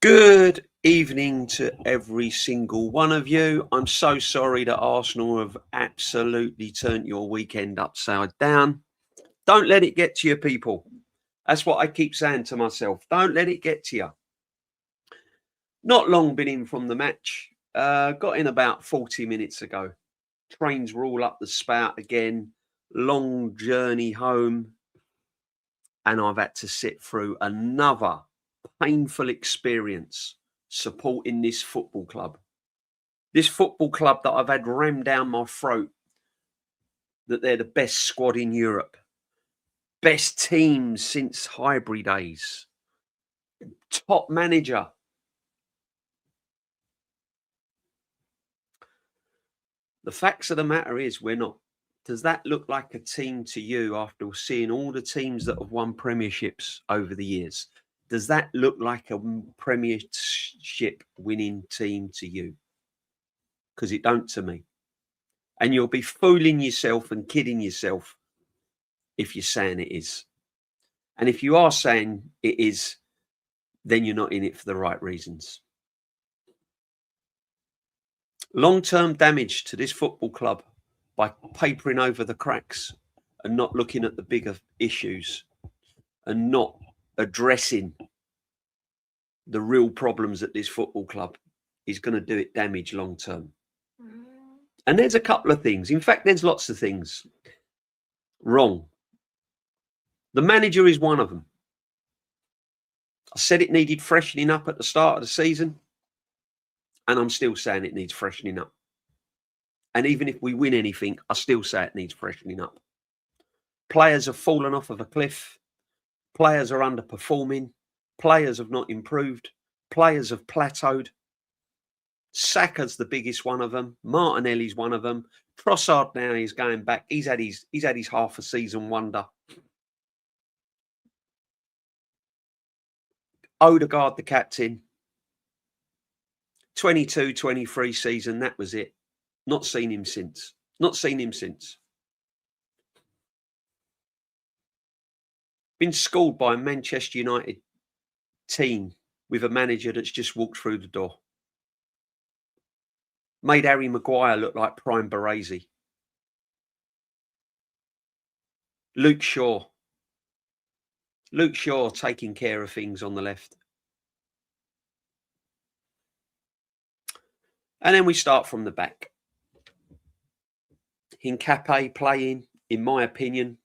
Good evening to every single one of you. I'm so sorry that Arsenal have absolutely turned your weekend upside down. Don't let it get to you, people. That's what I keep saying to myself. Don't let it get to you. Not long been in from the match. Got in about 40 minutes ago. Trains were all up the spout again. Long journey home. And I've had to sit through another painful experience supporting this football club. This football club that I've had rammed down my throat that they're the best squad in Europe, best team since Highbury days, top manager. The facts of the matter is we're not. Does that look like a team to you after seeing all the teams that have won premierships over the years? Does that look like a premiership winning team to you? Because it don't to me. And you'll be fooling yourself and kidding yourself if you're saying it is. And if you are saying it is, then you're not in it for the right reasons. Long-term damage to this football club by papering over the cracks and not looking at the bigger issues and not addressing the real problems at this football club is going to do it damage long-term. And there's a couple of things. In fact, there's lots of things wrong. The manager is one of them. I said it needed freshening up at the start of the season, and I'm still saying it needs freshening up. And even if we win anything, I still say it needs freshening up. Players have fallen off of a cliff. Players are underperforming. Players have not improved. Players have plateaued. Saka's the biggest one of them. Martinelli's one of them. Trossard now is going back. He's had his half a season wonder. Odegaard, the captain. 22-23 season, that was it. Not seen him since. Been schooled by a Manchester United team with a manager that's just walked through the door. Made Harry Maguire look like prime Baresi. Luke Shaw taking care of things on the left. And then we start from the back. Hincapié playing, in my opinion,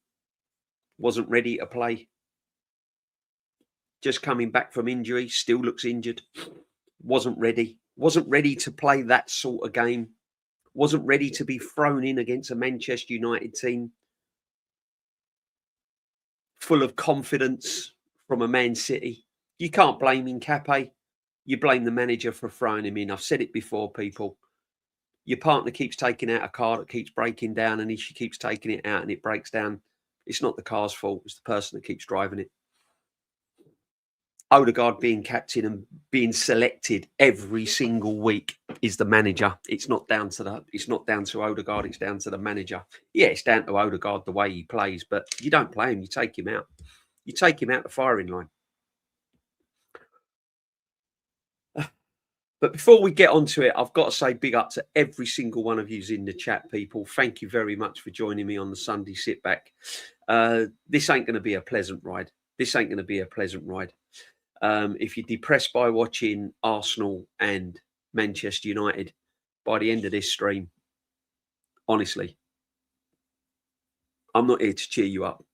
wasn't ready to play. Just coming back from injury, still looks injured. Wasn't ready to play that sort of game. Wasn't ready to be thrown in against a Manchester United team full of confidence from a Man City. You can't blame Hincapié. You blame the manager for throwing him in. I've said it before, people. Your partner keeps taking out a car that keeps breaking down, and she keeps taking it out and it breaks down. It's not the car's fault. It's the person that keeps driving it. Odegaard being captain and being selected every single week is the manager. It's not down to Odegaard. It's down to the manager. Yeah, it's down to Odegaard the way he plays, but you don't play him. You take him out. You take him out the firing line. But before we get onto it, I've got to say big up to every single one of you in the chat, people. Thank you very much for joining me on the Sunday sit back. This ain't going to be a pleasant ride. If you're depressed by watching Arsenal and Manchester United, by the end of this stream, honestly, I'm not here to cheer you up.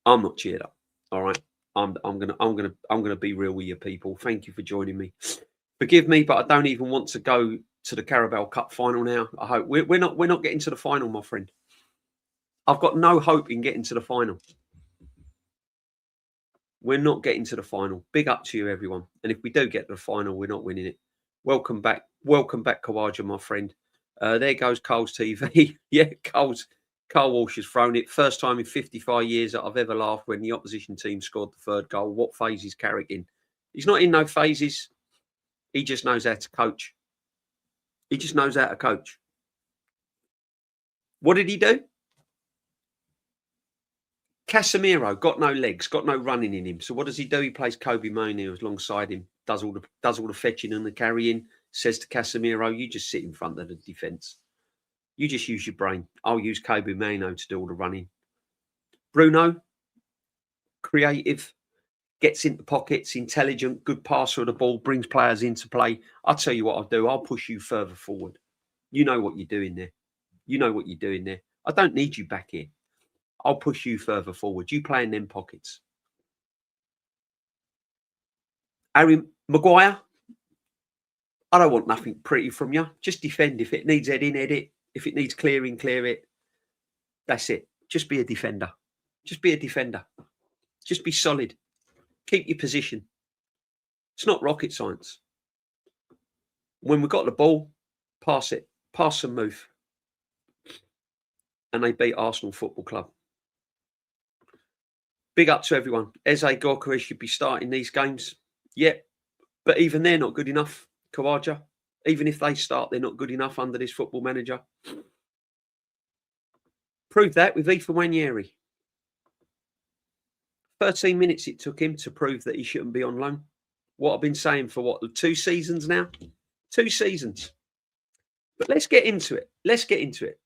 I'm not cheered up. All right. I'm gonna be real with you, people. Thank you for joining me. Forgive me, but I don't even want to go to the Carabao Cup final now. I hope we're not getting to the final, my friend. I've got no hope in getting to the final. We're not getting to the final. Big up to you, everyone. And if we do get to the final, we're not winning it. Welcome back, Kawaja, my friend. There goes Cole's TV. Yeah, Carl Walsh has thrown it. First time in 55 years that I've ever laughed when the opposition team scored the third goal. What phase is Carrick in? He's not in no phases. He just knows how to coach. What did he do? Casemiro got no legs, got no running in him. So what does he do? He plays Kobe Mainoo alongside him. does all the fetching and the carrying, says to Casemiro, you just sit in front of the defence. You just use your brain. I'll use Kobe Mano to do all the running. Bruno, creative, gets into pockets, intelligent, good passer of the ball, brings players into play. I'll tell you what I'll do. I'll push you further forward. You know what you're doing there. You know what you're doing there. I don't need you back here. I'll push you further forward. You play in them pockets. Harry Maguire, I don't want nothing pretty from you. Just defend. If it needs heading, head it. If it needs clearing, clear it. That's it. Just be a defender. Just be a defender. Just be solid. Keep your position. It's not rocket science. When we've got the ball, pass it. Pass and move. And they beat Arsenal Football Club. Big up to everyone. Eze Gorka should be starting these games. Yeah, but even they're not good enough, Kawaja. Even if they start, they're not good enough under this football manager. Prove that with Ethan Wanyeri. 13 minutes it took him to prove that he shouldn't be on loan. What I've been saying for what, 2 seasons now? 2 seasons. But let's get into it. Let's get into it.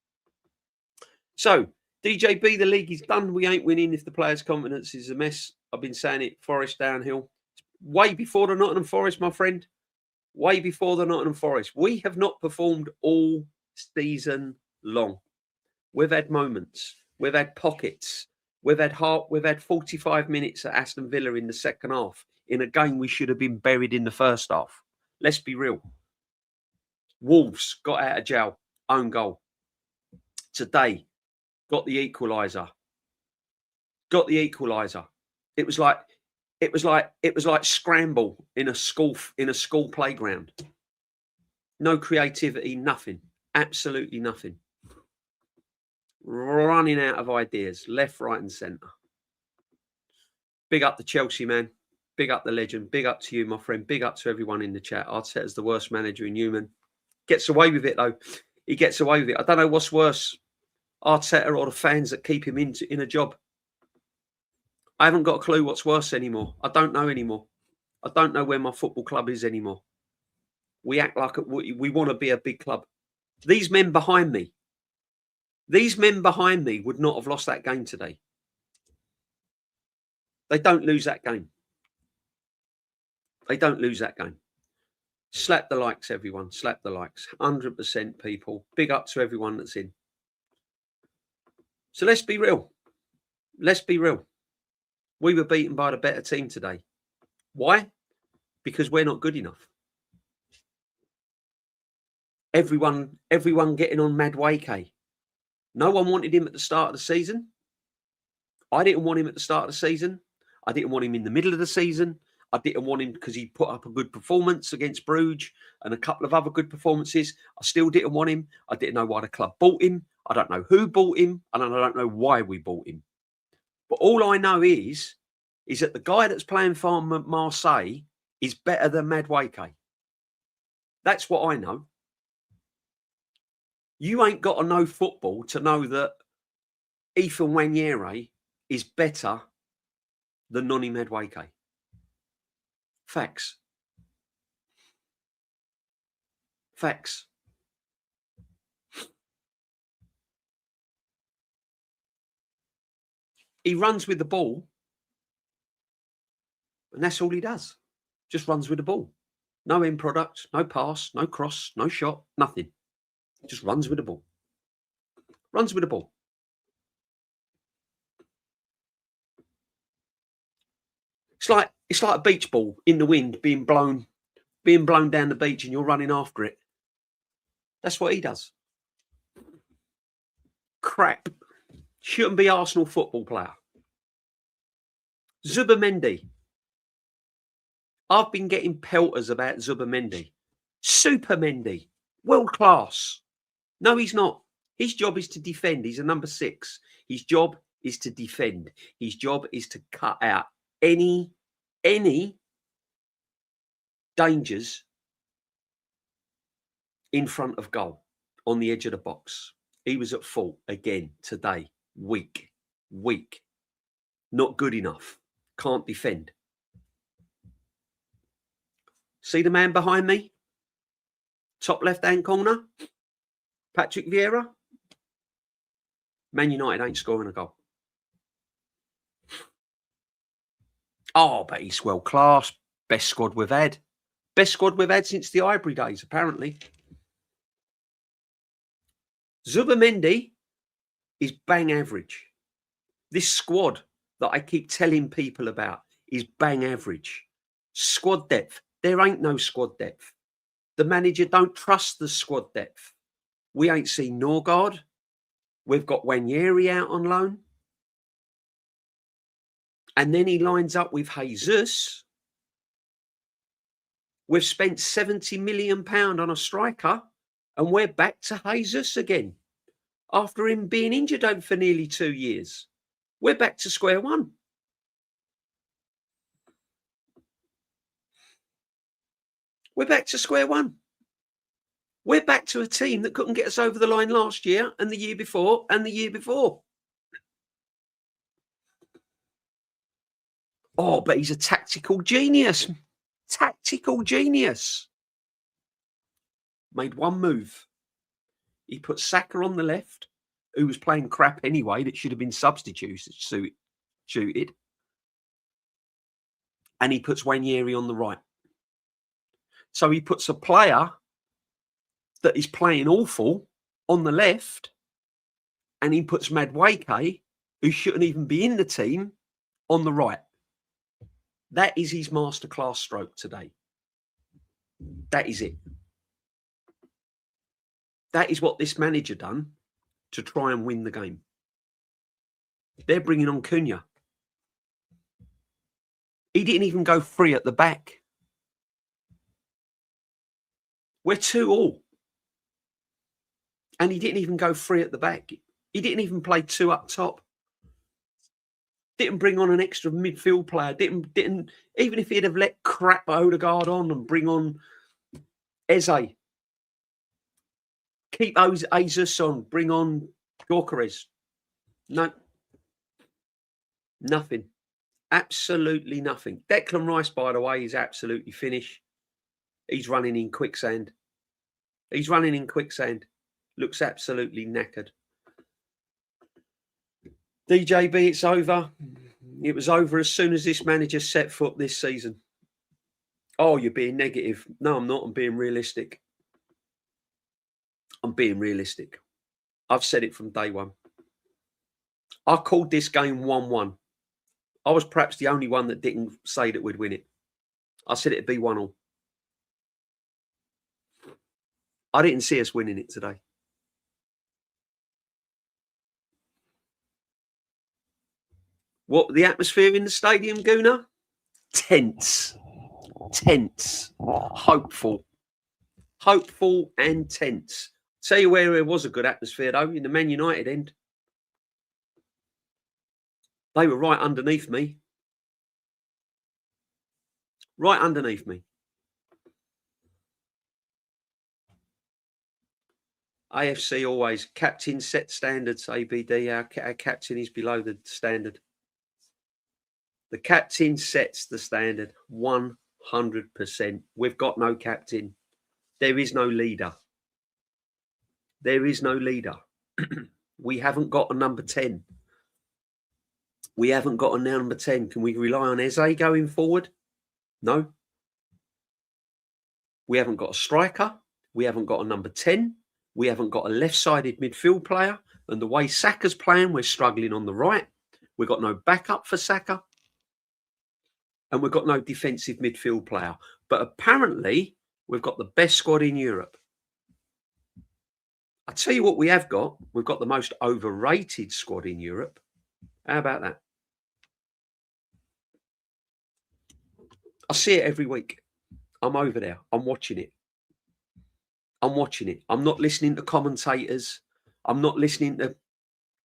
So, DJB, the league is done. We ain't winning if the players' confidence is a mess. I've been saying it, Forest downhill. Way before the Nottingham Forest, my friend. Way before the Nottingham Forest. We have not performed all season long. We've had moments. We've had pockets. We've had 45 minutes at Aston Villa in the second half in a game we should have been buried in the first half. Let's be real. Wolves got out of jail. Own goal. Today, got the equaliser. Got the equaliser. It was like scramble in a school playground. No creativity, nothing. Absolutely nothing. Running out of ideas, left, right, and centre. Big up the Chelsea man. Big up the legend. Big up to you, my friend. Big up to everyone in the chat. Arteta's the worst manager in human. Gets away with it though. He gets away with it. I don't know what's worse, Arteta or the fans that keep him in a job. I haven't got a clue what's worse anymore. I don't know anymore. I don't know where my football club is anymore. We act like we want to be a big club. These men behind me would not have lost that game today. They don't lose that game. They don't lose that game. Slap the likes, everyone. Slap the likes. 100% people. Big up to everyone that's in. So let's be real. Let's be real. We were beaten by the better team today. Why? Because we're not good enough. Everyone getting on Madueke. No one wanted him at the start of the season. I didn't want him at the start of the season. I didn't want him in the middle of the season. I didn't want him because he put up a good performance against Bruges and a couple of other good performances. I still didn't want him. I didn't know why the club bought him. I don't know who bought him, and I don't know why we bought him. But all I know is that the guy that's playing for Marseille is better than Madueke. That's what I know. You ain't got to know football to know that Ethan Wanyeri is better than Noni Madueke. Facts. Facts. He runs with the ball, and that's all he does. Just runs with the ball. No end product, no pass, no cross, no shot, nothing. Just runs with the ball. Runs with the ball. It's like a beach ball in the wind being blown down the beach and you're running after it. That's what he does. Crap. Shouldn't be Arsenal football player. Zubimendi. I've been getting pelters about Zubimendi. Super Mendy. World class. No, he's not. His job is to defend. He's a number 6. His job is to defend. His job is to cut out any dangers in front of goal on the edge of the box. He was at fault again today. Weak. Not good enough. Can't defend. See the man behind me? Top left-hand corner? Patrick Vieira? Man United ain't scoring a goal. Oh, but he's world class. Best squad we've had. Best squad we've had since the Ivory days, apparently. Zubimendi is bang average. This squad that I keep telling people about is bang average. Squad depth. There ain't no squad depth. The manager don't trust the squad depth. We ain't seen Norgard. We've got Wanyeri out on loan. And then he lines up with Jesus. We've spent £70 million on a striker, and we're back to Jesus again. After him being injured over for nearly 2 years. We're back to square one. We're back to square one. We're back to a team that couldn't get us over the line last year and the year before and the year before. Oh, but he's a tactical genius. Tactical genius. Made one move. He put Saka on the left, who was playing crap anyway, that should have been substituted. And he puts Wanyeri on the right. So he puts a player that is playing awful on the left, and he puts Madueke, who shouldn't even be in the team, on the right. That is his masterclass stroke today. That is it. That is what this manager done to try and win the game. They're bringing on Cunha. He didn't even go free at the back. We're 2-2. And he didn't even go free at the back. He didn't even play 2 up top. Didn't bring on an extra midfield player. Didn't even if he'd have let crap Odegaard on and bring on Eze. Keep Jesus on. Bring on Gyökeres. No. Nothing. Absolutely nothing. Declan Rice, by the way, is absolutely finished. He's running in quicksand. He's running in quicksand. Looks absolutely knackered. DJB, it's over. It was over as soon as this manager set foot this season. Oh, you're being negative. No, I'm not. I'm being realistic. I'm being realistic. I've said it from day one. I called this game 1-1. I was perhaps the only one that didn't say that we'd win it. I said it'd be 1-1. I didn't see us winning it today. What, the atmosphere in the stadium, Guna? Tense. Tense. Hopeful. Hopeful and tense. Tell you where there was a good atmosphere, though, in the Man United end. They were right underneath me. Right underneath me. AFC always. Captain set standards, ABD. Our captain is below the standard. The captain sets the standard 100%. We've got no captain. There is no leader. There is no leader. We haven't got a number 10. We haven't got a number 10. Can we rely on Eze going forward? No. We haven't got a striker. We haven't got a number 10. We haven't got a left-sided midfield player. And the way Saka's playing, we're struggling on the right. We've got no backup for Saka. And we've got no defensive midfield player. But apparently, we've got the best squad in Europe. I tell you what we have got. We've got the most overrated squad in Europe. How about that? I see it every week. I'm over there. I'm watching it. I'm watching it. I'm not listening to commentators. I'm not listening to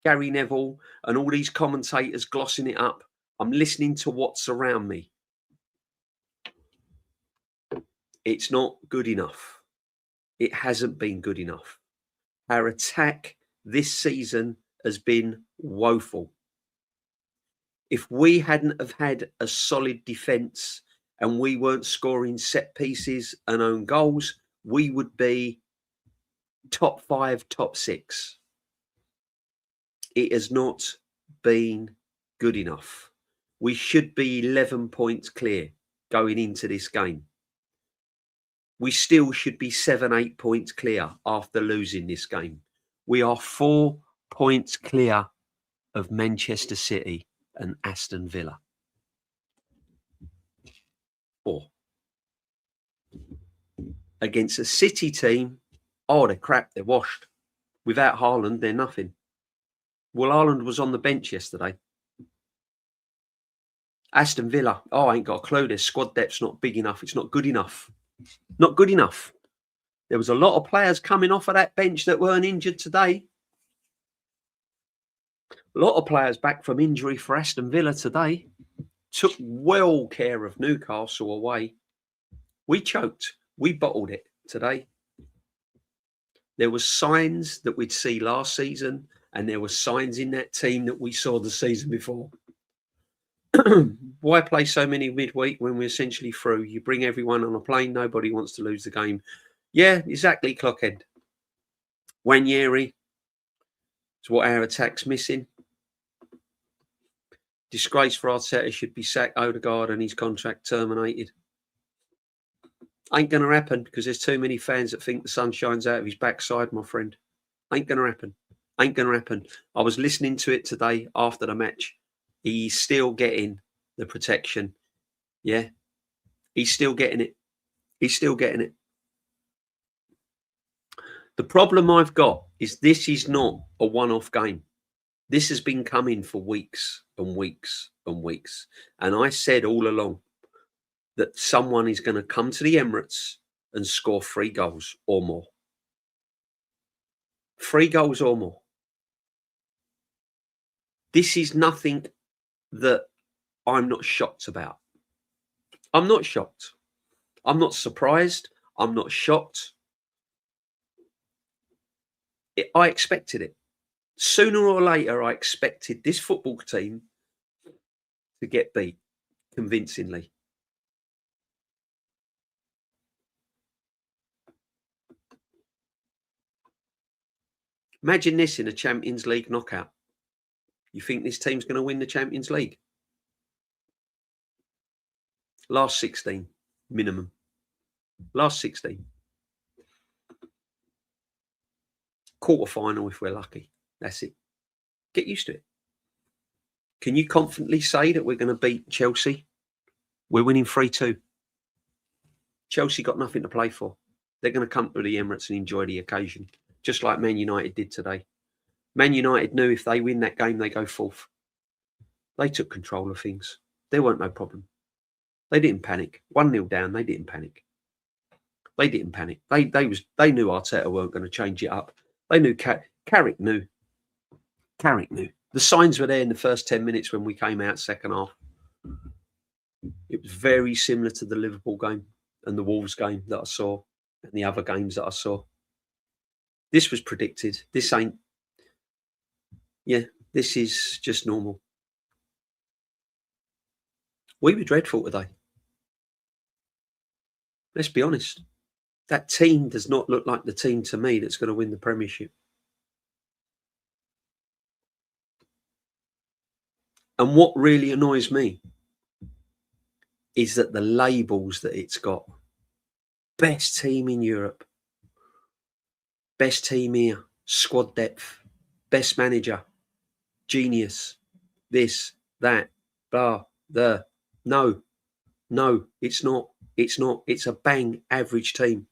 Gary Neville and all these commentators glossing it up. I'm listening to what's around me. It's not good enough. It hasn't been good enough. Our attack this season has been woeful. If we hadn't have had a solid defence and we weren't scoring set pieces and own goals, we would be top 5, top 6. It has not been good enough. We should be 11 points clear going into this game. We still should be 7, 8 points clear after losing this game. We are 4 points clear of Manchester City and Aston Villa. 4. Against a City team, oh, they're crap, they're washed. Without Haaland, they're nothing. Well, Haaland was on the bench yesterday. Aston Villa, oh, I ain't got a clue. Their squad depth's not big enough. It's not good enough. Not good enough. There was a lot of players coming off of that bench that weren't injured today. A lot of players back from injury for Aston Villa today. Took well care of Newcastle away. We choked. We bottled it today. There were signs that we'd see last season, and there were signs in that team that we saw the season before. Why play so many midweek when we're essentially through? You bring everyone on a plane. Nobody wants to lose the game. Yeah, exactly, clock end. Wanyeri is what our attack's missing. Disgrace for Arteta, should be sacked. Odegaard and his contract terminated. Ain't going to happen because there's too many fans that think the sun shines out of his backside, my friend. Ain't going to happen. Ain't going to happen. I was listening to it today after the match. He's still getting the protection. Yeah. He's still getting it. He's still getting it. The problem I've got is this is not a one-off game. This has been coming for weeks and weeks and weeks. And I said all along that someone is going to come to the Emirates and score 3 goals or more. 3 goals or more. This is nothing that I'm not shocked about. I'm not shocked. I'm not surprised. I'm not shocked. I expected it. Sooner or later, I expected this football team to get beat convincingly. Imagine this in a Champions League knockout. You think this team's going to win the Champions League? Last 16, minimum. Last 16. Quarter-final if we're lucky. That's it. Get used to it. Can you confidently say that we're going to beat Chelsea? We're winning 3-2. Chelsea got nothing to play for. They're going to come to the Emirates and enjoy the occasion, just like Man United did today. Man United knew if they win that game, they go 4th. They took control of things. There weren't no problem. They didn't panic. 1-0 down, they didn't panic. They didn't panic. They knew Arteta weren't going to change it up. They knew Carrick knew. Carrick knew. The signs were there in the first 10 minutes when we came out second half. It was very similar to the Liverpool game and the Wolves game that I saw and the other games that I saw. This was predicted. This ain't. Yeah, this is just normal. We were dreadful today. Let's be honest. That team does not look like the team to me that's going to win the Premiership. And what really annoys me is that the labels that it's got. Best team in Europe. Best team here. Squad depth. Best manager. Genius. This, that, blah, the. No, it's not. It's not. It's a bang average team.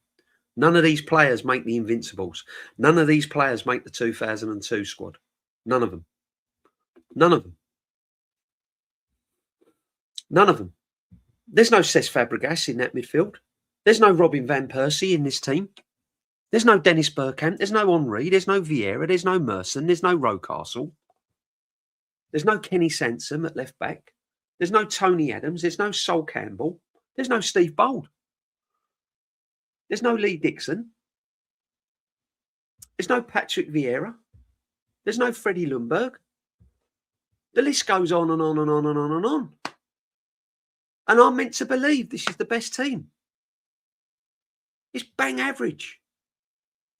None of these players make the Invincibles. None of these players make the 2002 squad. None of them. None of them. None of them. There's no Cesc Fabregas in that midfield. There's no Robin van Persie in this team. There's no Dennis Bergkamp. There's no Henry. There's no Vieira. There's no Merson. There's no Rocastle. There's no Kenny Sansom at left back. There's no Tony Adams. There's no Sol Campbell. There's no Steve Bold. There's no Lee Dixon. There's no Patrick Vieira. There's no Freddie Ljungberg. The list goes on and on and on and on and on. And I'm meant to believe this is the best team. It's bang average.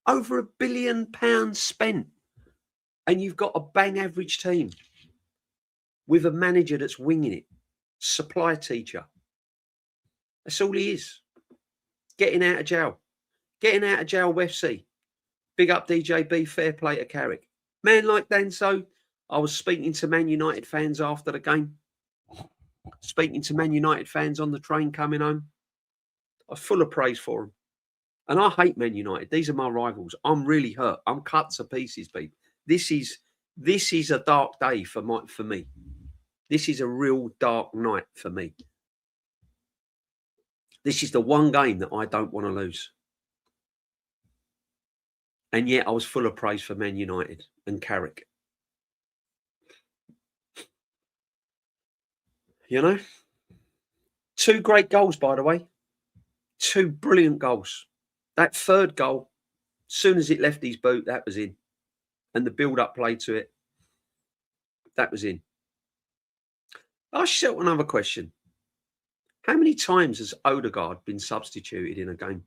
Over £1 billion spent. And you've got a bang average team with a manager that's winging it. Supply teacher. That's all he is. Getting out of jail. Getting out of jail FC. Big up DJB, fair play to Carrick. Man like Danso, I was speaking to Man United fans after the game. Speaking to Man United fans on the train coming home. I was full of praise for them. And I hate Man United. These are my rivals. I'm really hurt. I'm cut to pieces, people. This is a dark day for me. This is a real dark night for me. This is the one game that I don't want to lose. And yet I was full of praise for Man United and Carrick. You know? 2 great goals, by the way. 2 brilliant goals. That third goal, as soon as it left his boot, that was in. And the build-up play to it, that was in. Ask yourself another question. How many times has Odegaard been substituted in a game?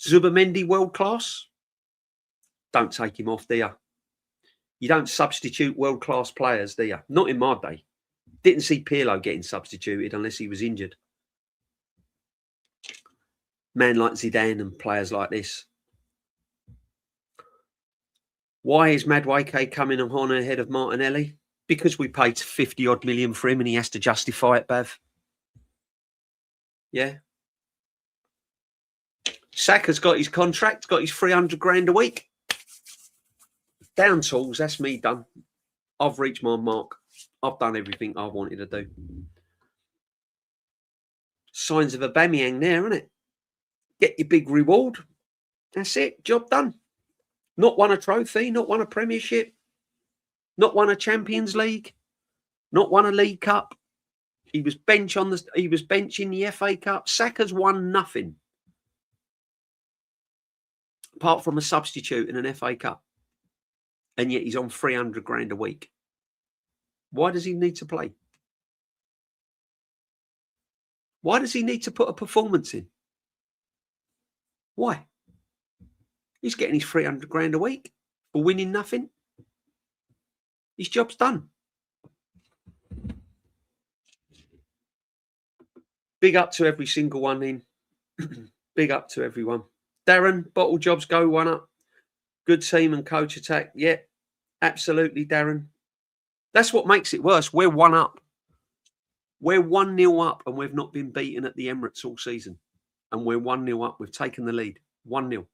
Zubamendi, world class? Don't take him off, do you? You don't substitute world-class players, do you? Not in my day. Didn't see Pirlo getting substituted unless he was injured. Man like Zidane and players like this. Why is Madueke coming on ahead of Martinelli? Because we paid 50 odd million for him and he has to justify it, Bav. Yeah. Saka's got his contract, got his 300 grand a week. Down tools, that's me done. I've reached my mark. I've done everything I wanted to do. Signs of Aubameyang there, isn't it? Get your big reward. That's it. Job done. Not won a trophy, not won a Premiership, not won a Champions League, not won a League Cup. He was bench in the FA Cup. Saka's won nothing apart from a substitute in an FA Cup. And yet he's on 300 grand a week. Why does he need to play? Why does he need to put a performance in? Why? He's getting his 300 grand a week for winning nothing. His job's done. Big up to every single one in. Big up to everyone. Darren, bottle jobs go 1 up. Good team and coach attack. Yeah, absolutely, Darren. That's what makes it worse. We're 1 up. We're 1-0 up and we've not been beaten at the Emirates all season. And we're 1-0 up. We've taken the lead. 1-0.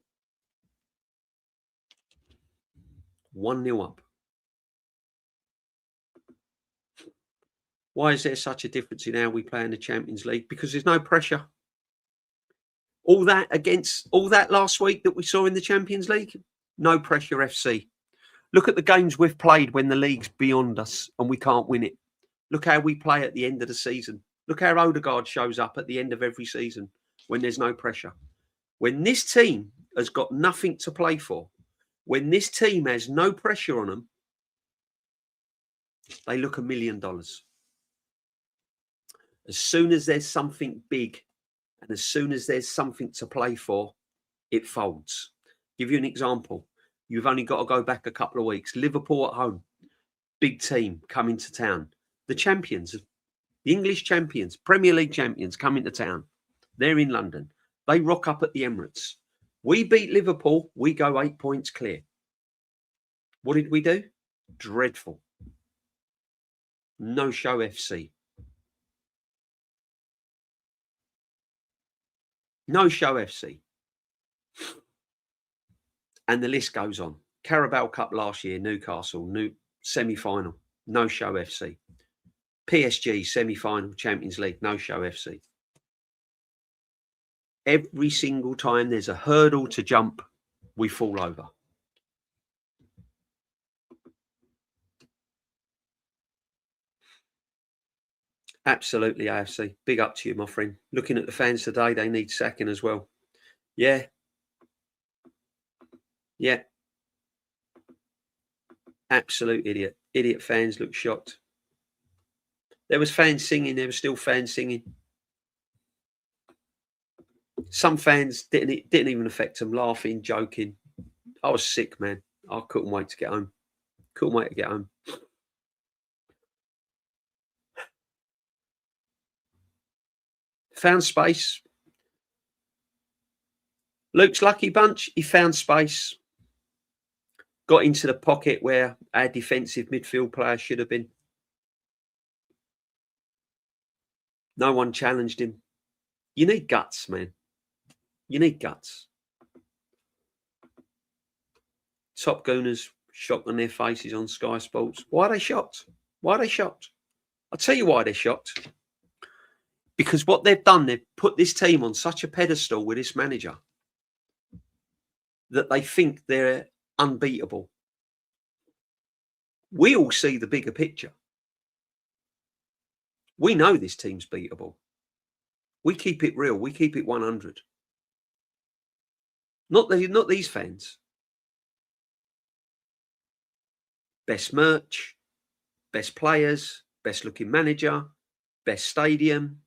1-0 up. Why is there such a difference in how we play in the Champions League? Because there's no pressure. All that last week that we saw in the Champions League, no pressure FC. Look at the games we've played when the league's beyond us and we can't win it. Look how we play at the end of the season. Look how Odegaard shows up at the end of every season when there's no pressure. When this team has got nothing to play for, when this team has no pressure on them, they look $1 million. As soon as there's something big and as soon as there's something to play for, it folds. Give you an example. You've only got to go back a couple of weeks. Liverpool at home, big team coming to town. The champions, the English champions, Premier League champions coming to town. They're in London. They rock up at the Emirates. We beat Liverpool. We go 8 points clear. What did we do? Dreadful. No show FC. No show FC. And the list goes on. Carabao Cup last year, Newcastle, semi-final, no show FC. PSG, semi-final, Champions League, no show FC. Every single time there's a hurdle to jump, we fall over. Absolutely, AFC. Big up to you, my friend. Looking at the fans today, they need sacking as well. Yeah. Yeah. Absolute idiot. Idiot fans look shocked. There was fans singing. There was still fans singing. Some fans didn't even affect them, laughing, joking. I was sick, man. I couldn't wait to get home. Couldn't wait to get home. Found space. Luke's lucky bunch, he found space. Got into the pocket where our defensive midfield player should have been. No one challenged him. You need guts, man. You need guts. Top Gooners shocked on their faces on Sky Sports. Why are they shocked? Why are they shocked? I'll tell you why they're shocked. Because what they've done, they've put this team on such a pedestal with this manager that they think they're unbeatable. We all see the bigger picture. We know this team's beatable. We keep it real. We keep it 100. Not these fans. Best merch, best players, best looking manager, best stadium,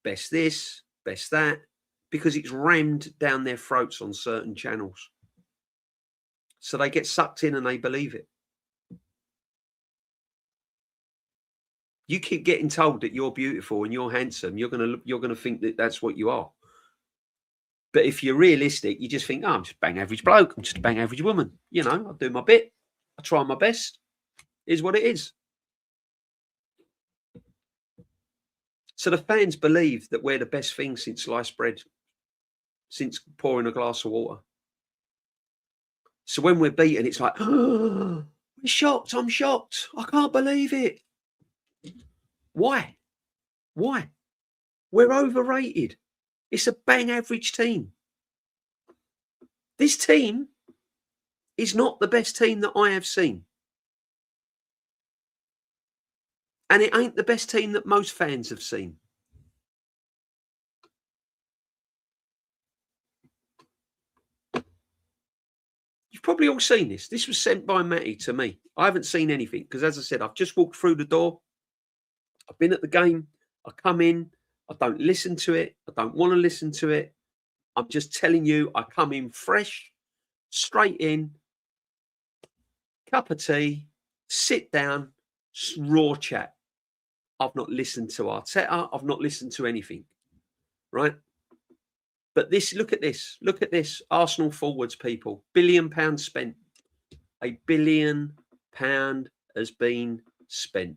best this, best that, because it's rammed down their throats on certain channels. So they get sucked in and they believe it. You keep getting told that you're beautiful and you're handsome, you're gonna think that that's what you are. But if you're realistic, you just think, oh, I'm just a bang average bloke, I'm just a bang average woman. You know, I'll do my bit, I try my best. Is what it is. So the fans believe that we're the best thing since sliced bread, since pouring a glass of water. So when we're beaten, it's like, oh, we're shocked. I'm shocked. I can't believe it. Why? Why? We're overrated. It's a bang average team. This team is not the best team that I have seen. And it ain't the best team that most fans have seen. You've probably all seen this. This was sent by Matty to me. I haven't seen anything because, as I said, I've just walked through the door. I've been at the game. I come in. I don't listen to it. I don't want to listen to it. I'm just telling you, I come in fresh, straight in, cup of tea, sit down, raw chat. I've not listened to Arteta. I've not listened to anything, right? But this, look at this. Look at this. Arsenal forwards, people. £1 billion spent. £1 billion has been spent.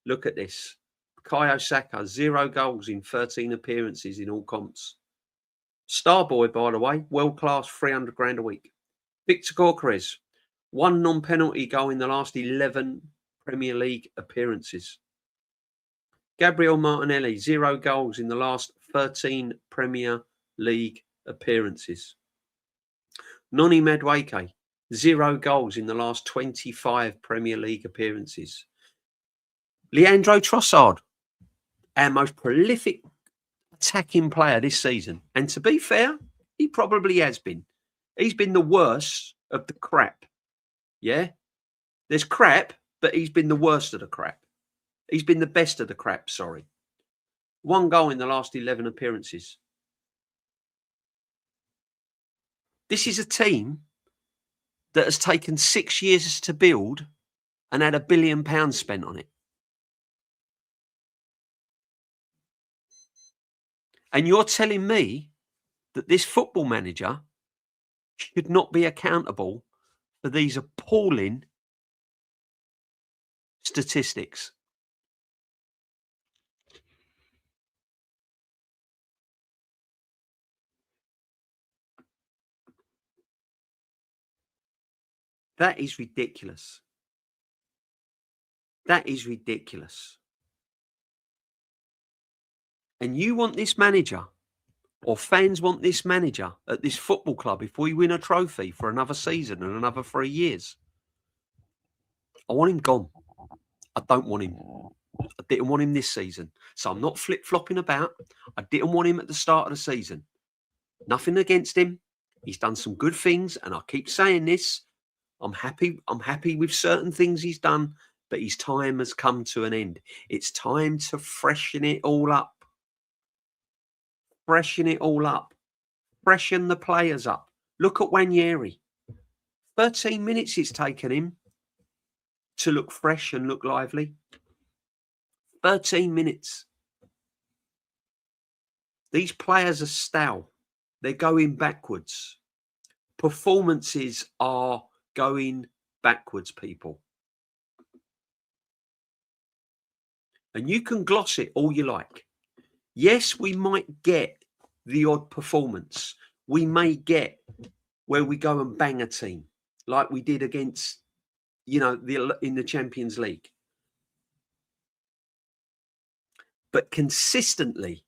Look at this. Bukayo Saka, 0 goals in 13 appearances in all comps. Starboy, by the way, world class, 300 grand a week. Victor Gyökeres, 1 non-penalty goal in the last 11 Premier League appearances. Gabriel Martinelli, 0 goals in the last 13 Premier League appearances. Noni Madueke, 0 goals in the last 25 Premier League appearances. Leandro Trossard, our most prolific attacking player this season. And to be fair, he probably has been. He's been the worst of the crap. Yeah? There's crap, but he's been the worst of the crap. He's been the best of the crap, sorry. 1 goal in the last 11 appearances. This is a team that has taken 6 years to build and had £1 billion spent on it. And you're telling me that this football manager should not be accountable for these appalling statistics. That is ridiculous. That is ridiculous. And you want this manager, or fans want this manager at this football club if we win a trophy for another season and another 3 years. I want him gone. I don't want him. I didn't want him this season. So I'm not flip-flopping about. I didn't want him at the start of the season. Nothing against him. He's done some good things, and I keep saying this. I'm happy with certain things he's done, but his time has come to an end. It's time to freshen it all up. Freshen it all up. Freshen the players up. Look at Wanyeri. 13 minutes it's taken him to look fresh and look lively. 13 minutes. These players are stale. They're going backwards. Performances are going backwards, people. And you can gloss it all you like. Yes, we might get the odd performance. We may get where we go and bang a team like we did against, in the Champions League. But consistently,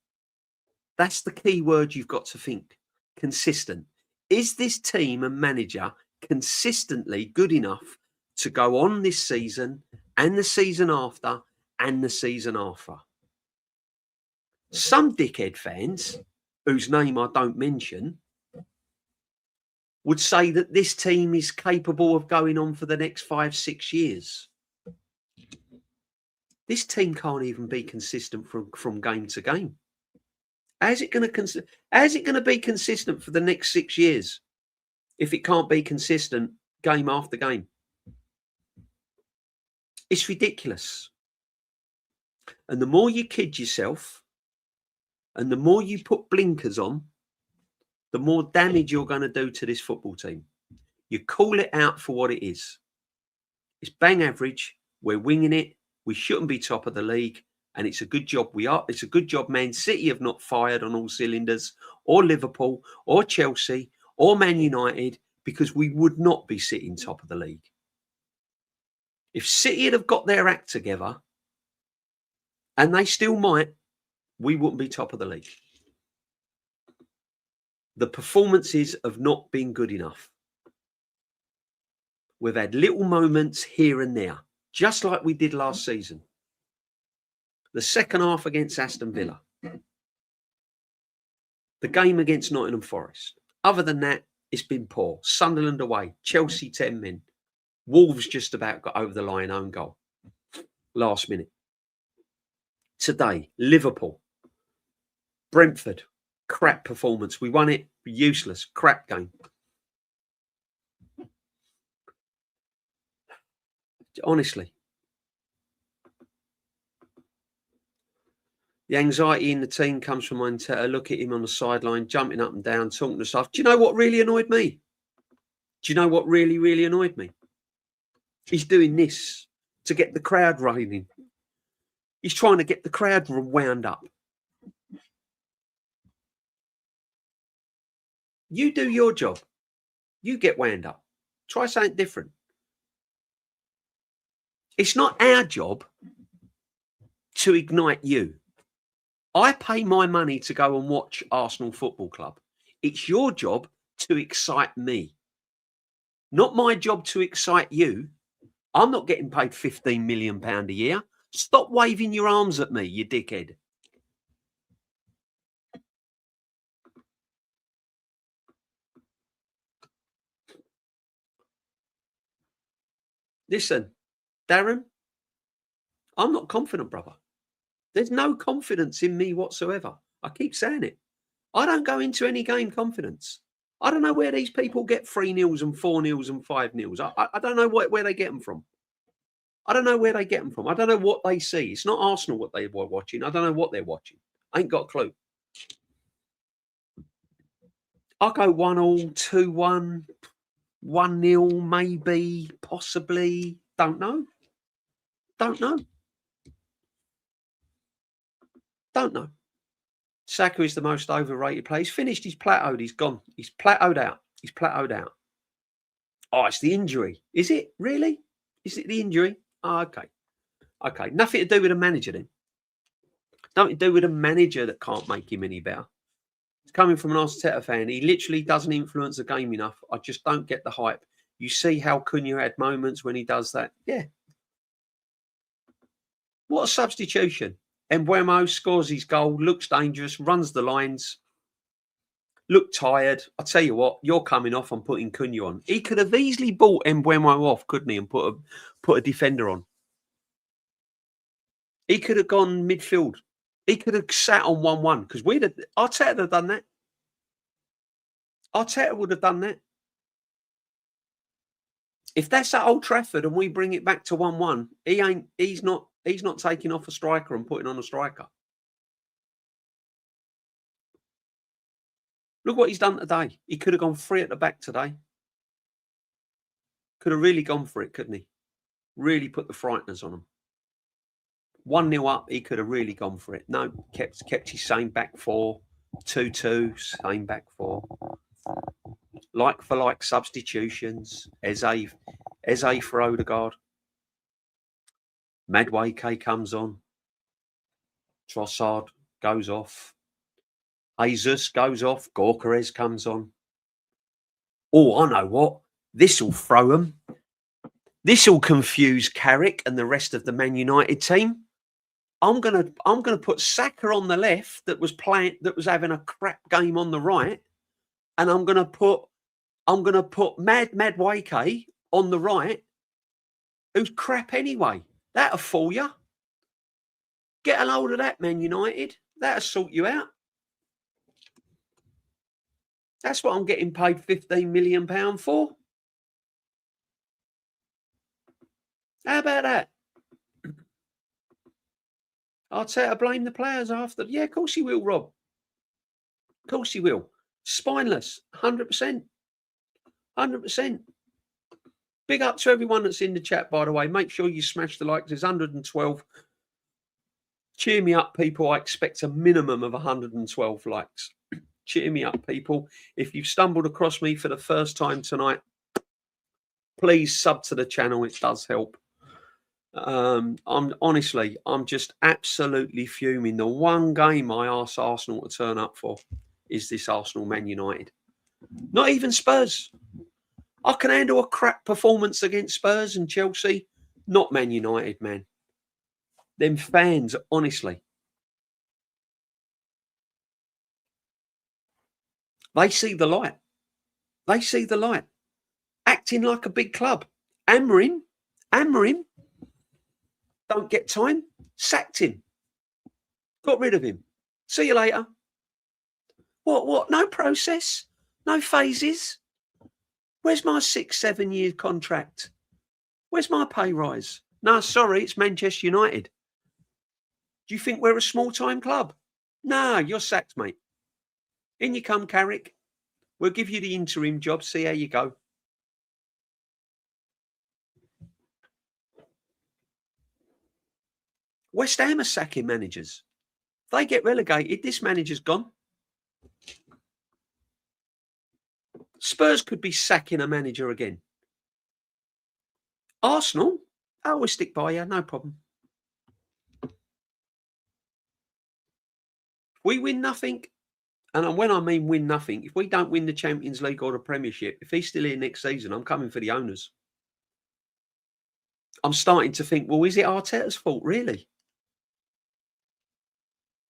that's the key word you've got to think. Consistent. Is this team and manager consistently good enough to go on this season and the season after and the season after? Some dickhead fans, whose name I don't mention, would say that this team is capable of going on for the next 5-6 years. This team can't even be consistent from game to game. How's it going to be consistent for the next 6 years if it can't be consistent game after game? It's ridiculous. And the more you kid yourself and the more you put blinkers on, the more damage you're going to do to this football team. You call it out for what it is. It's bang average. We're winging it. We shouldn't be top of the league. And it's a good job we are. It's a good job Man City have not fired on all cylinders, or Liverpool, or Chelsea, or Man United, because we would not be sitting top of the league. If City had have got their act together, and they still might, we wouldn't be top of the league. The performances have not been good enough. We've had little moments here and there, just like we did last season. The second half against Aston Villa. The game against Nottingham Forest. Other than that, it's been poor. Sunderland away. Chelsea 10 men. Wolves just about got over the line, own goal. Last minute. Today, Liverpool. Brentford. Crap performance. We won it. Useless. Crap game. Honestly. The anxiety in the team comes from Montella. Look at him on the sideline, jumping up and down, talking to stuff. Do you know what really annoyed me? Do you know what really, really annoyed me? He's doing this to get the crowd raining. He's trying to get the crowd wound up. You do your job. You get wound up. Try something different. It's not our job to ignite you. I pay my money to go and watch Arsenal Football Club. It's your job to excite me. Not my job to excite you. I'm not getting paid £15 million a year. Stop waving your arms at me, you dickhead. Listen, Darren, I'm not confident, brother. There's no confidence in me whatsoever. I keep saying it. I don't go into any game confidence. I don't know where these people get 3-0s and 4-0s and 5-0s. I don't know where they get them from. I don't know where they get them from. I don't know what they see. It's not Arsenal what they were watching. I don't know what they're watching. I ain't got a clue. I'll go 1-1, 2-1, 1-0, maybe, possibly. Don't know. Don't know. Don't know. Saka is the most overrated player. He's finished. He's plateaued. He's gone. He's plateaued out. He's plateaued out. Oh, it's the injury. Is it? Really? Is it the injury? Oh, okay. Okay. Nothing to do with the manager then. Nothing to do with a manager that can't make him any better. It's coming from an Arteta fan. He literally doesn't influence the game enough. I just don't get the hype. You see how Cunha had moments when he does that? Yeah. What a substitution. Mbeumo scores his goal, looks dangerous, runs the lines, look tired. I tell you what, you're coming off. I'm putting Cunha on. He could have easily bought Mbeumo off, couldn't he, and put a defender on. He could have gone midfield. He could have sat on 1-1 because Arteta would have done that. Arteta would have done that. If that's at Old Trafford and we bring it back to 1-1, he's not taking off a striker and putting on a striker. Look what he's done today. He could have gone 3 at the back today. Could have really gone for it, couldn't he? Really put the frighteners on him. 1-0 up, he could have really gone for it. No, kept his same back four. 2-2, same back four. Like for like substitutions. Eze for Odegaard. Madueke comes on. Trossard goes off. Jesus goes off. Gyökeres comes on. Oh, I know what. This will throw them. This will confuse Carrick and the rest of the Man United team. I'm gonna put Saka on the left that was having a crap game on the right, and I'm gonna put Madueke on the right, who's crap anyway. That'll fool you. Get a load of that, Man United. That'll sort you out. That's what I'm getting paid £15 million for. How about that? Arteta blame the players after. Yeah, of course he will, Rob. Of course he will. Spineless, 100%. 100%. Big up to everyone that's in the chat, by the way. Make sure you smash the likes. There's 112. Cheer me up, people. I expect a minimum of 112 likes. Cheer me up, people. If you've stumbled across me for the first time tonight, please sub to the channel. It does help. I'm just absolutely fuming. The one game I asked Arsenal to turn up for is this Arsenal Man United. Not even Spurs. I can handle a crap performance against Spurs and Chelsea. Not Man United, man. Them fans, honestly. They see the light. They see the light. Acting like a big club. Amorim. Don't get time. Sacked him. Got rid of him. See you later. What? No process? No phases? Where's my 6-7 year contract? Where's my pay rise? No, sorry, it's Manchester United. Do you think we're a small-time club? No, you're sacked, mate. In you come, Carrick. We'll give you the interim job. See how you go. West Ham are sacking managers. If they get relegated, this manager's gone. Spurs could be sacking a manager again. Arsenal, I always stick by you, no problem. We win nothing, and when I mean win nothing, if we don't win the Champions League or the Premiership, if he's still here next season, I'm coming for the owners. I'm starting to think, well, is it Arteta's fault, really?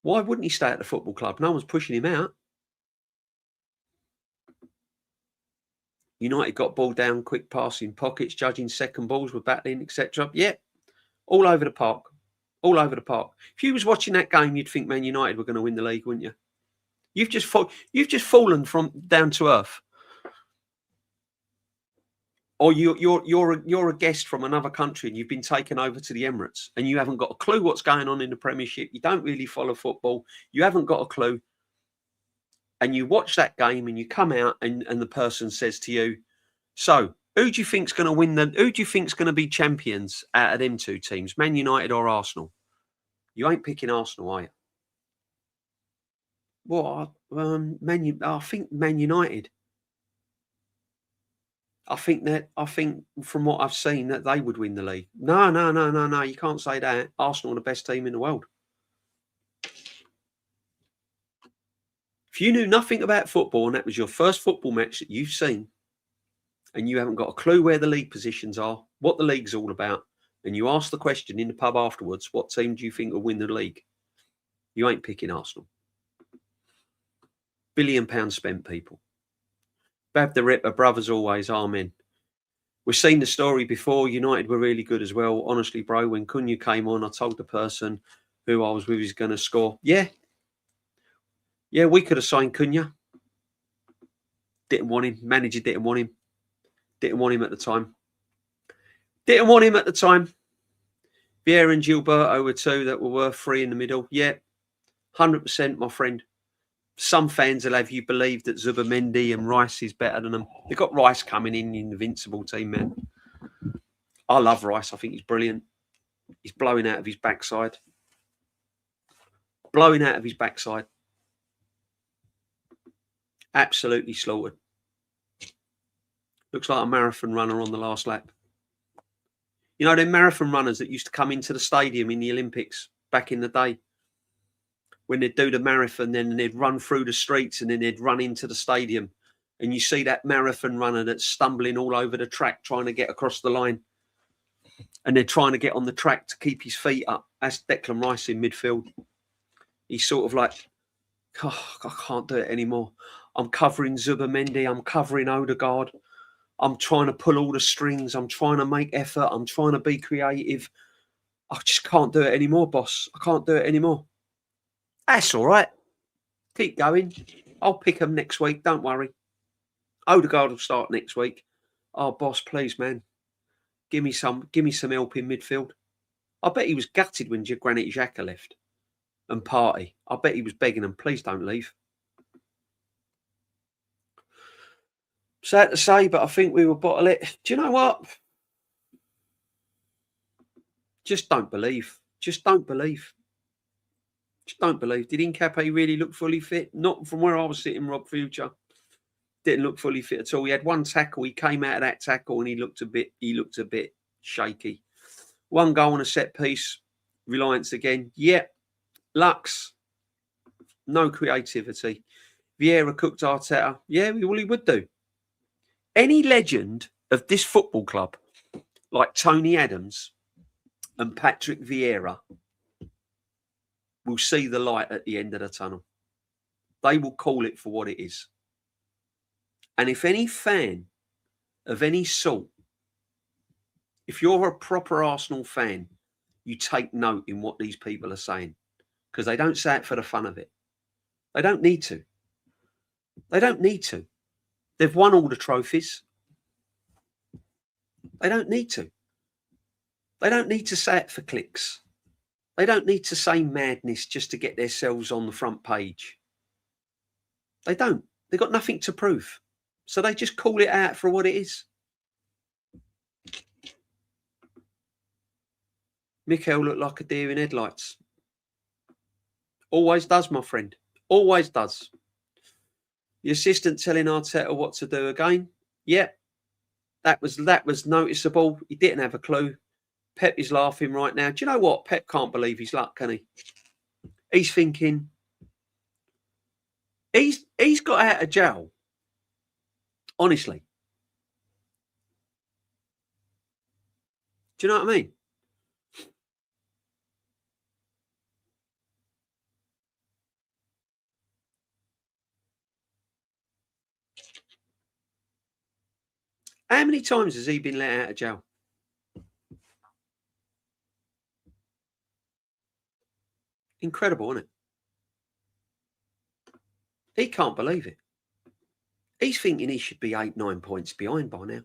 Why wouldn't he stay at the football club? No one's pushing him out. United got ball down, quick passing pockets, judging second balls, were battling, etc. Yeah, all over the park. All over the park. If you was watching that game, you'd think Man United were going to win the league, wouldn't you? You've just fallen from down to earth. Or you're a guest from another country and you've been taken over to the Emirates and you haven't got a clue what's going on in the Premiership. You don't really follow football. You haven't got a clue. And you watch that game and you come out and the person says to you, so who do you think's going to win who do you think's going to be champions out of them two teams, Man United or Arsenal? You ain't picking Arsenal, are you? Well, I think Man United. I think from what I've seen that they would win the league. No. You can't say that. Arsenal are the best team in the world. If you knew nothing about football and that was your first football match that you've seen and you haven't got a clue where the league positions are, what the league's all about, and you ask the question in the pub afterwards, what team do you think will win the league? You ain't picking Arsenal. £1 billion spent, people. Bab the Ripper, brothers always, amen. We've seen the story before. United were really good as well. Honestly, bro, when Cunha came on, I told the person who I was with he's going to score. Yeah, we could have signed Cunha. Didn't want him. Manager didn't want him. Didn't want him at the time. Didn't want him at the time. Vieira and Gilberto were two that were worth three in the middle. Yeah, 100%, my friend. Some fans will have you believe that Zubimendi and Rice is better than them. They've got Rice coming in the invincible team, man. I love Rice. I think he's brilliant. He's blowing out of his backside. Blowing out of his backside. Absolutely slaughtered. Looks like a marathon runner on the last lap. You know, them marathon runners that used to come into the stadium in the Olympics back in the day, when they'd do the marathon, then they'd run through the streets and then they'd run into the stadium. And you see that marathon runner that's stumbling all over the track trying to get across the line. And they're trying to get on the track to keep his feet up. That's Declan Rice in midfield. He's sort of like, oh, I can't do it anymore. I'm covering Zubimendi. I'm covering Odegaard. I'm trying to pull all the strings. I'm trying to make effort. I'm trying to be creative. I just can't do it anymore, boss. I can't do it anymore. That's all right. Keep going. I'll pick them next week. Don't worry. Odegaard will start next week. Oh, boss, please, man. Give me some help in midfield. I bet he was gutted when Granit Xhaka left and Partey. I bet he was begging them, please don't leave. Sad to say, but I think we will bottle it. Do you know what? Just don't believe. Just don't believe. Just don't believe. Did Incapié really look fully fit? Not from where I was sitting, Rob Future. Didn't look fully fit at all. He had one tackle. He came out of that tackle and he looked a bit shaky. One goal on a set piece. Reliance again. Yep. Lux. No creativity. Vieira cooked Arteta. Yeah, well, he would do. Any legend of this football club, like Tony Adams and Patrick Vieira, will see the light at the end of the tunnel. They will call it for what it is. And if any fan of any sort, if you're a proper Arsenal fan, you take note in what these people are saying, because they don't say it for the fun of it. They don't need to. They don't need to. They've won all the trophies. They don't need to. They don't need to say it for clicks. They don't need to say madness just to get themselves on the front page. They don't. They've got nothing to prove. So they just call it out for what it is. Mikel looked like a deer in headlights. Always does, my friend. Always does. The assistant telling Arteta what to do again. Yep. That was noticeable. He didn't have a clue. Pep is laughing right now. Do you know what? Pep can't believe his luck, can he? He's thinking, he's got out of jail. Honestly. Do you know what I mean? How many times has he been let out of jail? Incredible, isn't it? He can't believe it. He's thinking he should be 8-9 points behind by now.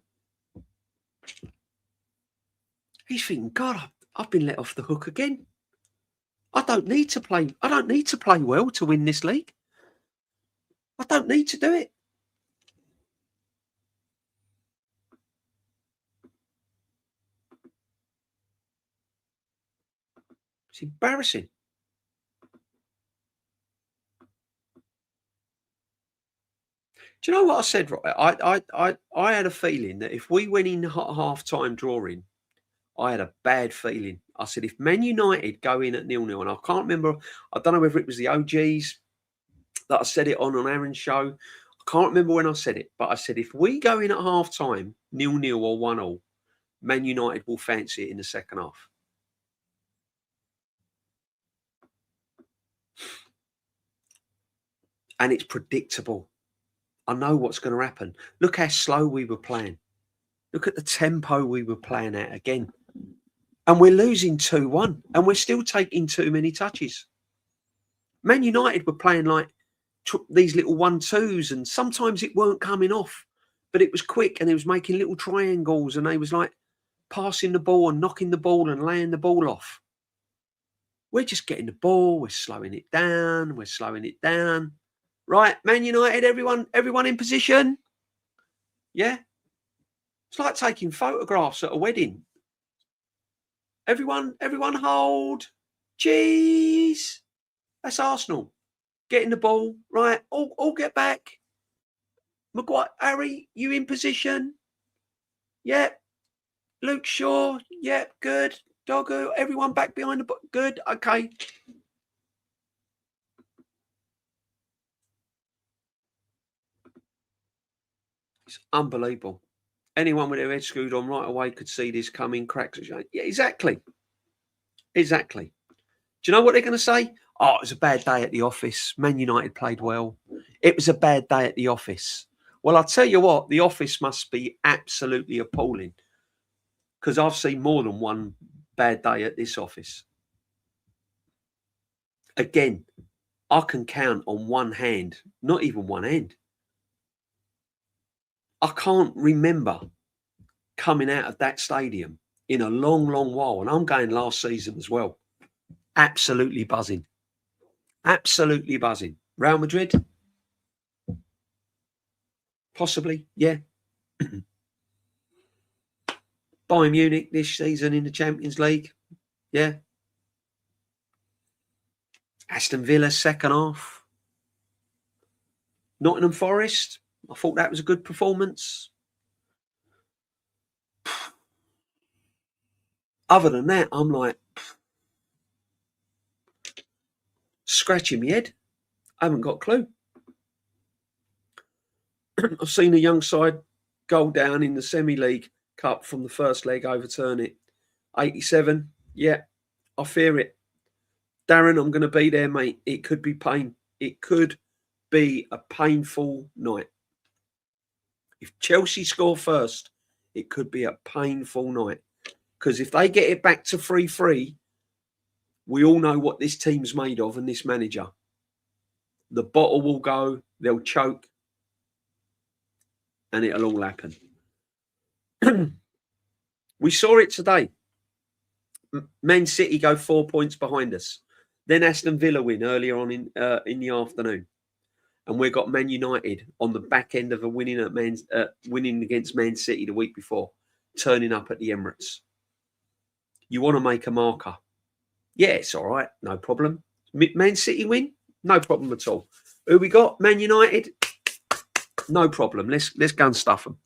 He's thinking, God, I've been let off the hook again. I don't need to play well to win this league. I don't need to do it. It's embarrassing. Do you know what I said? Right, I had a feeling that if we went in half-time drawing, I had a bad feeling. I said, if Man United go in at 0-0, and I can't remember, I don't know whether it was the OGs that I said it on Aaron's show. I can't remember when I said it, but I said, if we go in at half-time 0-0 or 1-0, Man United will fancy it in the second half. And it's predictable. I know what's going to happen. Look how slow we were playing. Look at the tempo we were playing at again. And we're losing 2-1 and we're still taking too many touches. Man United were playing like these little 1-2s and sometimes it weren't coming off, but it was quick and it was making little triangles and they was like passing the ball and knocking the ball and laying the ball off. We're just getting the ball, we're slowing it down, Right, Man United, everyone in position. Yeah. It's like taking photographs at a wedding. Everyone hold. Cheese. That's Arsenal. Getting the ball. Right, all get back. Maguire, Harry, you in position? Yep. Luke Shaw, yep, good. Doggo, everyone back behind the ball. Good, okay. It's unbelievable. Anyone with their head screwed on right away could see this coming. Cracks. Yeah, exactly. Exactly. Do you know what they're going to say? Oh, it was a bad day at the office. Man United played well. It was a bad day at the office. Well, I'll tell you what, the office must be absolutely appalling because I've seen more than one bad day at this office. Again, I can count on one hand, not even one hand. I can't remember coming out of that stadium in a long, long while. And I'm going last season as well. Absolutely buzzing. Absolutely buzzing. Real Madrid? Possibly, yeah. Bayern Munich this season in the Champions League, yeah. Aston Villa second half. Nottingham Forest, I thought that was a good performance. Other than that, I'm like scratching my head. I haven't got a clue. I've seen a young side goal down in the semi-league cup from the first leg, overturn it. 87, yeah, I fear it. Darren, I'm going to be there, mate. It could be pain. It could be a painful night. If Chelsea score first, it could be a painful night. Because if they get it back to 3-3, we all know what this team's made of and this manager. The bottle will go, they'll choke, and it'll all happen. We saw it today. Man City go 4 points behind us. Then Aston Villa win earlier on in the afternoon. And we've got Man United on the back end of a winning against Man City the week before, turning up at the Emirates. You want to make a marker? Yeah, it's all right, no problem. Man City win, no problem at all. Who we got? Man United, no problem. Let's go and stuff them.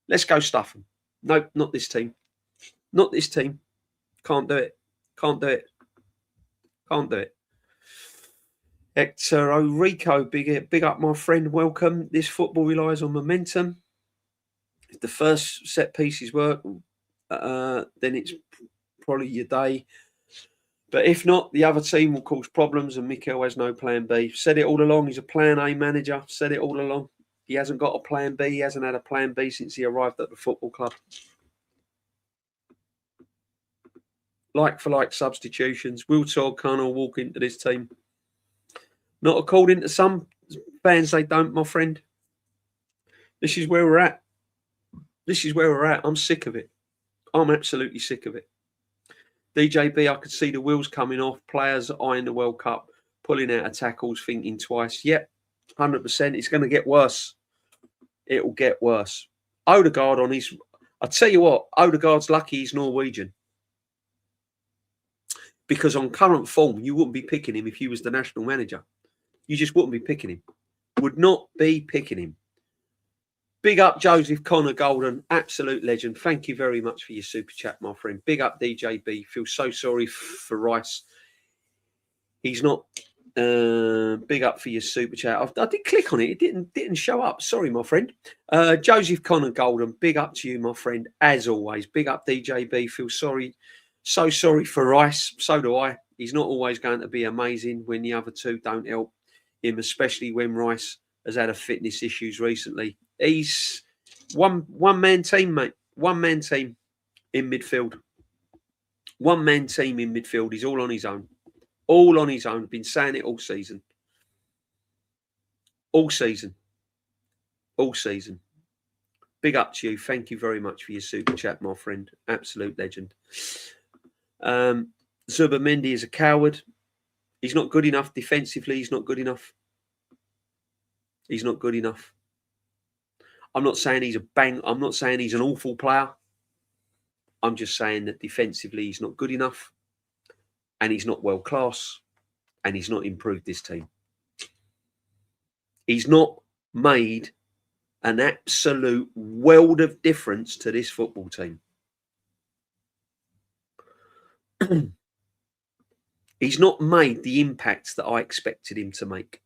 Let's go stuff them. No, not this team. Not this team. Can't do it. Can't do it. Can't do it. Hector Orico, big up, my friend. Welcome. This football relies on momentum. If the first set pieces work, then it's probably your day. But if not, the other team will cause problems and Mikel has no plan B. Said it all along. He's a plan A manager. Said it all along. He hasn't got a plan B. He hasn't had a plan B since he arrived at the football club. Like for like substitutions. Will Todd Connell walk into this team? Not according to some fans, they don't, my friend. This is where we're at. This is where we're at. I'm sick of it. I'm absolutely sick of it. DJB, I could see the wheels coming off. Players eyeing the World Cup, pulling out of tackles, thinking twice. Yep, 100%. It's going to get worse. It will get worse. Odegaard on his... I tell you what, Odegaard's lucky he's Norwegian. Because on current form, you wouldn't be picking him if you was the national manager. You just wouldn't be picking him. Would not be picking him. Big up Joseph Connor Golden, absolute legend. Thank you very much for your super chat, my friend. Big up DJB. Feel so sorry for Rice. He's not. Big up for your super chat. I did click on it. It didn't show up. Sorry, my friend. Joseph Connor Golden. Big up to you, my friend. As always. Big up DJB. Feel sorry. So sorry for Rice. So do I. He's not always going to be amazing when the other two don't help him, especially when Rice has had a fitness issues recently. He's one man team, mate. One-man team in midfield. One-man team in midfield. He's all on his own. All on his own. Been saying it all season. All season. All season. Big up to you. Thank you very much for your super chat, my friend. Absolute legend. Zubimendi is a coward. He's not good enough defensively. He's not good enough. He's not good enough. I'm not saying he's I'm not saying he's an awful player. I'm just saying that defensively he's not good enough, and he's not world class, and he's not improved this team. He's not made an absolute world of difference to this football team. He's not made the impact that I expected him to make.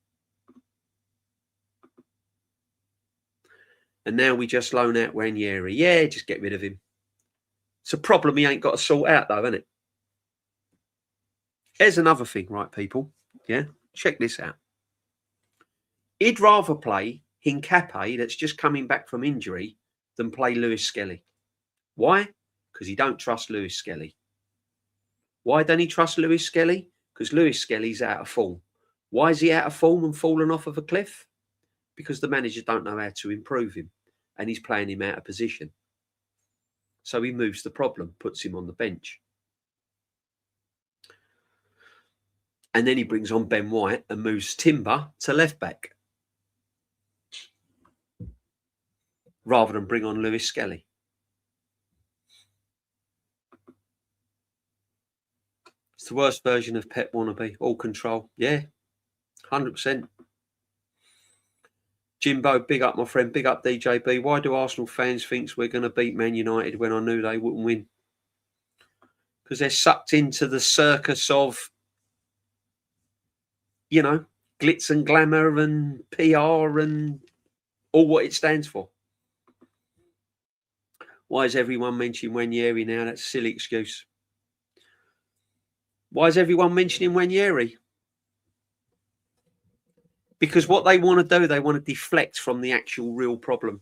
And now we just loan out Ranieri. Yeah, just get rid of him. It's a problem he ain't got to sort out, though, isn't it? Here's another thing, right, people? Yeah, check this out. He'd rather play Hincapié, that's just coming back from injury, than play Lewis Skelly. Why? Because he don't trust Lewis Skelly. Why don't he trust Lewis Skelly? Because Lewis Skelly's out of form. Why is he out of form and fallen off of a cliff? Because the manager don't know how to improve him, and he's playing him out of position. So he moves the problem, puts him on the bench. And then he brings on Ben White and moves Timber to left back, rather than bring on Lewis Skelly. It's the worst version of Pep wannabe. All control. Yeah, 100%. Jimbo, big up, my friend. Big up, DJB. Why do Arsenal fans think we're going to beat Man United when I knew they wouldn't win? Because they're sucked into the circus of, you know, glitz and glamour and PR and all what it stands for. Why is everyone mentioning Ranieri now? That's a silly excuse. Why is everyone mentioning Ranieri? Because what they want to do, they want to deflect from the actual real problem.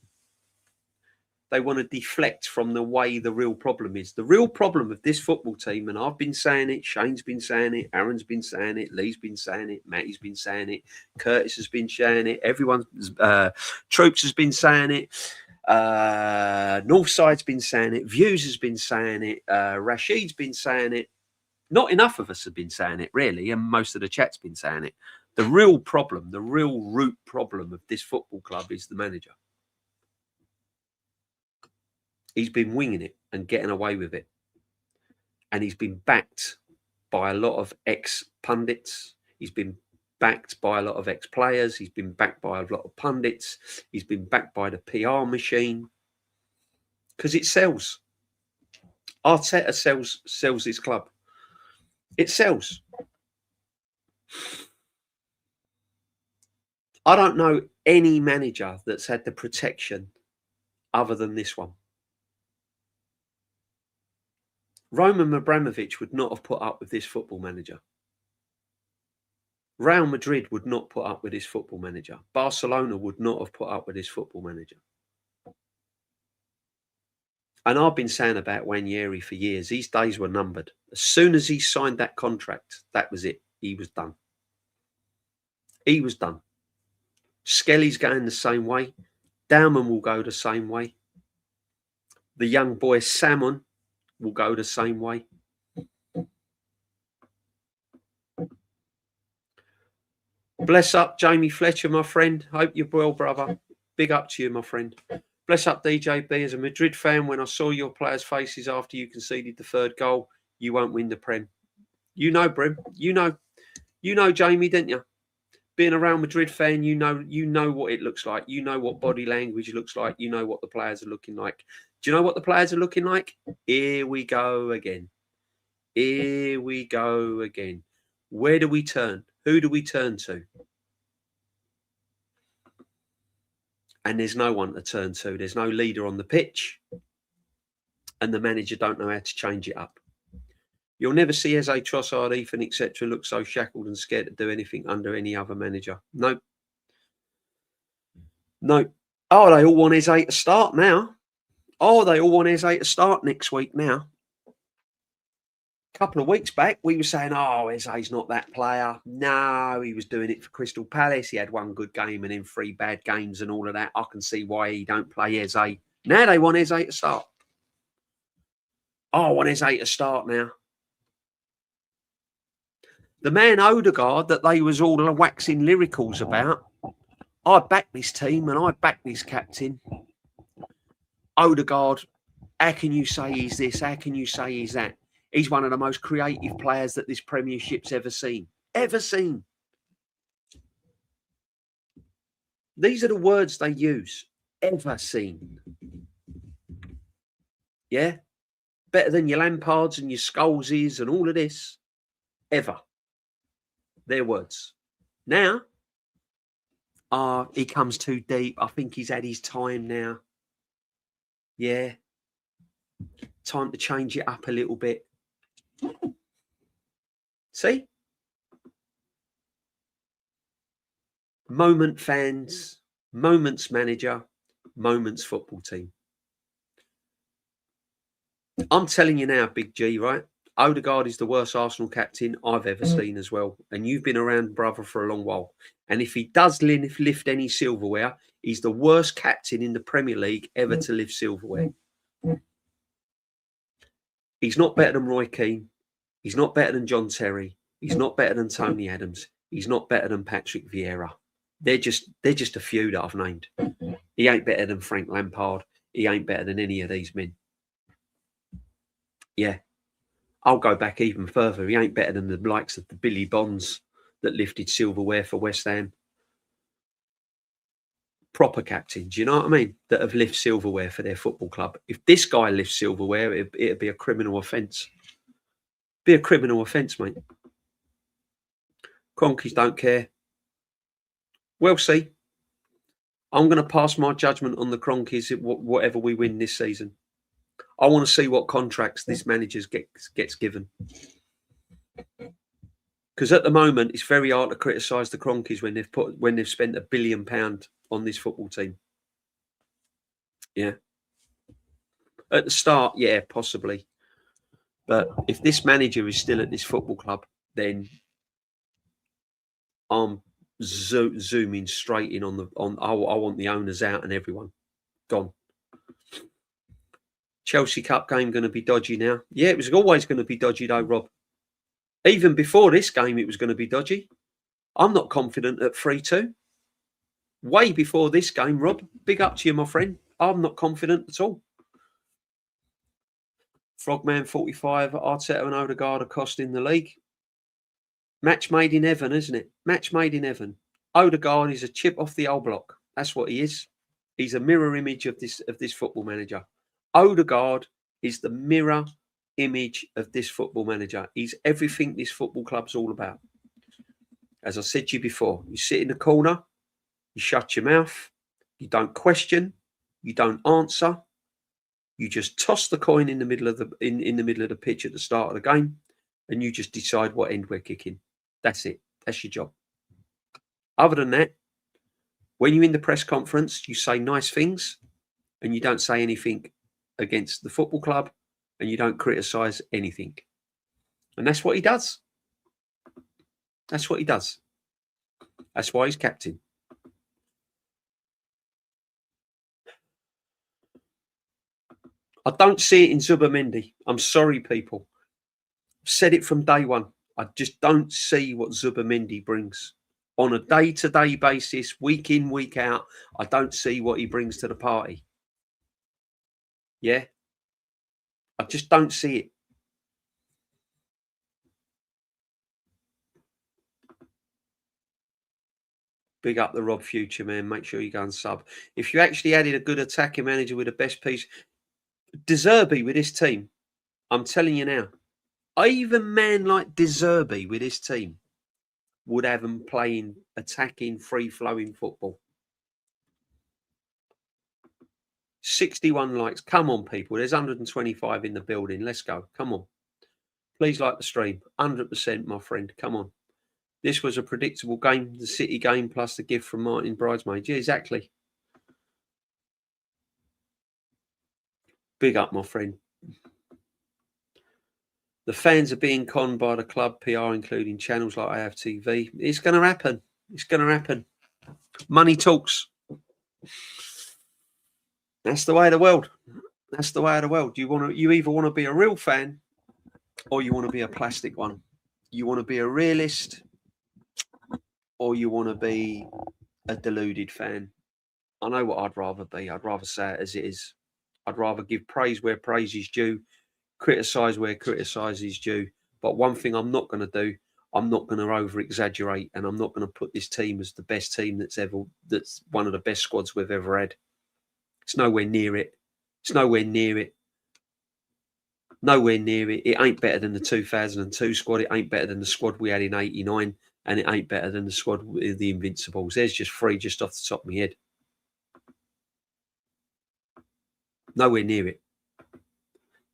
They want to deflect from the way the real problem is. The real problem of this football team, and I've been saying it, Shane's been saying it, Aaron's been saying it, Lee's been saying it, Matty's been saying it, Curtis has been saying it, everyone's, Troops has been saying it, Northside's been saying it, Views has been saying it, Rashid's been saying it. Not enough of us have been saying it, really, and most of the chat's been saying it. The real problem, the real root problem of this football club is the manager. He's been winging it and getting away with it. And he's been backed by a lot of ex-pundits. He's been backed by a lot of ex-players. He's been backed by a lot of pundits. He's been backed by the PR machine. Because it sells. Arteta sells his club. It sells. I don't know any manager that's had the protection other than this one. Roman Abramovich would not have put up with this football manager. Real Madrid would not put up with this football manager. Barcelona would not have put up with this football manager. And I've been saying about Ranieri for years. These days were numbered. As soon as he signed that contract, that was it. He was done. He was done. Skelly's going the same way. Dowman will go the same way. The young boy Salmon will go the same way. Bless up, Jamie Fletcher, my friend. Hope you're well, brother. Big up to you, my friend. Bless up, DJB. As a Madrid fan, when I saw your players' faces after you conceded the third goal, you won't win the Prem. You know, Brim. You know, Jamie, didn't you? Being a Real Madrid fan, you know what it looks like. You know what body language looks like. You know what the players are looking like. Do you know what the players are looking like? Here we go again. Here we go again. Where do we turn? Who do we turn to? And there's no one to turn to. There's no leader on the pitch. And the manager don't know how to change it up. You'll never see Eze, Trossard, Ethan, etc. look so shackled and scared to do anything under any other manager. No. No. Oh, they all want Eze to start now. Oh, they all want Eze to start next week now. A couple of weeks back, we were saying, oh, Eze's not that player. No, he was doing it for Crystal Palace. He had one good game and then 3 bad games and all of that. I can see why he don't play Eze. Now they want Eze to start. Oh, I want Eze to start now. The man Odegaard that they was all waxing lyricals about, I back this team and I back this captain. Odegaard, how can you say he's this? How can you say he's that? He's one of the most creative players that this Premiership's ever seen. Ever seen. These are the words they use. Ever seen. Yeah? Better than your Lampards and your Scholeses and all of this. Ever. Their words. Now, he comes too deep. I think he's had his time now. Yeah. Time to change it up a little bit. See? Moment fans, moments manager, moments football team. I'm telling you now, Big G, right? Odegaard is the worst Arsenal captain I've ever seen as well. And you've been around, brother, for a long while. And if he does lift any silverware, he's the worst captain in the Premier League ever to lift silverware. He's not better than Roy Keane. He's not better than John Terry. He's not better than Tony Adams. He's not better than Patrick Vieira. They're just a few that I've named. He ain't better than Frank Lampard. He ain't better than any of these men. Yeah. I'll go back even further. He ain't better than the likes of the Billy Bonds that lifted silverware for West Ham. Proper captains, you know what I mean? That have lifted silverware for their football club. If this guy lifts silverware, it'd be a criminal offence. Be a criminal offence, mate. Cronkies don't care. We'll see. I'm going to pass my judgment on the Cronkies whatever we win this season. I want to see what contracts this manager gets given. Because at the moment, it's very hard to criticise the Cronkies when they've spent £1 billion on this football team. Yeah. At the start, yeah, possibly. But if this manager is still at this football club, then I'm zooming straight in on I want the owners out and everyone gone. Chelsea Cup game going to be dodgy now. Yeah, it was always going to be dodgy though, Rob. Even before this game, it was going to be dodgy. I'm not confident at 3-2. Way before this game, Rob. Big up to you, my friend. I'm not confident at all. Frogman 45, Arteta and Odegaard are costing the league. Match made in heaven, isn't it? Match made in heaven. Odegaard is a chip off the old block. That's what he is. He's a mirror image of this football manager. Odegaard is the mirror image of this football manager. He's everything this football club's all about. As I said to you before, you sit in the corner, you shut your mouth, you don't question, you don't answer, you just toss the coin in the middle of the pitch at the start of the game, and you just decide what end we're kicking. That's it. That's your job. Other than that, when you're in the press conference, you say nice things, and you don't say anything against the football club, and you don't criticise anything. And that's what he does. That's what he does. That's why he's captain. I don't see it in Zubimendi. I'm sorry, people. I've said it from day one. I just don't see what Zubimendi brings. On a day-to-day basis, week in, week out, I don't see what he brings to the party. Yeah? I just don't see it. Big up the Rob Future, man. Make sure you go and sub. If you actually added a good attacking manager with the best piece, De Zerbi with this team, I'm telling you now, even man like De Zerbi with this team would have them playing, attacking, free-flowing football. 61 likes. Come on, people. There's 125 in the building. Let's go. Come on. Please like the stream. 100%, my friend. Come on. This was a predictable game, the City game plus the gift from Martin Bridesmaid. Yeah, exactly. Big up, my friend. The fans are being conned by the club PR, including channels like AFTV. It's going to happen. It's going to happen. Money talks. That's the way of the world. That's the way of the world. You either want to be a real fan or you want to be a plastic one. You want to be a realist or you want to be a deluded fan. I know what I'd rather be. I'd rather say it as it is. I'd rather give praise where praise is due, criticise where criticise is due. But one thing I'm not going to do, I'm not going to over exaggerate, and I'm not going to put this team as the best team that's one of the best squads we've ever had. It's nowhere near it. It's nowhere near it. Nowhere near it. It ain't better than the 2002 squad. It ain't better than the squad we had in '89, and it ain't better than the squad with the Invincibles. There's just three just off the top of my head. Nowhere near it.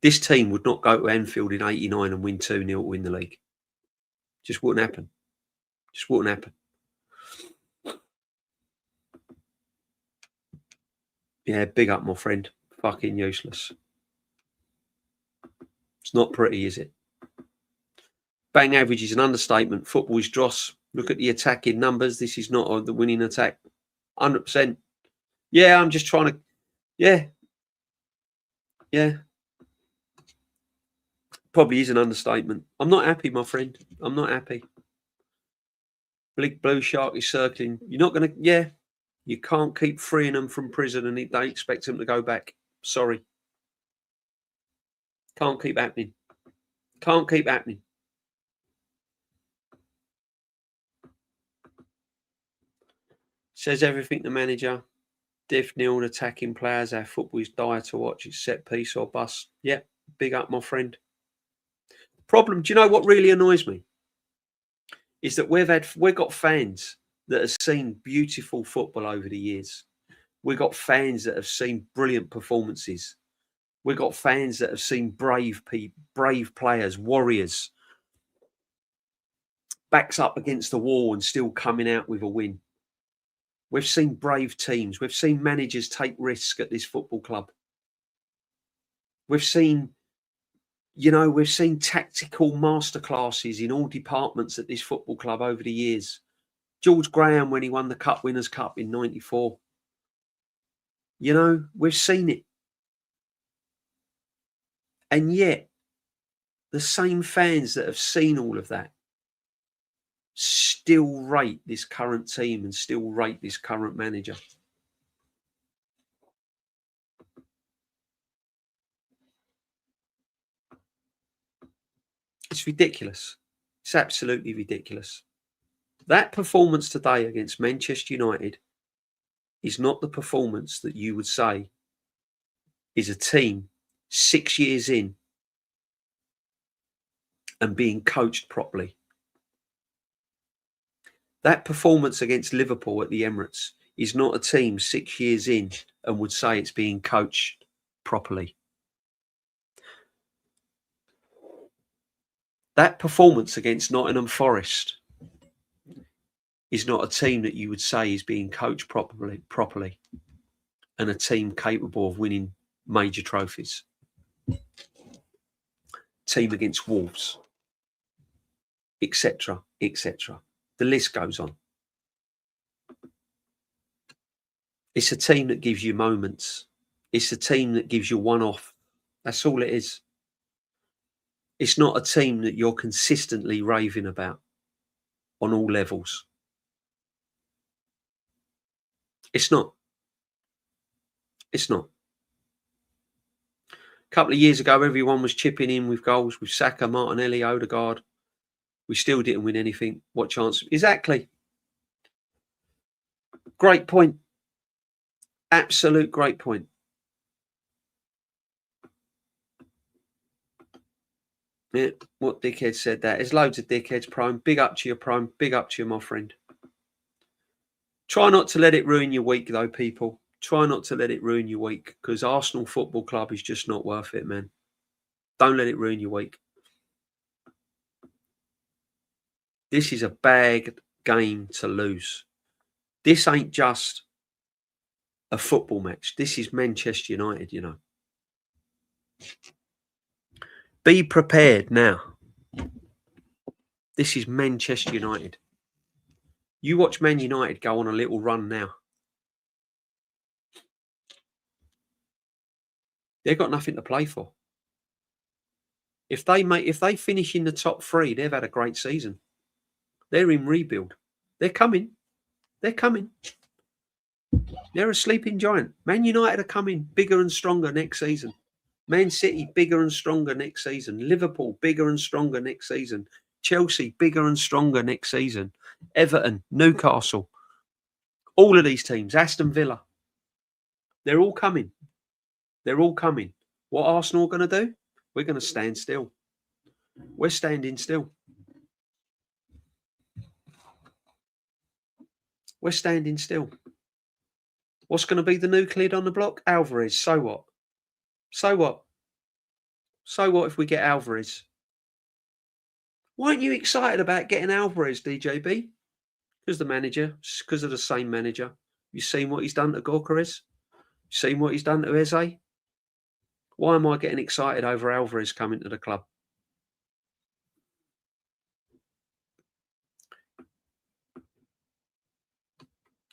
This team would not go to Anfield in '89 and win 2-0 to win the league. Just wouldn't happen. Just wouldn't happen. Yeah, big up, my friend. Fucking useless. It's not pretty, is it? Bang average is an understatement. Football is dross. Look at the attacking numbers. This is not the winning attack. 100%. Yeah, I'm just trying to... Yeah. Yeah. Probably is an understatement. I'm not happy, my friend. I'm not happy. Big blue shark is circling. You're not going to... Yeah. You can't keep freeing them from prison and they expect them to go back. Sorry. Can't keep happening. Can't keep happening. Says everything the manager. Diff nil attacking players. Our football is dire to watch. It's set piece or bust. Yeah, big up, my friend. Problem, do you know what really annoys me? Is that we've got fans that have seen beautiful football over the years. We've got fans that have seen brilliant performances. We've got fans that have seen brave players, warriors, backs up against the wall and still coming out with a win. We've seen brave teams. We've seen managers take risks at this football club. We've seen, we've seen tactical masterclasses in all departments at this football club over the years. George Graham, when he won the Cup Winners' Cup in '94. We've seen it. And yet, the same fans that have seen all of that still rate this current team and still rate this current manager. It's ridiculous. It's absolutely ridiculous. That performance today against Manchester United is not the performance that you would say is a team 6 years in and being coached properly. That performance against Liverpool at the Emirates is not a team 6 years in and would say it's being coached properly. That performance against Nottingham Forest is not a team that you would say is being coached properly and a team capable of winning major trophies. Team against Wolves, etc., etc. The list goes on. It's a team that gives you moments. It's a team that gives you one-off. That's all it is. It's not a team that you're consistently raving about on all levels. It's not. It's not. A couple of years ago, everyone was chipping in with goals with Saka, Martinelli, Odegaard. We still didn't win anything. What chance? Exactly. Great point. Absolute great point. Yeah, what dickhead said that? There's loads of dickheads, Prime. Big up to you, Prime. Big up to you, my friend. Try not to let it ruin your week, though, people. Try not to let it ruin your week, because Arsenal Football Club is just not worth it, man. Don't let it ruin your week. This is a bad game to lose. This ain't just a football match. This is Manchester United, Be prepared now. This is Manchester United. You watch Man United go on a little run now. They've got nothing to play for. If they finish in the top 3, they've had a great season. They're in rebuild. They're coming. They're coming. They're a sleeping giant. Man United are coming bigger and stronger next season. Man City bigger and stronger next season. Liverpool bigger and stronger next season. Chelsea bigger and stronger next season. Everton, Newcastle, all of these teams, Aston Villa, they're all coming. They're all coming. What Arsenal are going to do? We're going to stand still. We're standing still. We're standing still. What's going to be the new kid on the block? Alvarez. So what? So what? So what if we get Alvarez? Why aren't you excited about getting Alvarez, DJB? Because the manager, because of the same manager. You seen what he's done to Gorkarez? Seen what he's done to Eze? Why am I getting excited over Alvarez coming to the club?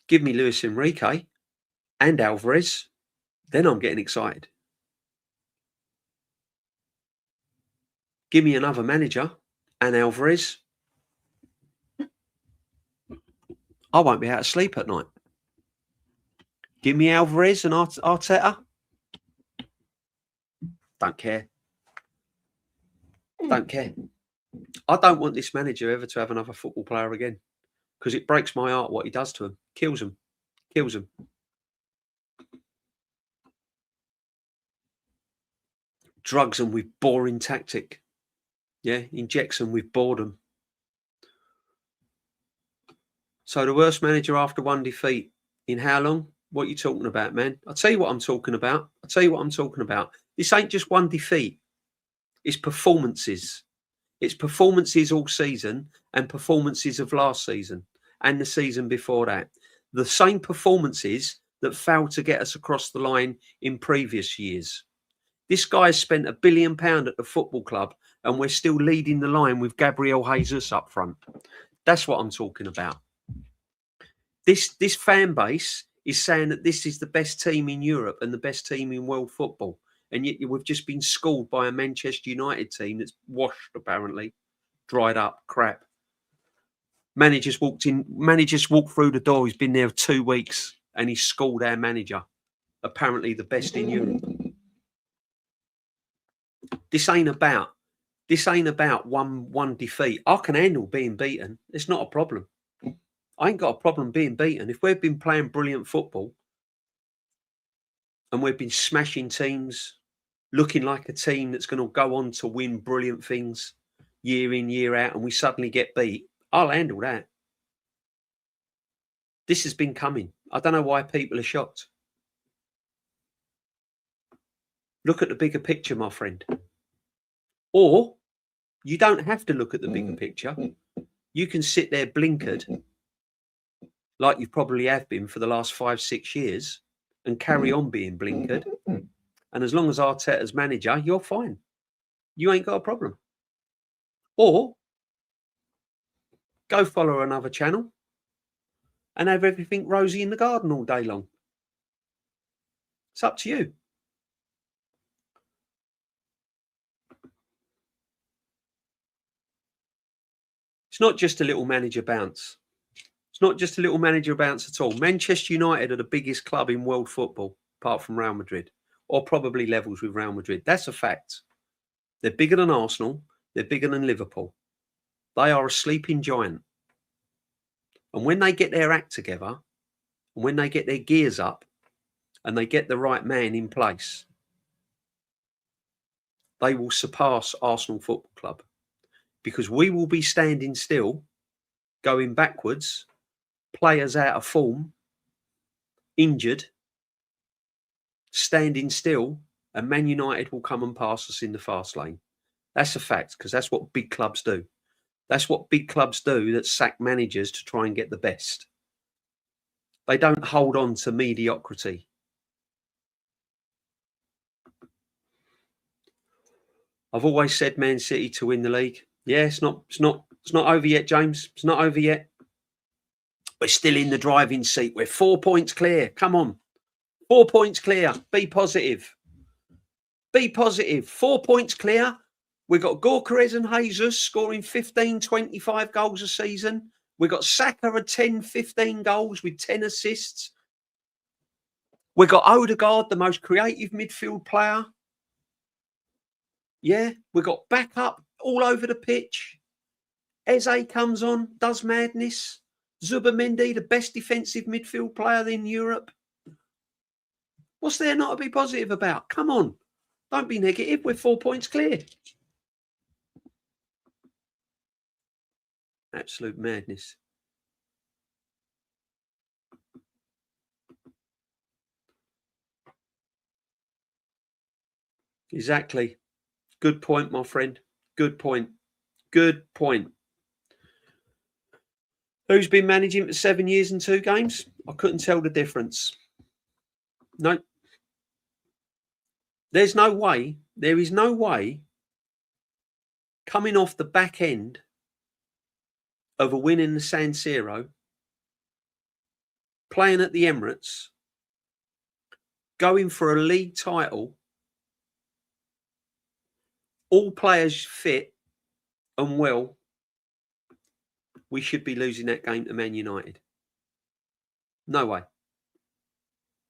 Give me Luis Enrique and Alvarez, then I'm getting excited. Give me another manager and Alvarez, I won't be able to sleep at night. Give me Alvarez and Arteta. Don't care. Don't care. I don't want this manager ever to have another football player again because it breaks my heart what he does to them. Kills them. Kills them. Drugs them with boring tactic. Yeah, injects them with boredom. So the worst manager after one defeat in how long? What are you talking about, man? I'll tell you what I'm talking about. This ain't just one defeat. It's performances. It's performances all season and performances of last season and the season before that. The same performances that failed to get us across the line in previous years. This guy has spent £1 billion at the football club and we're still leading the line with Gabriel Jesus up front. That's what I'm talking about. This fan base is saying that this is the best team in Europe and the best team in world football. And yet we've just been schooled by a Manchester United team that's washed, apparently, dried up, crap. Managers walked through the door. He's been there 2 weeks and he's schooled our manager. Apparently the best in Europe. This ain't about one defeat. I can handle being beaten. It's not a problem. I ain't got a problem being beaten. If we've been playing brilliant football and we've been smashing teams, looking like a team that's going to go on to win brilliant things year in, year out, and we suddenly get beat, I'll handle that. This has been coming. I don't know why people are shocked. Look at the bigger picture, my friend. Or you don't have to look at the bigger picture. You can sit there blinkered, like you probably have been for the last 5-6 years, and carry on being blinkered. And as long as Arteta's manager, you're fine. You ain't got a problem. Or go follow another channel and have everything rosy in the garden all day long. It's up to you. It's not just a little manager bounce. It's not just a little manager bounce at all. Manchester United are the biggest club in world football, apart from Real Madrid, or probably levels with Real Madrid. That's a fact. They're bigger than Arsenal. They're bigger than Liverpool. They are a sleeping giant. And when they get their act together, and when they get their gears up, and they get the right man in place, they will surpass Arsenal Football Club. Because we will be standing still, going backwards, players out of form, injured, standing still, and Man United will come and pass us in the fast lane. That's a fact, because that's what big clubs do. That's what big clubs do that sack managers to try and get the best. They don't hold on to mediocrity. I've always said Man City to win the league. Yeah, it's not over yet, James. It's not over yet. We're still in the driving seat. We're 4 points clear. Come on. 4 points clear. Be positive. Be positive. 4 points clear. We've got Gorkarez and Jesus scoring 15, 25 goals a season. We've got Saka at 10, 15 goals with 10 assists. We've got Odegaard, the most creative midfield player. Yeah, we've got backup all over the pitch. Eze comes on, does madness. Zubamendi, the best defensive midfield player in Europe. What's there not to be positive about? Come on. Don't be negative. We're 4 points clear. Absolute madness. Exactly. Good point, my friend. Good point. Good point. Who's been managing for 7 years and 2 games? I couldn't tell the difference. No. There's no way. There is no way coming off the back end of a win in the San Siro, playing at the Emirates, going for a league title, all players fit and well, we should be losing that game to Man United. No way.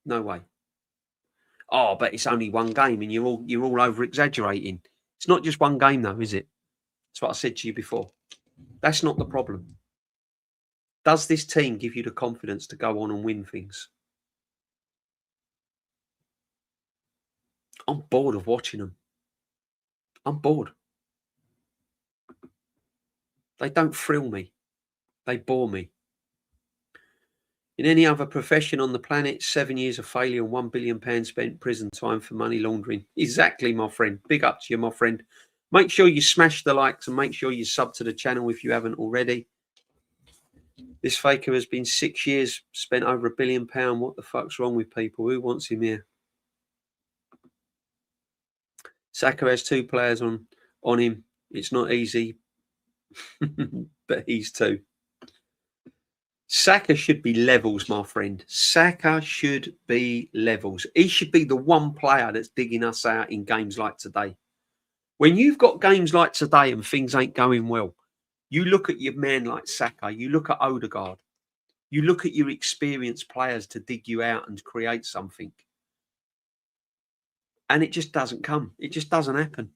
No way. Oh, but it's only one game and you're all over exaggerating. It's not just one game though, is it? That's what I said to you before. That's not the problem. Does this team give you the confidence to go on and win things? I'm bored of watching them. I'm bored. They don't thrill me. They bore me. In any other profession on the planet, 7 years of failure and £1 billion spent prison time for money laundering. Exactly, my friend. Big up to you, my friend. Make sure you smash the likes and make sure you sub to the channel if you haven't already. This faker has been 6 years, spent over £1 billion. What the fuck's wrong with people? Who wants him here? Saka has 2 players on him. It's not easy, but he's 2. Saka should be levels, my friend. Saka should be levels. He should be the one player that's digging us out in games like today. When you've got games like today and things ain't going well, you look at your man like Saka, you look at Odegaard, you look at your experienced players to dig you out and create something. And it just doesn't come. It just doesn't happen.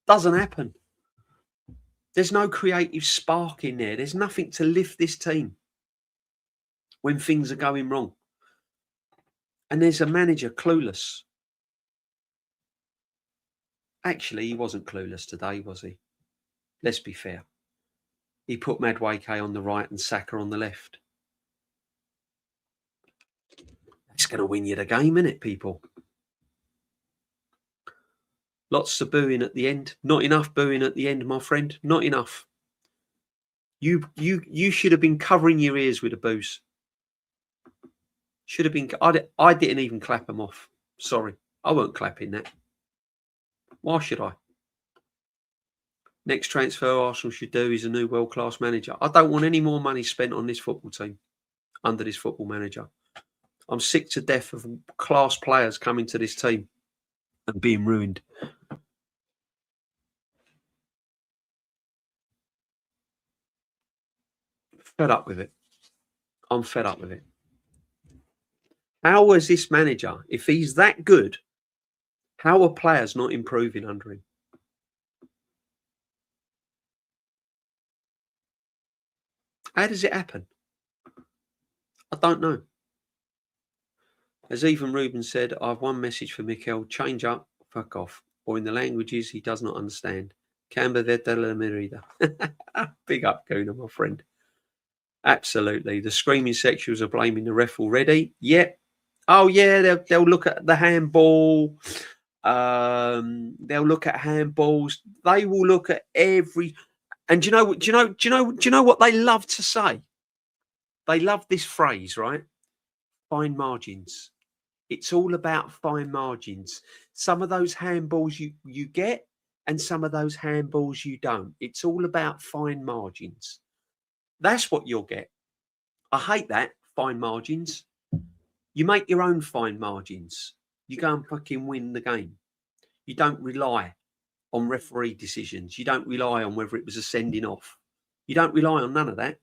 Doesn't happen. There's no creative spark in there. There's nothing to lift this team when things are going wrong. And there's a manager clueless. Actually, he wasn't clueless today, was he? Let's be fair. He put Madueke on the right and Saka on the left. That's going to win you the game, isn't it, people? Lots of booing at the end. Not enough booing at the end, my friend. Not enough. You should have been covering your ears with the boos. Should have been. I didn't even clap them off. Sorry, I weren't clapping that. Why should I? Next transfer Arsenal should do is a new world-class manager. I don't want any more money spent on this football team under this football manager. I'm sick to death of class players coming to this team and being ruined. Fed up with it. I'm fed up with it. How is this manager, if he's that good, how are players not improving under him? How does it happen? I don't know. As even Ruben said, I have one message for Mikel: change up, fuck off. Or in the languages he does not understand. Camba de la Merida. Big up, Guna, my friend. Absolutely. The screaming sexuals are blaming the ref already. Yep. Oh, yeah, they'll look at the handball. They'll look at handballs. They will look at every. And do you know what they love to say? They love this phrase, right? Fine margins. It's all about fine margins. Some of those handballs you get, and some of those handballs you don't. It's all about fine margins. That's what you'll get. I hate that, fine margins. You make your own fine margins. You go and fucking win the game. You don't rely on referee decisions. You don't rely on whether it was a sending off. You don't rely on none of that.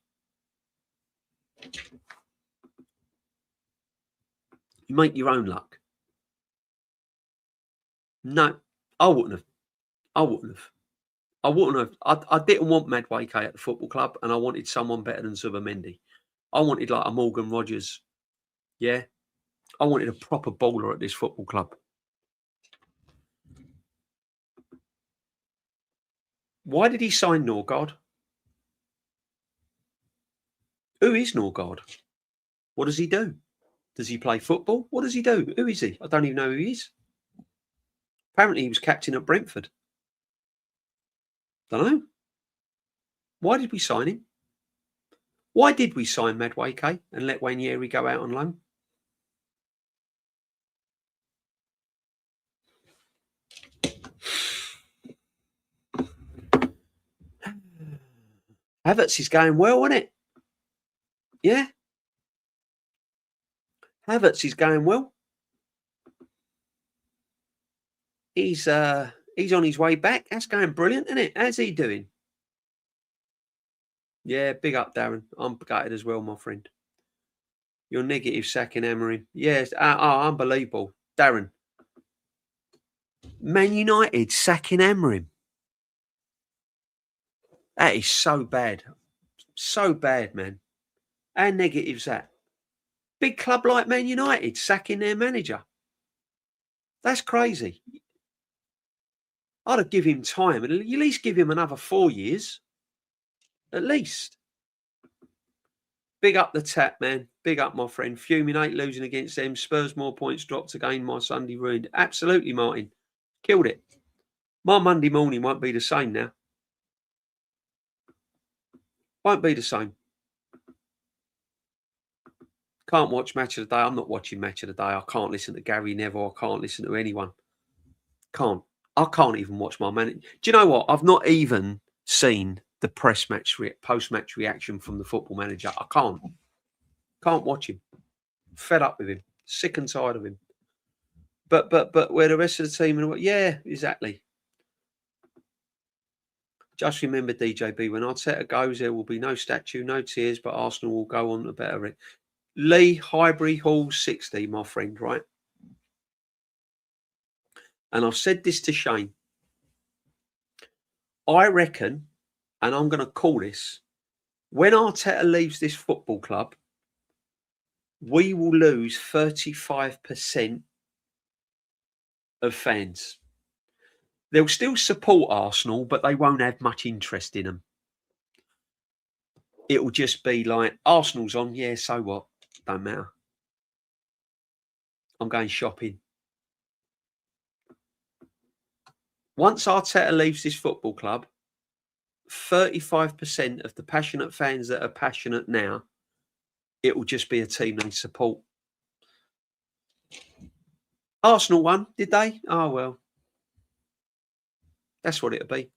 You make your own luck. No, I wouldn't have. I wouldn't have. I didn't want Madueke at the football club, and I wanted someone better than Zubimendi. I wanted like a Morgan Rogers. Yeah. I wanted a proper bowler at this football club. Why did he sign Norgard? Who is Norgard? What does he do? Does he play football? What does he do? Who is he? I don't even know who he is. Apparently he was captain at Brentford. Don't know. Why did we sign him? Why did we sign Madueke and let Wanyeri go out on loan? Havertz is going well, isn't it? Yeah. Havertz is going well. He's on his way back. That's going brilliant, isn't it? How's he doing? Yeah, big up, Darren. I'm gutted as well, my friend. You're negative sacking Amorim. Yes, unbelievable. Darren. Man United sacking Amorim. That is so bad. So bad, man. How negative's that? Big club like Man United sacking their manager. That's crazy. I'd have give him time. At least give him another 4 years. At least. Big up the tap, man. Big up, my friend. Fulminate losing against them. Spurs more points dropped again. My Sunday ruined. Absolutely, Martin. Killed it. My Monday morning won't be the same now. Won't be the same. Can't watch Match of the Day. I'm not watching Match of the Day. I can't listen to Gary Neville. I can't listen to anyone. Can't. I can't even watch my man. Do you know what? I've not even seen the post-match reaction from the Football Manager. I can't. Can't watch him. Fed up with him. Sick and tired of him. But where the rest of the team and yeah, exactly. Just remember, DJB, when Arteta goes, there will be no statue, no tears, but Arsenal will go on to better it. Lee Highbury Hall 60, my friend, right? And I've said this to Shane. I reckon, and I'm going to call this, when Arteta leaves this football club, we will lose 35% of fans. They'll still support Arsenal, but they won't have much interest in them. It will just be like, Arsenal's on, yeah, so what? Don't matter. I'm going shopping. Once Arteta leaves this football club, 35% of the passionate fans that are passionate now, it will just be a team they support. Arsenal won, did they? Oh, well. That's what it'll be.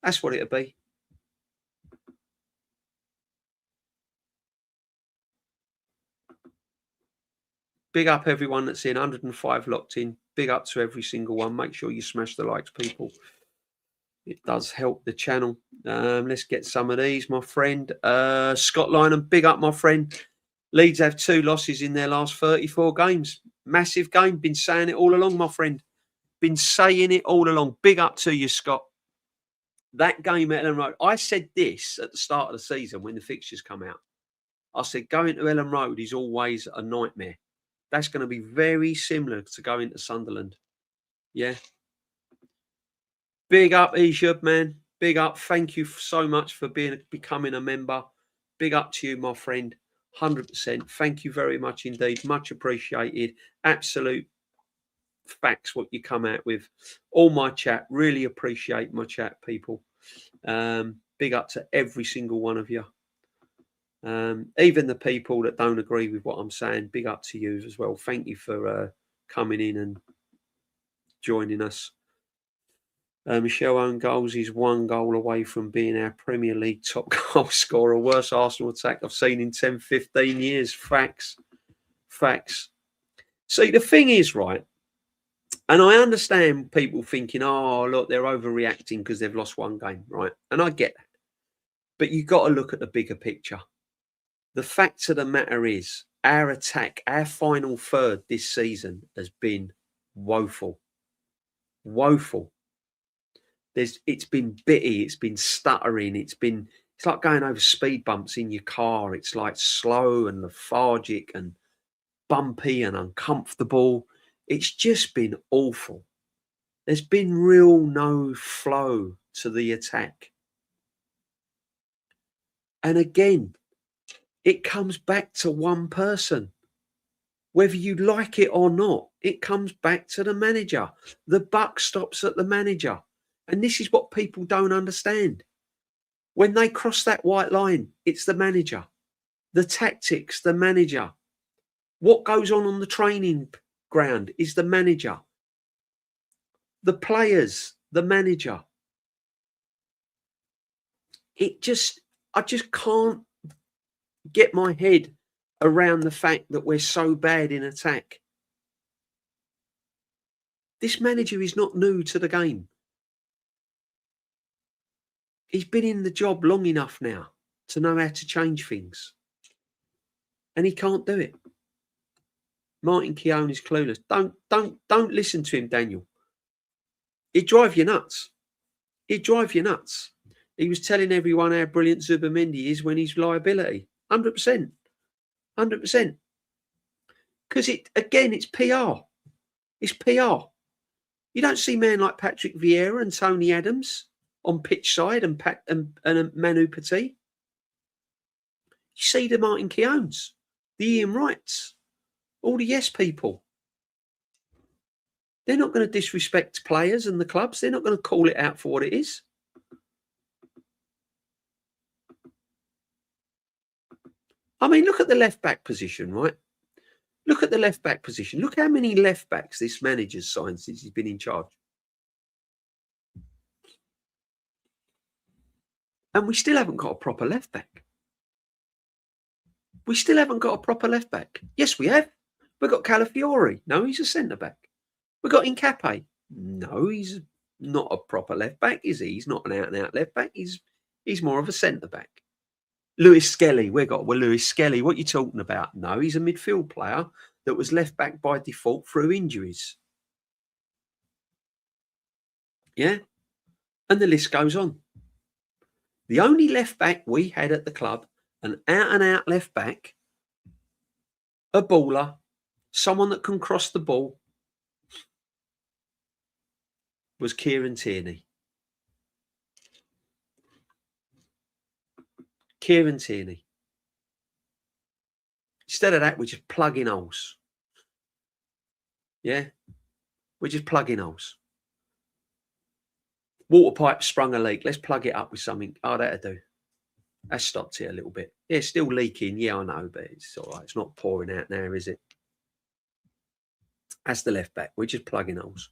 That's what it'll be. Big up everyone that's in, 105 locked in. Big up to every single one. Make sure you smash the likes, people. It does help the channel. Let's get some of these, my friend. Scott Lynham, big up, my friend. Leeds have 2 losses in their last 34 games. Massive game. Been saying it all along, my friend. Been saying it all along. Big up to you, Scott. That game at Ellen Road. I said this at the start of the season when the fixtures come out. I said going to Ellen Road is always a nightmare. That's going to be very similar to going to Sunderland. Yeah. Big up, Eshub, man. Big up. Thank you so much for becoming a member. Big up to you, my friend. 100%. Thank you very much indeed. Much appreciated. Absolute facts what you come out with. All my chat. Really appreciate my chat, people. Big up to every single one of you. Even the people that don't agree with what I'm saying, big up to you as well. Thank you for coming in and joining us. Michelle own goals is 1 goal away from being our Premier League top goal scorer. Worst Arsenal attack I've seen in 10, 15 years. Facts. Facts. See, the thing is, right, and I understand people thinking, oh, look, they're overreacting because they've lost 1 game, right? And I get that. But you've got to look at the bigger picture. The fact of the matter is, our attack, our final third this season has been woeful. Woeful. It's been bitty, it's been stuttering, it's like going over speed bumps in your car. It's like slow and lethargic and bumpy and uncomfortable. It's just been awful. There's been real no flow to the attack. And again, it comes back to one person. Whether you like it or not, it comes back to the manager. The buck stops at the manager. And this is what people don't understand. When they cross that white line, it's the manager. The tactics, the manager. What goes on the training ground is the manager. The players, the manager. I just can't get my head around the fact that we're so bad in attack. This manager is not new to the game. He's been in the job long enough now to know how to change things. And he can't do it. Martin Keown is clueless. Don't listen to him, Daniel. He'd drive you nuts. He'd drive you nuts. He was telling everyone how brilliant Zubimendi is when he's liability. 100%. 100%. Because it's PR. It's PR. You don't see men like Patrick Vieira and Tony Adams on pitch side and Manu Petit. You see the Martin Keowns, the Ian Wrights, all the yes people. They're not going to disrespect players and the clubs. They're not going to call it out for what it is. I mean, look at the left-back position, right? Look at the left-back position. Look how many left-backs this manager's signed since he's been in charge. And we still haven't got a proper left-back. We still haven't got a proper left-back. Yes, we have. We've got Calafiori. No, he's a centre-back. We've got Incape. No, he's not a proper left-back, is he? He's not an out-and-out left-back. He's more of a centre-back. Lewis Skelly. Lewis Skelly. What are you talking about? No, he's a midfield player that was left back by default through injuries. Yeah? And the list goes on. The only left back we had at the club, an out-and-out left back, a baller, someone that can cross the ball, was Kieran Tierney. Kieran Tierney. Instead of that, we're just plugging holes. Yeah? We're just plugging holes. Water pipe sprung a leak. Let's plug it up with something. Oh, that'll do. That stopped it a little bit. Yeah, it's still leaking. Yeah, I know, but it's all right. It's not pouring out now, is it? That's the left back. We're just plugging holes.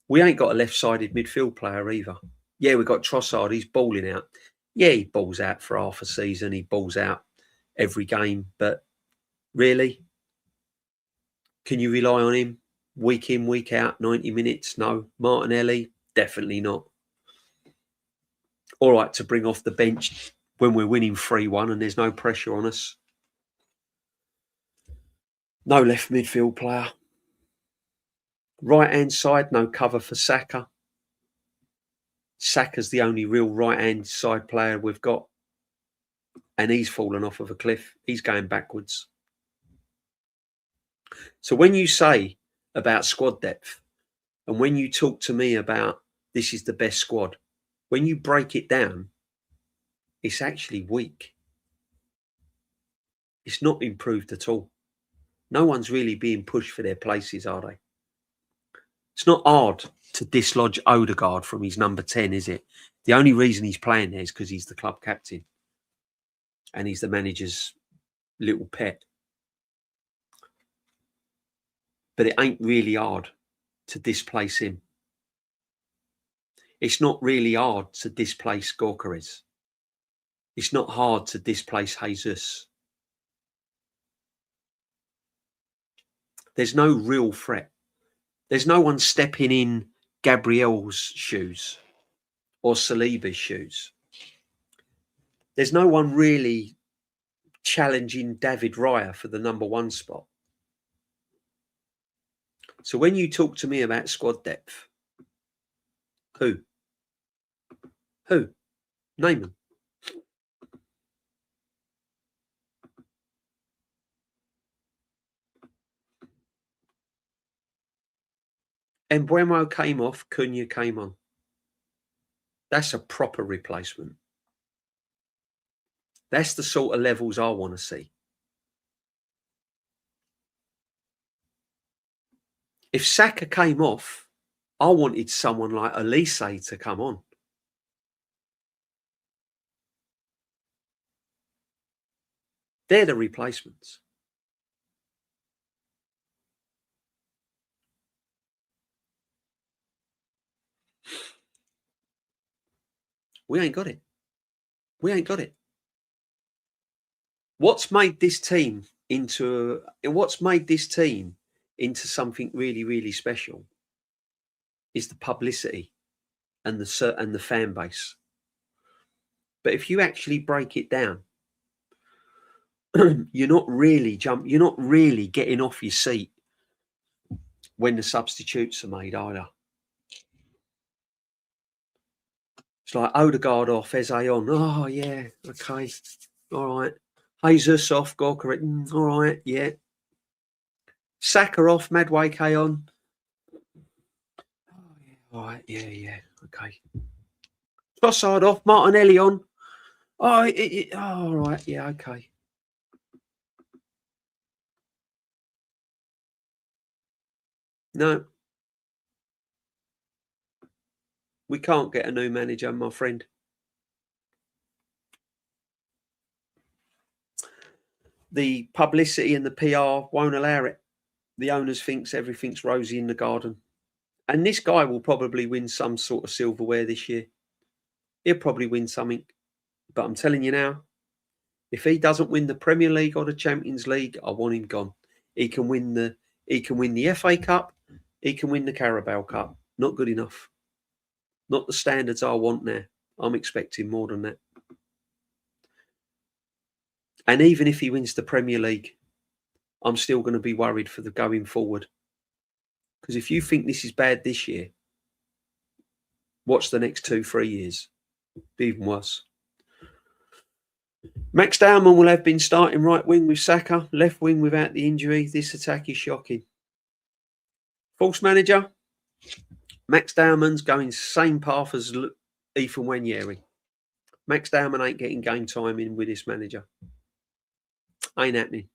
We ain't got a left-sided midfield player either. Yeah, we've got Trossard. He's balling out. Yeah, he balls out for half a season. He balls out every game. But really, can you rely on him week in, week out, 90 minutes? No. Martinelli, definitely not. All right to bring off the bench when we're winning 3-1 and there's no pressure on us. No left midfield player. Right-hand side, no cover for Saka. Saka's the only real right-hand side player we've got. And he's fallen off of a cliff. He's going backwards. So when you say about squad depth, and when you talk to me about this is the best squad, when you break it down, it's actually weak. It's not improved at all. No one's really being pushed for their places, are they? It's not hard to dislodge Odegaard from his number 10, is it? The only reason he's playing there is because he's the club captain and he's the manager's little pet. But it ain't really hard to displace him. It's not really hard to displace Gorkarez. It's not hard to displace Jesus. There's no real threat. There's no one stepping in Gabriel's shoes or Saliba's shoes. There's no one really challenging David Raya for the number 1 spot. So when you talk to me about squad depth, who? Name them. Embuemo came off, Cunha came on. That's a proper replacement. That's the sort of levels I want to see. If Saka came off, I wanted someone like Elise to come on. They're the replacements. We ain't got it. We ain't got it. What's made this team into something really, really special is the publicity and the fan base. But if you actually break it down, you're not really getting off your seat when the substitutes are made either. It's like Odegaard off, Eze on. Oh yeah, okay, all right. Jesus off, Gorka. All right, yeah. Saka off, Madueke on. Oh, yeah, all right, yeah, okay. Trossard off, Martinelli on. Oh, all right, yeah, okay. No, we can't get a new manager, my friend. The publicity and the PR won't allow it. The owners thinks everything's rosy in the garden. And this guy will probably win some sort of silverware this year. He'll probably win something. But I'm telling you now, if he doesn't win the Premier League or the Champions League, I want him gone. He can win the FA Cup. He can win the Carabao Cup. Not good enough. Not the standards I want now. I'm expecting more than that. And even if he wins the Premier League, I'm still going to be worried for the going forward. Because if you think this is bad this year, watch the next 2-3 years. Be even worse. Max Dowman will have been starting right wing with Saka, left wing without the injury. This attack is shocking. False manager, Max Dowman's going same path as Ethan Nwaneri. Max Dowman ain't getting game time in with this manager. Ain't happening.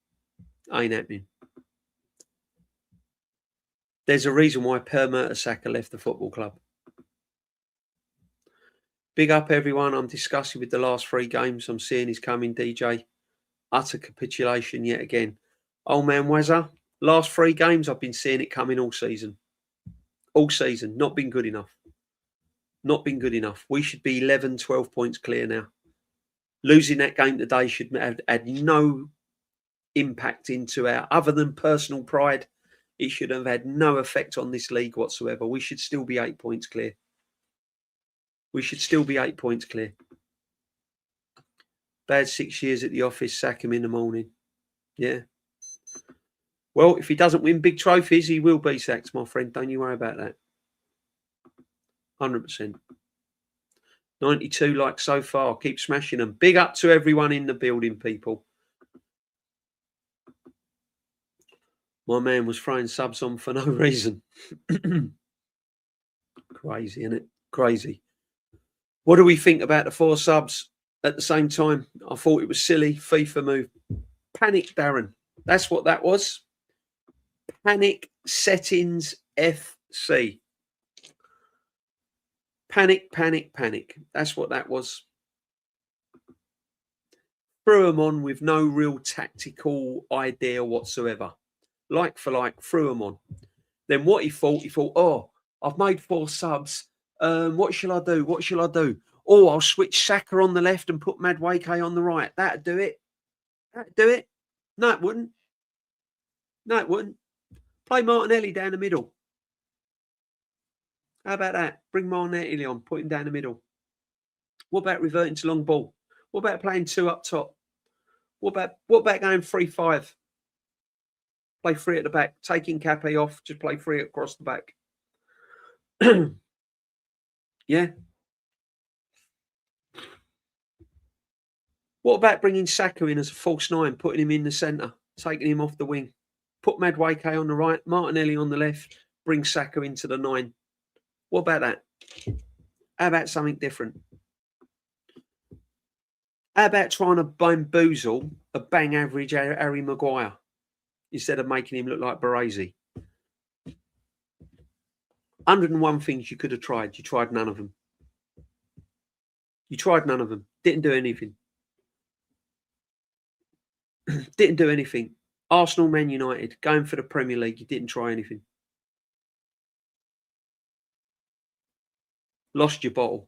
There's a reason why Per Mertesacker left the football club. Big up everyone. I'm disgusted with the last 3 games. I'm seeing is coming, DJ. Utter capitulation yet again. Old man Wazza, last 3 games I've been seeing it coming all season. All season. Not been good enough. We should be 11, 12 points clear now. Losing that game today should have had no impact into our, other than personal pride, it should have had no effect on this league whatsoever. We should still be 8 points clear. Bad 6 years at the office, sack him in the morning. Yeah. Well, if he doesn't win big trophies, he will be sacked, my friend. Don't you worry about that. 100%. 92 likes so far. Keep smashing them. Big up to everyone in the building, people. My man was throwing subs on for no reason. Crazy, isn't it? Crazy. What do we think about the 4 subs at the same time? I thought it was silly. FIFA move. Panic, Darren. That's what that was. Panic settings FC. Panic. That's what that was. Threw them on with no real tactical idea whatsoever. Like for like, threw them on. Then what he thought, oh, I've made 4 subs. What shall I do? What shall I do? Oh, I'll switch Saka on the left and put Madueke on the right. That'd do it. That'd do it. No, it wouldn't. No, it wouldn't. Play Martinelli down the middle. How about that? Bring Martinelli on, put him down the middle. What about reverting to long ball? What about playing 2 up top? What about going 3-5? Play 3 at the back, taking Cape off, just play 3 across the back. Yeah. What about bringing Saka in as a false 9, putting him in the centre, taking him off the wing? Put Madueke on the right, Martinelli on the left, bring Saka into the 9. What about that? How about something different? How about trying to bamboozle a bang average Harry Maguire instead of making him look like Baresi? 101 things you could have tried. You tried none of them. You tried none of them. Didn't do anything. Didn't do anything. Arsenal, Man United, going for the Premier League. You didn't try anything. Lost your bottle.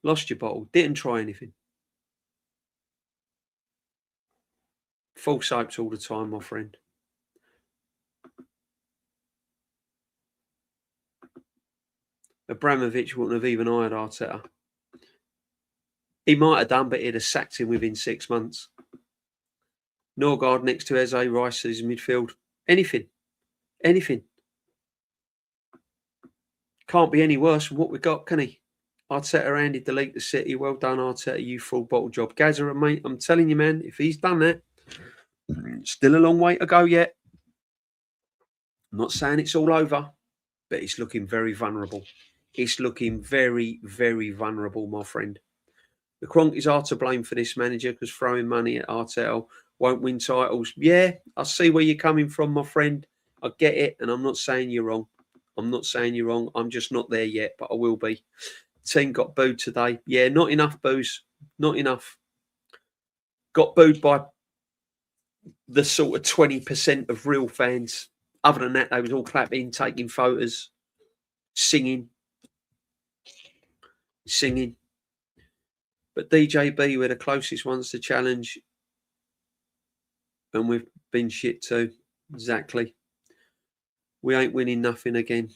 Lost your bottle. Didn't try anything. False hopes all the time, my friend. Abramovich wouldn't have even hired Arteta. He might have done, but he'd have sacked him within 6 months. Norgard next to Eze, Rice as midfield. Anything. Anything. Can't be any worse than what we got, can he? Arteta handed the league to City. Well done, Arteta. You full bottle job. Gazza, mate, I'm telling you, man, if he's done that, still a long way to go yet. I'm not saying it's all over, but it's looking very vulnerable. It's looking very, very vulnerable, my friend. The Cronkies are to blame for this, manager, because throwing money at Arteta won't win titles. Yeah, I see where you're coming from, my friend. I get it, and I'm not saying you're wrong. I'm not saying you're wrong. I'm just not there yet, but I will be. Team got booed today. Yeah, not enough boos. Not enough. Got booed by the sort of 20% of real fans. Other than that, they was all clapping, taking photos, singing. But DJB were the closest ones to challenge. And we've been shit too. Exactly. We ain't winning nothing again.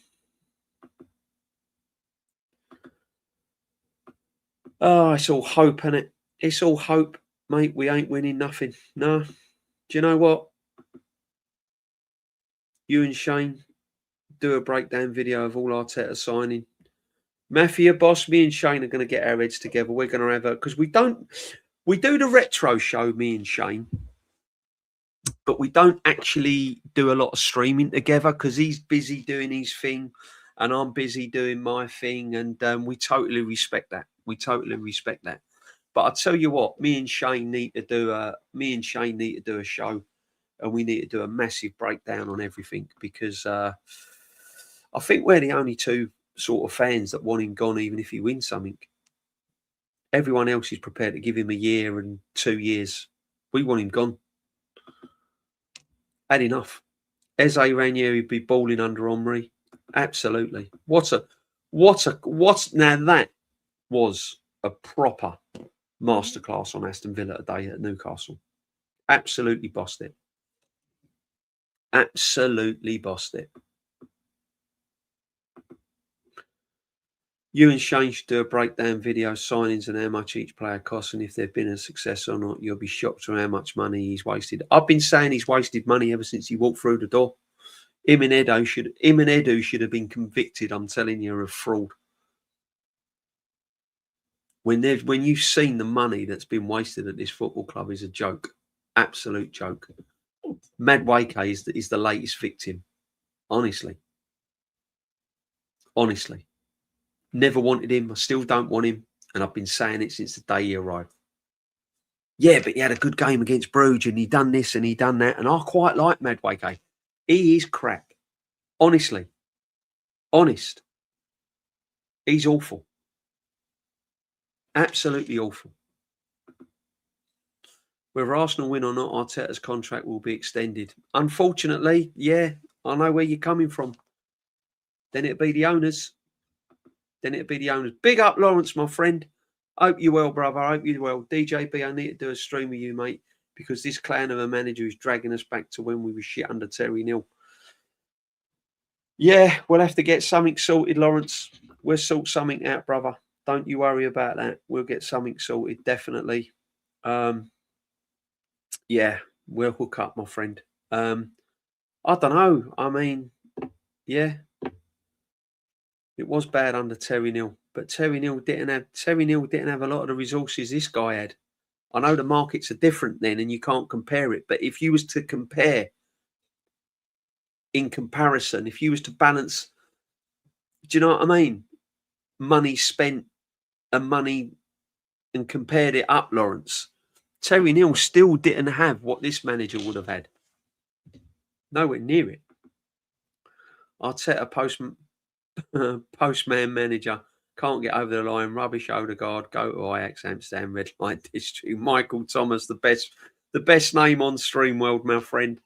Oh, it's all hope, isn't it? It's all hope, mate. We ain't winning nothing. No. Do you know what? You and Shane do a breakdown video of all Arteta signing. Mafia boss, me and Shane are going to get our heads together. We're going to have because we do the retro show, me and Shane, but we don't actually do a lot of streaming together because he's busy doing his thing and I'm busy doing my thing. And we totally respect that. But I tell you what, me and Shane need to do a show, and we need to do a massive breakdown on everything because I think we're the only two sort of fans that want him gone, even if he wins something. Everyone else is prepared to give him a year and 2 years. We want him gone. Had enough. Eze Ranieri be balling under Omri. Absolutely. Now that was a proper masterclass on Aston Villa today at Newcastle. Absolutely bossed it. Absolutely bossed it. You and Shane should do a breakdown video, signings and how much each player costs, and if they've been a success or not. You'll be shocked at how much money he's wasted. I've been saying he's wasted money ever since he walked through the door. Him and Edu should have been convicted, I'm telling you, of fraud. When you've seen the money that's been wasted at this football club is a joke. Absolute joke. Madueke is the latest victim. Honestly. Never wanted him. I still don't want him. And I've been saying it since the day he arrived. Yeah, but he had a good game against Bruges and he done this and he done that. And I quite like Madueke. He is crap. Honestly. Honest. He's awful. Absolutely awful. Whether Arsenal win or not, Arteta's contract will be extended. Unfortunately, yeah, I know where you're coming from. Then it'd be the owners. Big up, Lawrence, my friend. Hope you're well, brother. Hope you're well. DJB, I need to do a stream with you, mate, because this clown of a manager is dragging us back to when we were shit under Terry Neal. Yeah, we'll have to get something sorted, Lawrence. We'll sort something out, brother. Don't you worry about that. We'll get something sorted, definitely. Yeah, we'll hook up, my friend. I don't know. I mean, yeah, it was bad under Terry Neal, but Terry Neal didn't have a lot of the resources this guy had. I know the markets are different then, and you can't compare it. But if you was to compare, in comparison, if you was to balance, do you know what I mean? Money spent and money, and compared it up, Lawrence, Terry Neal still didn't have what this manager would have had. Nowhere near it. Arteta postman manager can't get over the line. Rubbish Odegaard. Go to Ajax Amsterdam red light district. Michael Thomas, the best name on Stream World, my friend.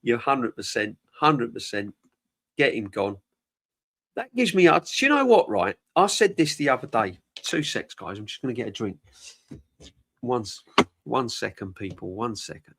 You're 100%. Get him gone. That gives me. Do you know what? Right, I said this the other day. 2 secs, guys. I'm just going to get a drink. 1 second, people. 1 second.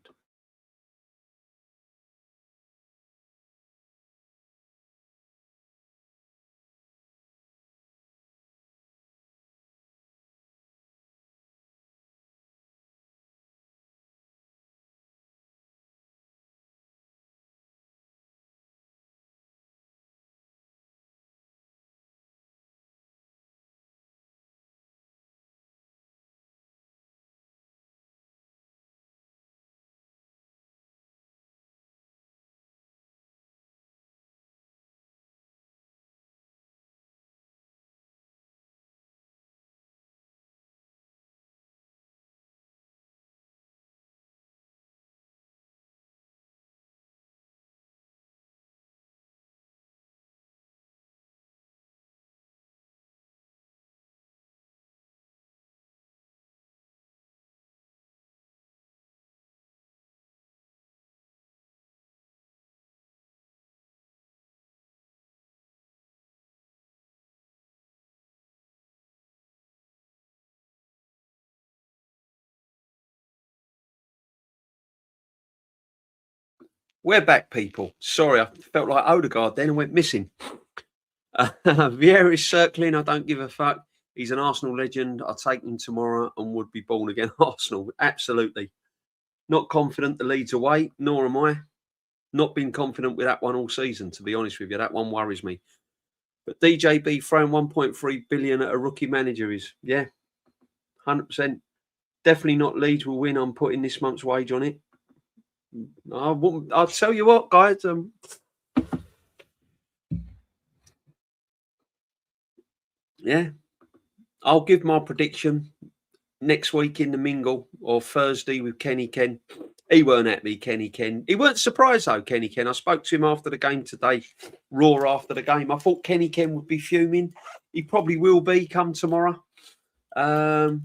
We're back, people. Sorry, I felt like Odegaard then and went missing. Vieira's circling. I don't give a fuck. He's an Arsenal legend. I'll take him tomorrow and would be born again Arsenal. Absolutely. Not confident the Leeds away, nor am I. Not been confident with that one all season, to be honest with you. That one worries me. But DJB throwing 1.3 billion at a rookie manager is, yeah, 100%. Definitely not Leeds will win. I'm putting this month's wage on it. I'll tell you what, guys. Yeah, I'll give my prediction next week in the mingle or Thursday with Kenny Ken. He weren't at me, Kenny Ken. He weren't surprised though, Kenny Ken. I spoke to him after the game today, raw after the game. I thought Kenny Ken would be fuming. He probably will be come tomorrow. But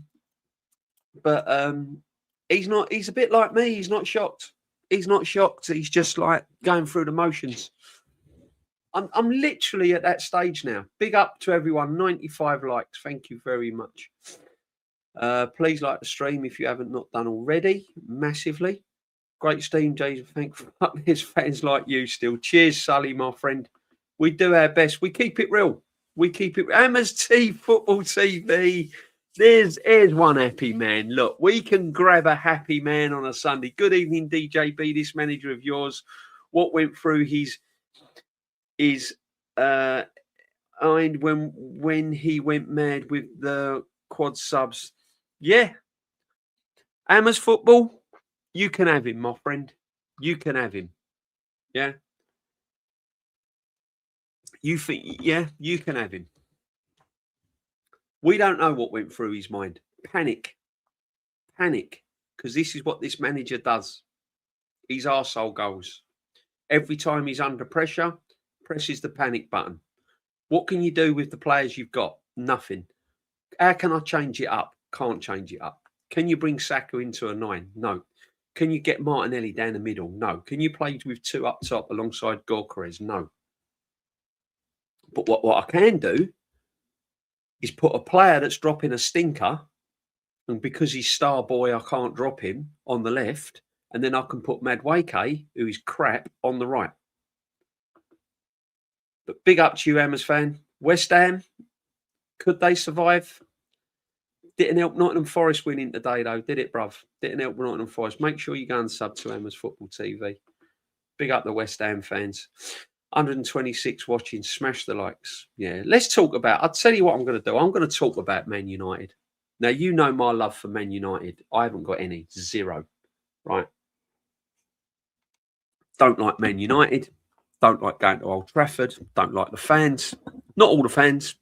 he's not. He's a bit like me. He's not shocked. He's not shocked. He's just like going through the motions. I'm literally at that stage now. Big up to everyone. 95 likes. Thank you very much. Please like the stream if you haven't not done already. Massively. Great stream, Jason. Thank you. There's fans like you still. Cheers, Sully, my friend. We do our best. We keep it real. We keep it. Hammers T Football TV. Here's one happy man. Look, we can grab a happy man on a Sunday. Good evening, DJB. This manager of yours, what went through his mind when he went mad with the quad subs? Yeah, Hammers Football. You can have him, my friend. You can have him. Yeah. You think? Yeah, you can have him. We don't know what went through his mind. Panic, because this is what this manager does. His arsehole goes. Every time he's under pressure, presses the panic button. What can you do with the players you've got? Nothing. How can I change it up? Can't change it up. Can you bring Saka into a 9? No. Can you get Martinelli down the middle? No. Can you play with two up top alongside Gorkarez? No. But what I can do is put a player that's dropping a stinker, and because he's star boy, I can't drop him on the left, and then I can put Madueke, who is crap, on the right. But big up to you, Hammers fan. West Ham, could they survive? Didn't help Nottingham Forest winning today, though, did it, bruv? Didn't help Nottingham Forest. Make sure you go and sub to Hammers Football TV. Big up the West Ham fans. 126 watching. Smash the likes. Yeah, let's talk about. I'll tell you what I'm going to do. I'm going to talk about Man United. Now, you know my love for Man United. I haven't got any. Zero. Right? Don't like Man United. Don't like going to Old Trafford. Don't like the fans. Not all the fans.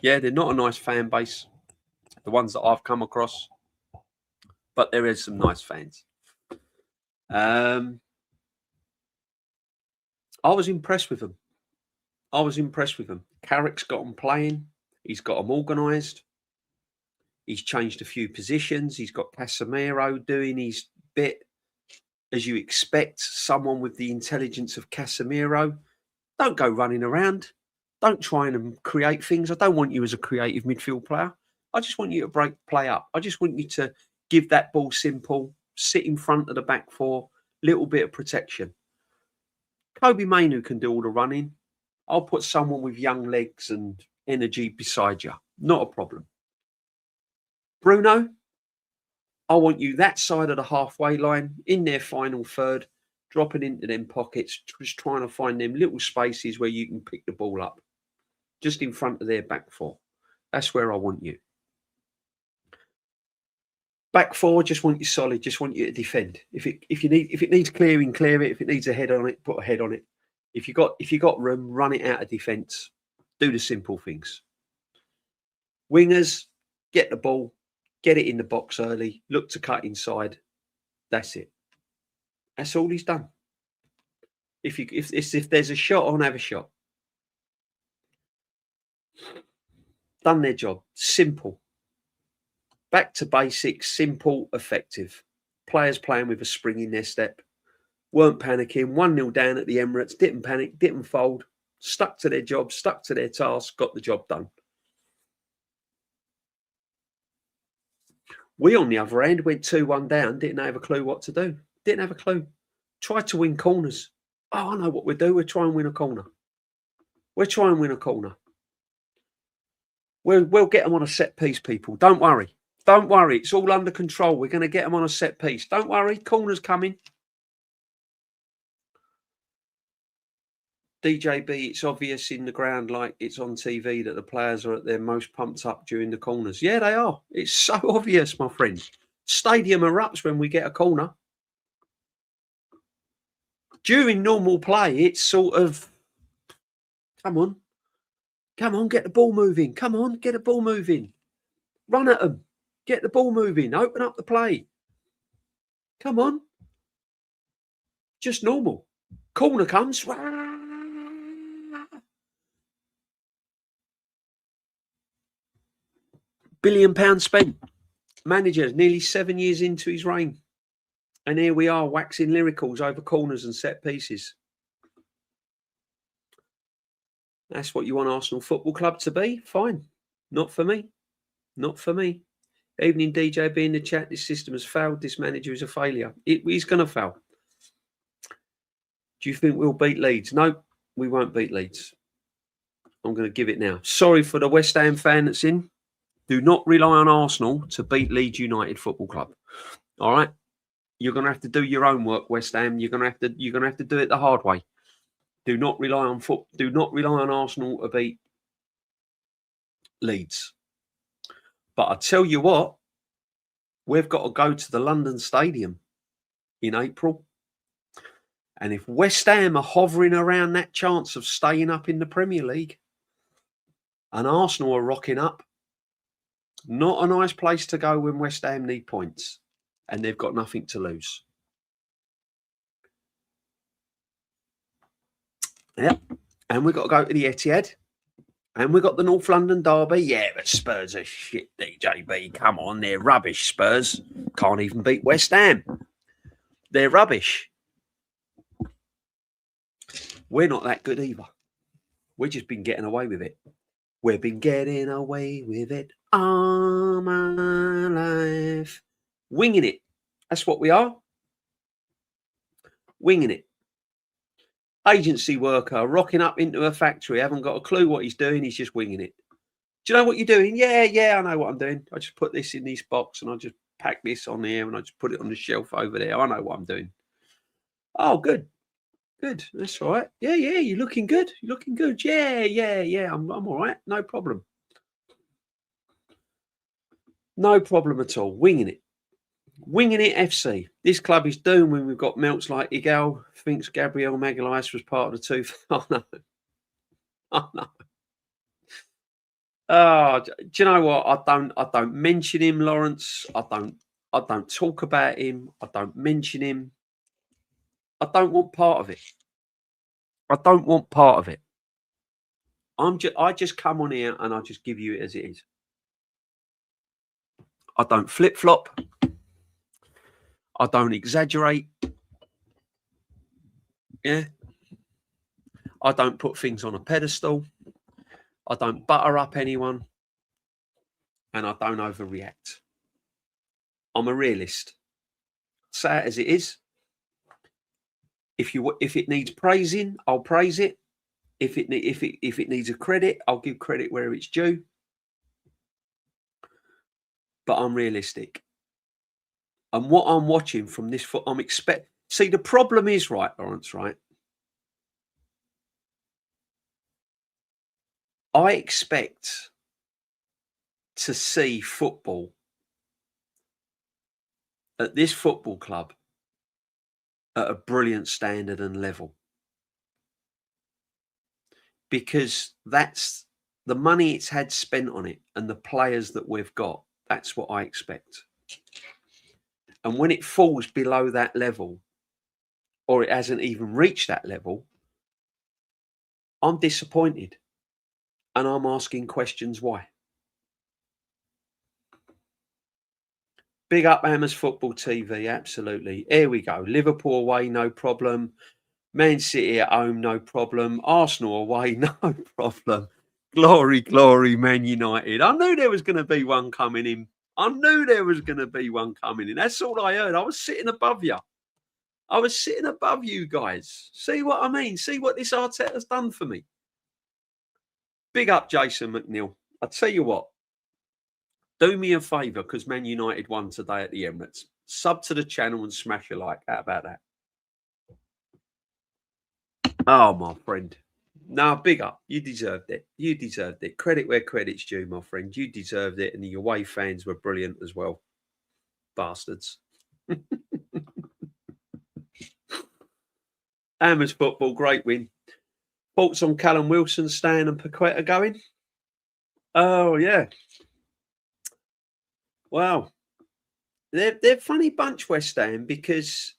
Yeah, they're not a nice fan base. The ones that I've come across. But there is some nice fans. I was impressed with them. Carrick's got them playing. He's got them organised. He's changed a few positions. He's got Casemiro doing his bit. As you expect, someone with the intelligence of Casemiro. Don't go running around. Don't try and create things. I don't want you as a creative midfield player. I just want you to break play up. I just want you to give that ball simple, sit in front of the back four, little bit of protection. Kobe Mainu can do all the running. I'll put someone with young legs and energy beside you. Not a problem. Bruno, I want you that side of the halfway line, in their final third, dropping into them pockets, just trying to find them little spaces where you can pick the ball up, just in front of their back four. That's where I want you. Back four, just want you solid. Just want you to defend. If it needs clearing, clear it. If it needs a head on it, put a head on it. If you got room, run it out of defence. Do the simple things. Wingers, get the ball, get it in the box early. Look to cut inside. That's it. That's all he's done. If there's a shot on, have a shot. Done their job. Simple. Back to basics, simple, effective. Players playing with a spring in their step. Weren't panicking. 1-0 down at the Emirates. Didn't panic, didn't fold. Stuck to their job, stuck to their task, got the job done. We, on the other hand, went 2-1 down, didn't have a clue what to do. Didn't have a clue. Tried to win corners. Oh, I know what we'll do. We'll try and win a corner. We'll try and win a corner. We'll get them on a set piece, people. Don't worry. Don't worry. It's all under control. We're going to get them on a set piece. Don't worry. Corner's coming. DJB, it's obvious in the ground like it's on TV that the players are at their most pumped up during the corners. Yeah, they are. It's so obvious, my friend. Stadium erupts when we get a corner. During normal play, it's sort of, come on, get the ball moving. Come on, get the ball moving. Run at them. Get the ball moving. Open up the play. Come on. Just normal. Corner comes. £1 billion spent. Manager nearly 7 years into his reign. And here we are waxing lyricals over corners and set pieces. That's what you want Arsenal Football Club to be? Fine. Not for me. Not for me. Evening DJB in the chat. This system has failed. This manager is a failure. He's going to fail. Do you think we'll beat Leeds? No, we won't beat Leeds. I'm going to give it now. Sorry for the West Ham fan that's in. Do not rely on Arsenal to beat Leeds United Football Club. All right? You're going to have to do your own work, West Ham. You're going to have to do it the hard way. Do not rely on Arsenal to beat Leeds. But I tell you what, we've got to go to the London Stadium in April. And if West Ham are hovering around that chance of staying up in the Premier League and Arsenal are rocking up, not a nice place to go when West Ham need points and they've got nothing to lose. Yep. And we've got to go to the Etihad. And we've got the North London derby. Yeah, but Spurs are shit, DJB. Come on, they're rubbish, Spurs. Can't even beat West Ham. They're rubbish. We're not that good either. We've just been getting away with it. We've been getting away with it all my life. Winging it. That's what we are. Winging it. Agency worker rocking up into a factory, haven't got a clue what he's doing. He's just winging it. Do you know what you're doing? Yeah, I know what I'm doing. I just put this in this box and I just pack this on here and I just put it on the shelf over there. I know what I'm doing. Oh, good. Good. That's all right. Yeah, you're looking good. You're looking good. Yeah. I'm all right. No problem. No problem at all. Winging it. Winging it FC. This club is doomed when we've got melts like Igal thinks Gabriel Magalhaes was part of the two. Oh, no. Oh, no. Oh, do you know what? I don't mention him, Lawrence. I don't talk about him. I don't mention him. I don't want part of it. I don't want part of it. I just come on here and I just give you it as it is. I don't flip flop. I don't exaggerate. Yeah. I don't put things on a pedestal. I don't butter up anyone. And I don't overreact. I'm a realist. Say it as it is. If it needs praising, I'll praise it. If it needs a credit, I'll give credit where it's due. But I'm realistic. And what I'm watching from this I'm see, the problem is, right, Lawrence, right? I expect to see football at this football club at a brilliant standard and level. Because that's the money it's had spent on it and the players that we've got. That's what I expect. And when it falls below that level, or it hasn't even reached that level, I'm disappointed. And I'm asking questions why. Big up Hammers Football TV, absolutely. Here we go. Liverpool away, no problem. Man City at home, no problem. Arsenal away, no problem. Glory, Man United. I knew there was going to be one coming in. That's all I heard. I was sitting above you. I was sitting above you guys. See what I mean? See what this Arteta's done for me? Big up Jason McNeil. I tell you what. Do me a favour, because Man United won today at the Emirates. Sub to the channel and smash a like. How about that? Oh, my friend. No, big up. You deserved it. You deserved it. Credit where credit's due, my friend. You deserved it. And the away fans were brilliant as well. Bastards. Hammers Football, great win. Thoughts on Callum Wilson staying and Paqueta going? Oh, yeah. Wow. They're a funny bunch, West Ham, because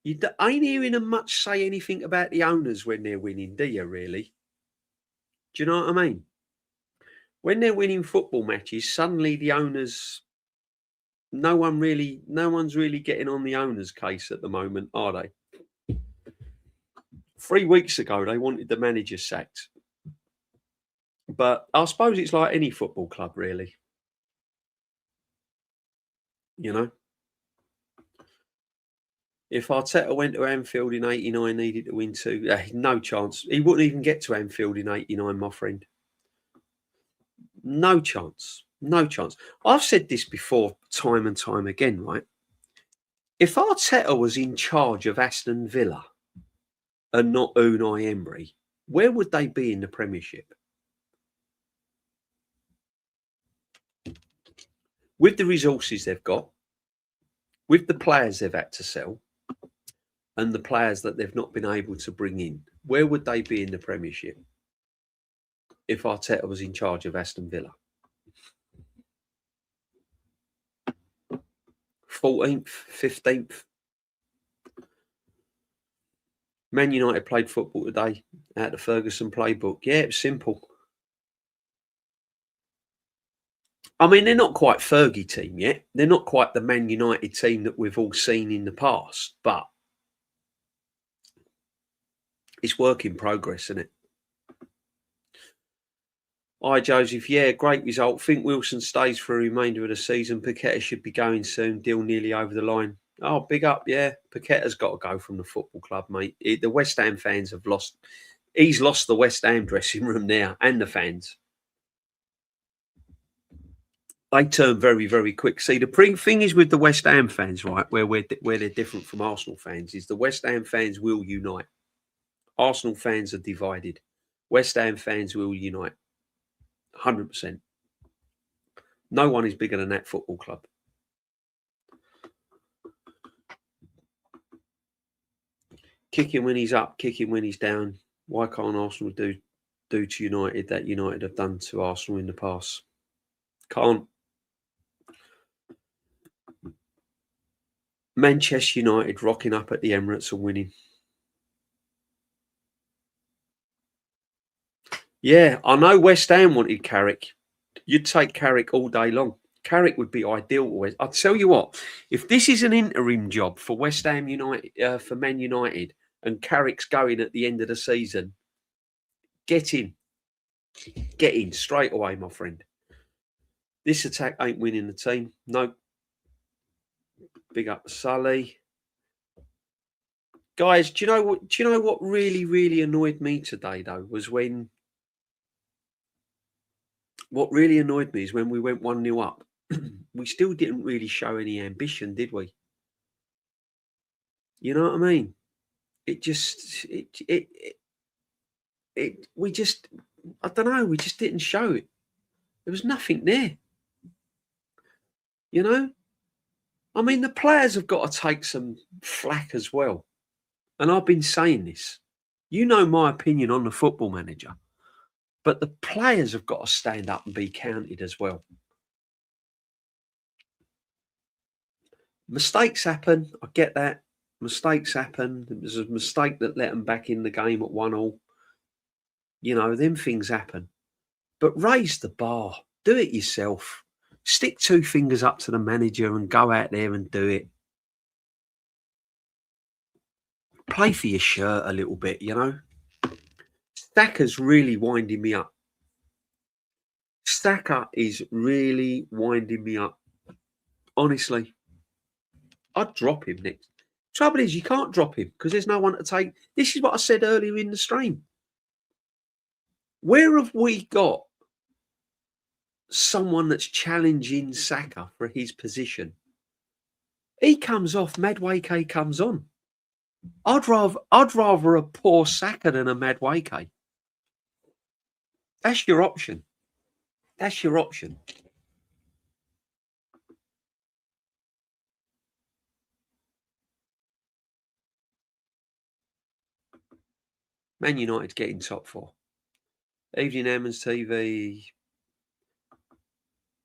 you ain't hearing them much say anything about the owners when they're winning, do you, really? Do you know what I mean? When they're winning football matches, suddenly the owners, no one's really getting on the owners' case at the moment, are they? 3 weeks ago, they wanted the manager sacked. But I suppose it's like any football club, really. You know? If Arteta went to Anfield in 89, needed to win two, no chance. He wouldn't even get to Anfield in 89, my friend. No chance. No chance. I've said this before time and time again, right? If Arteta was in charge of Aston Villa and not Unai Emery, where would they be in the Premiership? With the resources they've got, with the players they've had to sell, and the players that they've not been able to bring in, where would they be in the Premiership if Arteta was in charge of Aston Villa? 14th, 15th. Man United played football today out the Ferguson playbook. Yeah, it's simple. I mean, they're not quite Fergie team yet. They're not quite the Man United team that we've all seen in the past, but it's work in progress, isn't it? Hi, Joseph. Yeah, great result. Think Wilson stays for the remainder of the season. Paqueta should be going soon. Deal nearly over the line. Oh, big up. Yeah, Paqueta's got to go from the football club, mate. The West Ham fans have lost. He's lost the West Ham dressing room now and the fans. They turn very, very quick. See, the thing is with the West Ham fans, right, where they're different from Arsenal fans, is the West Ham fans will unite. Arsenal fans are divided. West Ham fans will unite. 100%. No one is bigger than that football club. Kick him when he's up, kick him when he's down. Why can't Arsenal do to United that United have done to Arsenal in the past? Can't. Manchester United rocking up at the Emirates and winning. Yeah, I know West Ham wanted Carrick. You'd take Carrick all day long. Carrick would be ideal. I'll tell you what, if this is an interim job for West Ham United, for Man United, and Carrick's going at the end of the season, get in. Get in straight away, my friend. This attack ain't winning the team. No. Big up Sully. Guys, do you know what really, really annoyed me today, though, was when what really annoyed me is when we went 1-0 up. We still didn't really show any ambition, did we? You know what I mean? We just I don't know, we just didn't show it. There was nothing there. You know? I mean, the players have got to take some flack as well. And I've been saying this. You know my opinion on the Football Manager. But the players have got to stand up and be counted as well. Mistakes happen. I get that. Mistakes happen. It was a mistake that let them back in the game at 1-1. You know, them things happen. But raise the bar. Do it yourself. Stick 2 fingers up to the manager and go out there and do it. Play for your shirt a little bit, you know. Stacker's really winding me up. Stacker is really winding me up. Honestly. I'd drop him next. Trouble is, you can't drop him because there's no one to take. This is what I said earlier in the stream. Where have we got someone that's challenging Saka for his position? He comes off, Madueke comes on. I'd rather a poor Saka than a Madueke. That's your option. That's your option. Man United's getting top 4. Evening Hammond's TV.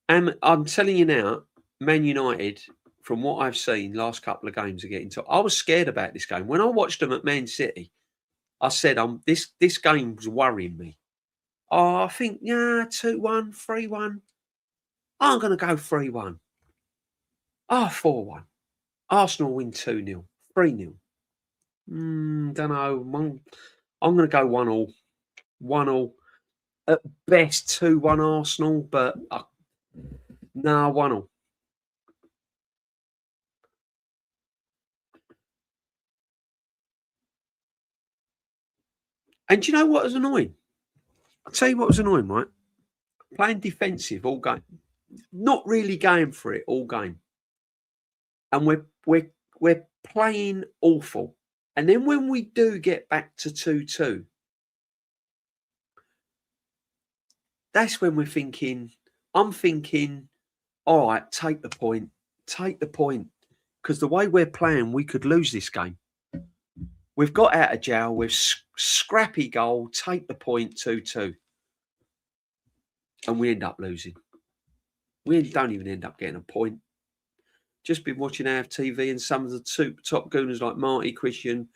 I'm telling you now, Man United, from what I've seen, last couple of games are getting top. I was scared about this game. When I watched them at Man City, I said, this game's worrying me. Oh, I think, 2-1, 3-1. I'm going to go 3-1. 4-1. Arsenal win 2-0, 3-0. Don't know. I'm going to go 1-1. 1-1. At best, 2-1 Arsenal, but 1-1. And do you know what was annoying? I'll tell you what was annoying, right? Playing defensive all game. Not really going for it all game. And we're playing awful. And then when we do get back to 2-2, that's when I'm thinking, all right, take the point. Because the way we're playing, we could lose this game. We've got out of jail. We're scrappy goal, take the point, 2-2. And we end up losing. We don't even end up getting a point. Just been watching AFTV and some of the top gooners like Marty, Christian,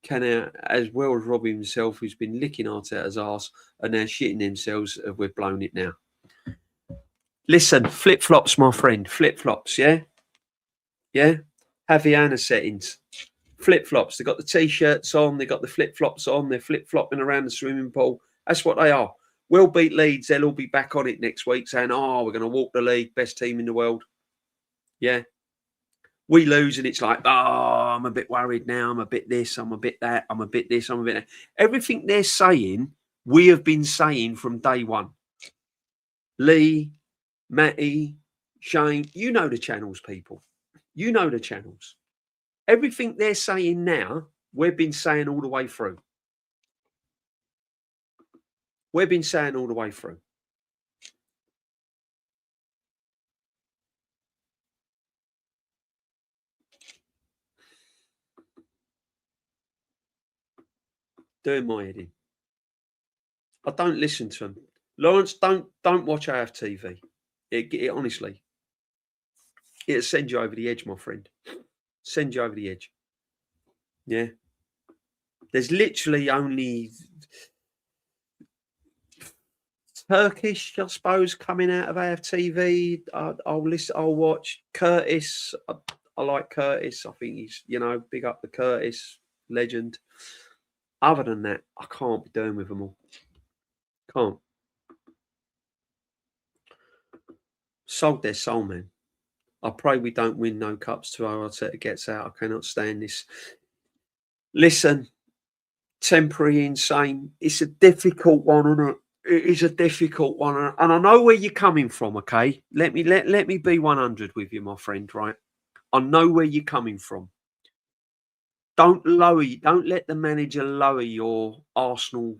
Canner, as well as Robbie himself, who's been licking Arteta's arse, and now shitting themselves. We've blown it now. Listen, flip-flops, my friend. Flip-flops, yeah? Yeah? Havaiana settings. Flip-flops. They've got the T-shirts on. They've got the flip-flops on. They're flip-flopping around the swimming pool. That's what they are. We'll beat Leeds. They'll all be back on it next week saying, oh, we're going to walk the league. Best team in the world. Yeah? We lose and it's like, oh, I'm a bit worried now. I'm a bit this. I'm a bit that. I'm a bit this. I'm a bit that. Everything they're saying, we have been saying from day one. Lee, Matty, Shane, you know the channels, people. You know the channels. Everything they're saying now, we've been saying all the way through. We've been saying all the way through. Doing my head in. I don't listen to them. Lawrence, don't watch AFTV. It honestly, it'll send you over the edge, my friend. Send you over the edge. Yeah. There's literally only Turkish, I suppose, coming out of AFTV. I'll listen. I'll watch Curtis. I like Curtis. I think he's, big up the Curtis legend. Other than that, I can't be doing with them all. Can't. Sold their soul, man. I pray we don't win no cups till Arteta gets out. I cannot stand this. Listen, temporary insane. It's a difficult one, isn't it? It is a difficult one, and I know where you're coming from. Okay, let me be 100 with you, my friend. Right, I know where you're coming from. Don't let the manager lower your Arsenal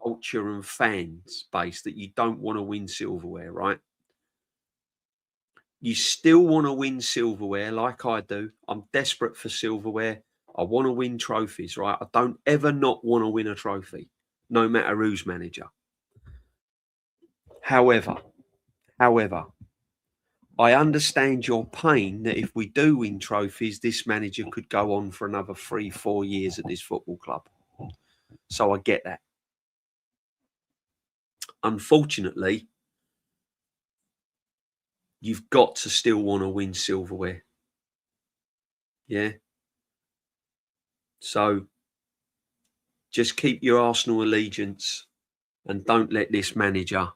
culture and fans base that you don't want to win silverware. Right, you still want to win silverware, like I do. I'm desperate for silverware. I want to win trophies. Right, I don't ever not want to win a trophy, no matter who's manager. However, I understand your pain that if we do win trophies, this manager could go on for another 3-4 years at this football club. So I get that. Unfortunately, you've got to still want to win silverware. Yeah. So just keep your Arsenal allegiance and don't let this manager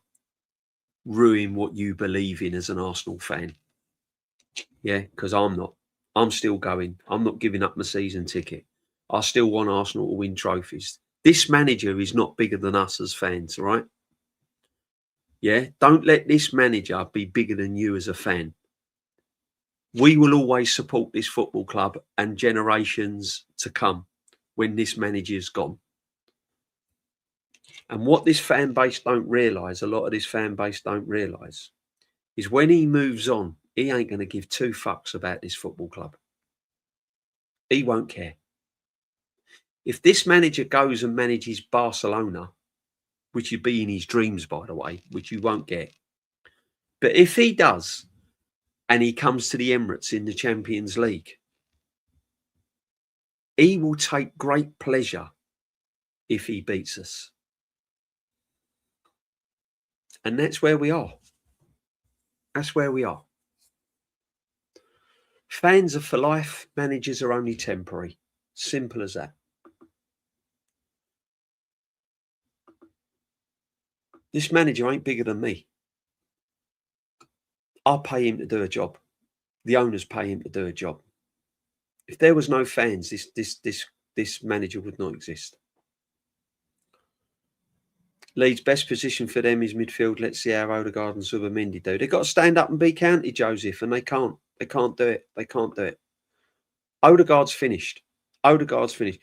ruin what you believe in as an Arsenal fan. Yeah, because I'm not. I'm still going. I'm not giving up my season ticket. I still want Arsenal to win trophies. This manager is not bigger than us as fans, right? Yeah, don't let this manager be bigger than you as a fan. We will always support this football club and generations to come when this manager's gone. And what this fan base don't realise, a lot of this fan base don't realise, is when he moves on, he ain't going to give two fucks about this football club. He won't care. If this manager goes and manages Barcelona, which would be in his dreams, by the way, which you won't get. But if he does, and he comes to the Emirates in the Champions League, he will take great pleasure if he beats us. And that's where we are. That's where we are. Fans are for life. Managers are only temporary. Simple as that. This manager ain't bigger than me. I'll pay him to do a job. The owners pay him to do a job. If there was no fans, this manager would not exist. Leeds' best position for them is midfield. Let's see how Odegaard and Zubimendi do. They've got to stand up and be counted, Joseph, and they can't. They can't do it. They can't do it. Odegaard's finished. Odegaard's finished.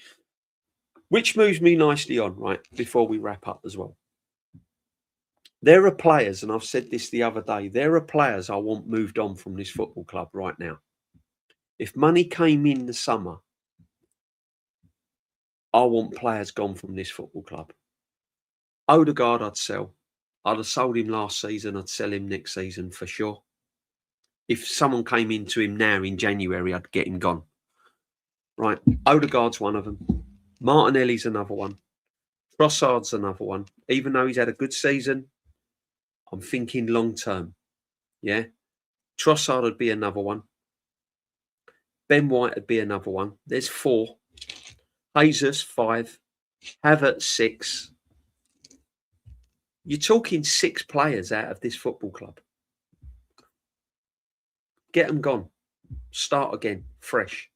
Which moves me nicely on, right, before we wrap up as well. There are players, and I've said this the other day, there are players I want moved on from this football club right now. If money came in the summer, I want players gone from this football club. Odegaard, I'd sell. I'd have sold him last season. I'd sell him next season for sure. If someone came into him now in January, I'd get him gone. Right. Odegaard's one of them. Martinelli's another one. Trossard's another one. Even though he's had a good season, I'm thinking long term. Yeah. Trossard would be another one. Ben White would be another one. There's 4. Jesus, 5. Havertz, 6. You're talking 6 players out of this football club. Get them gone. Start again, fresh.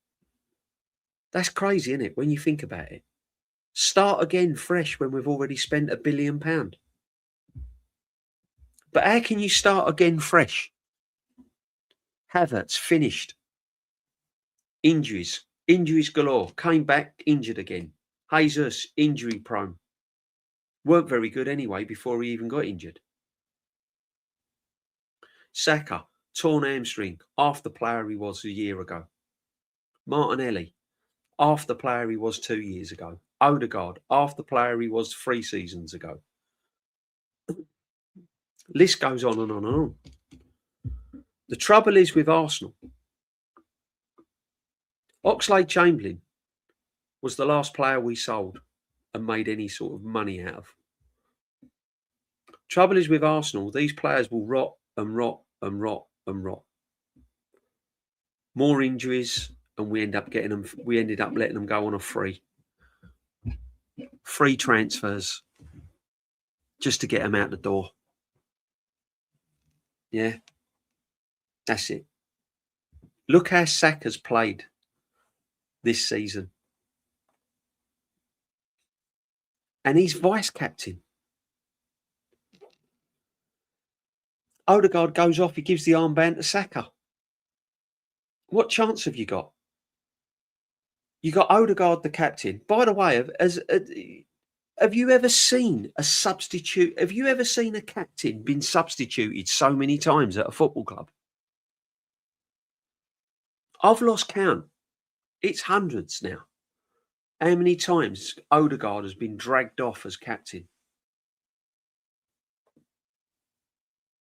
That's crazy, isn't it, when you think about it? Start again fresh when we've already spent £1 billion. But how can you start again fresh? Havertz, finished. Injuries galore. Came back, injured again. Jesus, injury prone. Weren't very good anyway before he even got injured. Saka, torn hamstring, half the player he was a year ago. Martinelli, half the player he was 2 years ago. Odegaard, half the player he was 3 seasons ago. List goes on and on and on. The trouble is with Arsenal, Oxlade-Chamberlain was the last player we sold and made any sort of money out of. Trouble is with Arsenal, these players will rot and rot and rot and rot. More injuries, and we ended up letting them go on a free transfers just to get them out the door. Yeah, that's it. Look how Saka's played this season. And he's vice captain. Odegaard goes off, he gives the armband to Saka. What chance have you got? You got Odegaard the captain. By the way, have you ever seen a substitute? Have you ever seen a captain been substituted so many times at a football club? I've lost count. It's hundreds now. How many times Odegaard has been dragged off as captain?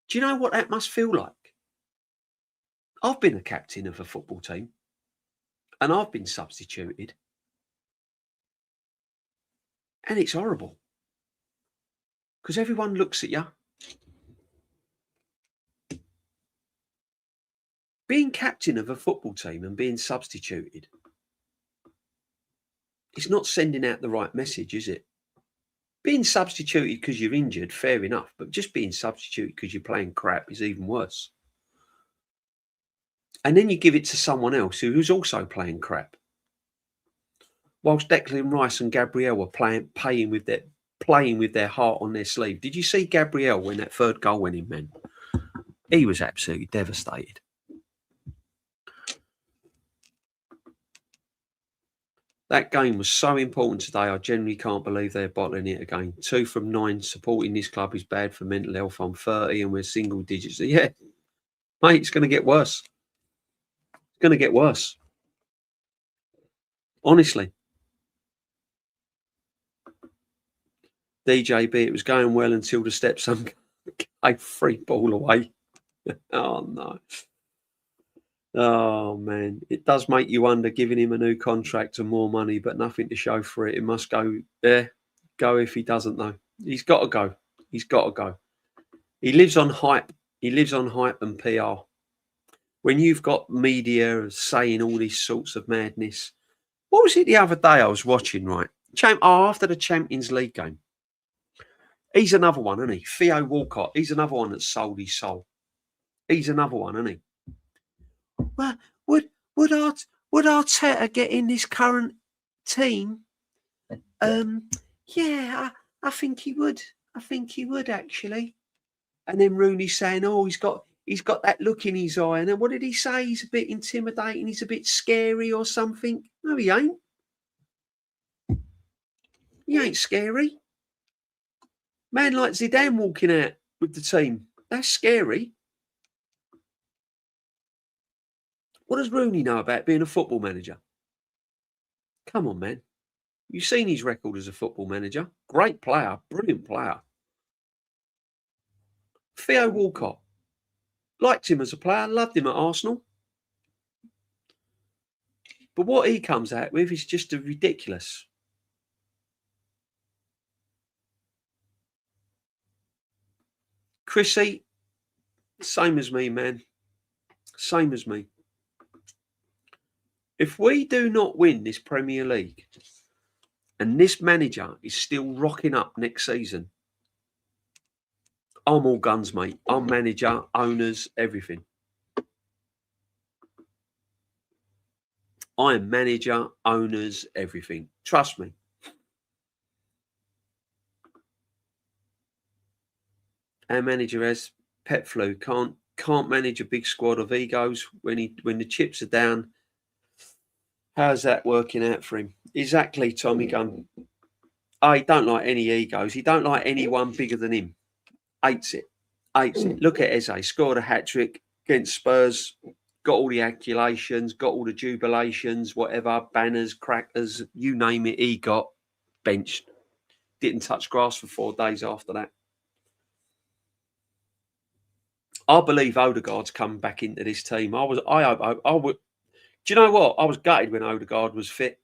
Do you know what that must feel like? I've been a captain of a football team and I've been substituted. And it's horrible. Because everyone looks at you. Being captain of a football team and being substituted, it's not sending out the right message, is it? Being substituted because you're injured, fair enough. But just being substituted because you're playing crap is even worse. And then you give it to someone else who's also playing crap. Whilst Declan Rice and Gabriel were playing with their heart on their sleeve. Did you see Gabriel when that third goal went in, man? He was absolutely devastated. That game was so important today. I genuinely can't believe they're bottling it again. 2 from 9. Supporting this club is bad for mental health. I'm 30 and we're single digits. Yeah, mate, it's going to get worse. It's going to get worse. Honestly. DJB, it was going well until the stepson gave free ball away. Oh, no. Oh, man. It does make you wonder, giving him a new contract and more money, but nothing to show for it. It must go there. Go if he doesn't, though. He's got to go. He's got to go. He lives on hype. He lives on hype and PR. When you've got media saying all these sorts of madness. What was it the other day I was watching, right? After the Champions League game. He's another one, isn't he? Theo Walcott. He's another one that sold his soul. He's another one, isn't he? Well, would Arteta get in this current team? Yeah, I think he would. I think he would actually. And then Rooney's saying, "Oh, he's got that look in his eye." And then what did he say? He's a bit intimidating. He's a bit scary or something. No, he ain't. He ain't scary. Man like Zidane walking out with the team. That's scary. What does Rooney know about being a football manager? Come on, man. You've seen his record as a football manager. Great player. Brilliant player. Theo Walcott. Liked him as a player. Loved him at Arsenal. But what he comes out with is just ridiculous. Chrissy, same as me, man. Same as me. If we do not win this Premier League and this manager is still rocking up next season, I'm all guns, mate. I'm manager, owners, everything. I am manager, owners, everything. Trust me. Our manager has pet flu. Can't manage a big squad of egos when the chips are down. How's that working out for him? Exactly, Tommy Gunn. Oh, he don't like any egos. He don't like anyone bigger than him. Hates it. Hates it. Look at Eze. Scored a hat-trick against Spurs. Got all the accolations, got all the jubilations, whatever, banners, crackers, you name it, he got benched. Didn't touch grass for 4 days after that. I believe Odegaard's come back into this team. I would. Do you know what? I was gutted when Odegaard was fit.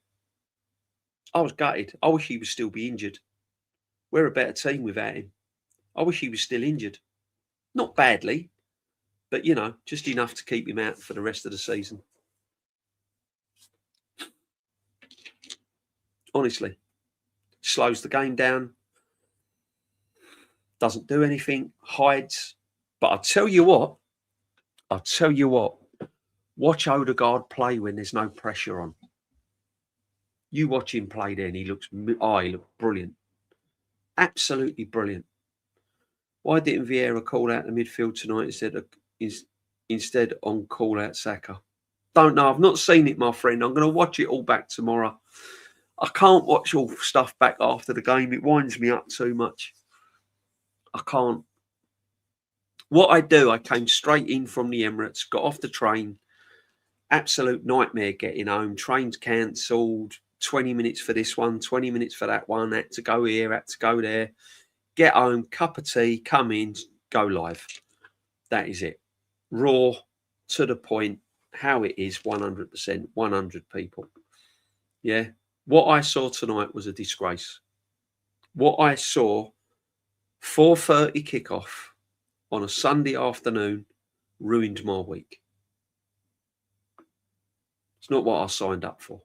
I was gutted. I wish he would still be injured. We're a better team without him. I wish he was still injured. Not badly, but, just enough to keep him out for the rest of the season. Honestly. Slows the game down. Doesn't do anything. Hides. But I'll tell you what. Watch Odegaard play when there's no pressure on. You watch him play then, he looked brilliant. Absolutely brilliant. Why didn't Vieira call out the midfield tonight instead on call out Saka? Don't know. I've not seen it, my friend. I'm going to watch it all back tomorrow. I can't watch all stuff back after the game. It winds me up too much. I can't. What I do, I came straight in from the Emirates, got off the train. Absolute nightmare getting home. Trains cancelled. 20 minutes for this one, 20 minutes for that one. Had to go here, had to go there. Get home, cup of tea, come in, go live. That is it. Raw, to the point, how it is, 100%, 100 people. Yeah. What I saw tonight was a disgrace. What I saw, 4:30 kickoff on a Sunday afternoon, ruined my week. It's not what I signed up for.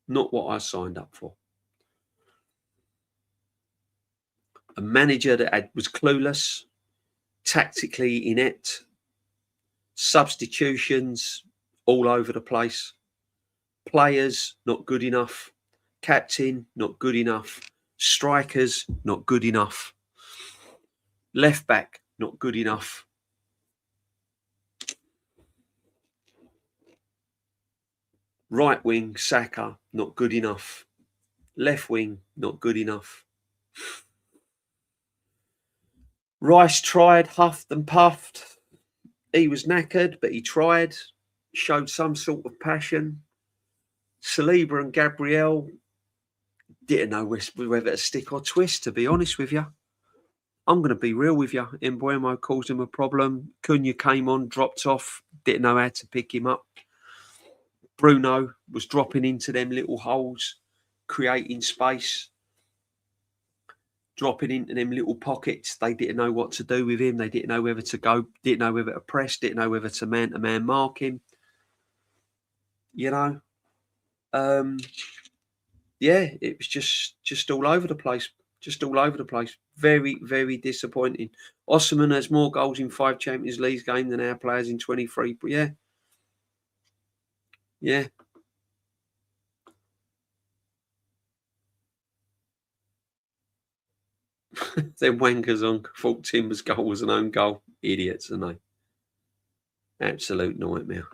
Not what I signed up for. A manager that was clueless, tactically inept, substitutions all over the place, players not good enough, captain not good enough, strikers not good enough, left back not good enough. Right wing, Saka, not good enough. Left wing, not good enough. Rice tried, huffed and puffed. He was knackered, but he tried, showed some sort of passion. Saliba and Gabriel didn't know whether to stick or twist, to be honest with you. I'm going to be real with you. Mbuemo caused him a problem. Cunha came on, dropped off, didn't know how to pick him up. Bruno was dropping into them little holes, creating space, dropping into them little pockets. They didn't know what to do with him. They didn't know whether to go, didn't know whether to press, didn't know whether to man-to-man mark him. Yeah, it was just all over the place. Just all over the place. Very, very disappointing. Osimhen has more goals in 5 Champions League games than our players in 23. But yeah. Then wankers on thought Timber's goal was an own goal. Idiots, aren't they? Absolute nightmare.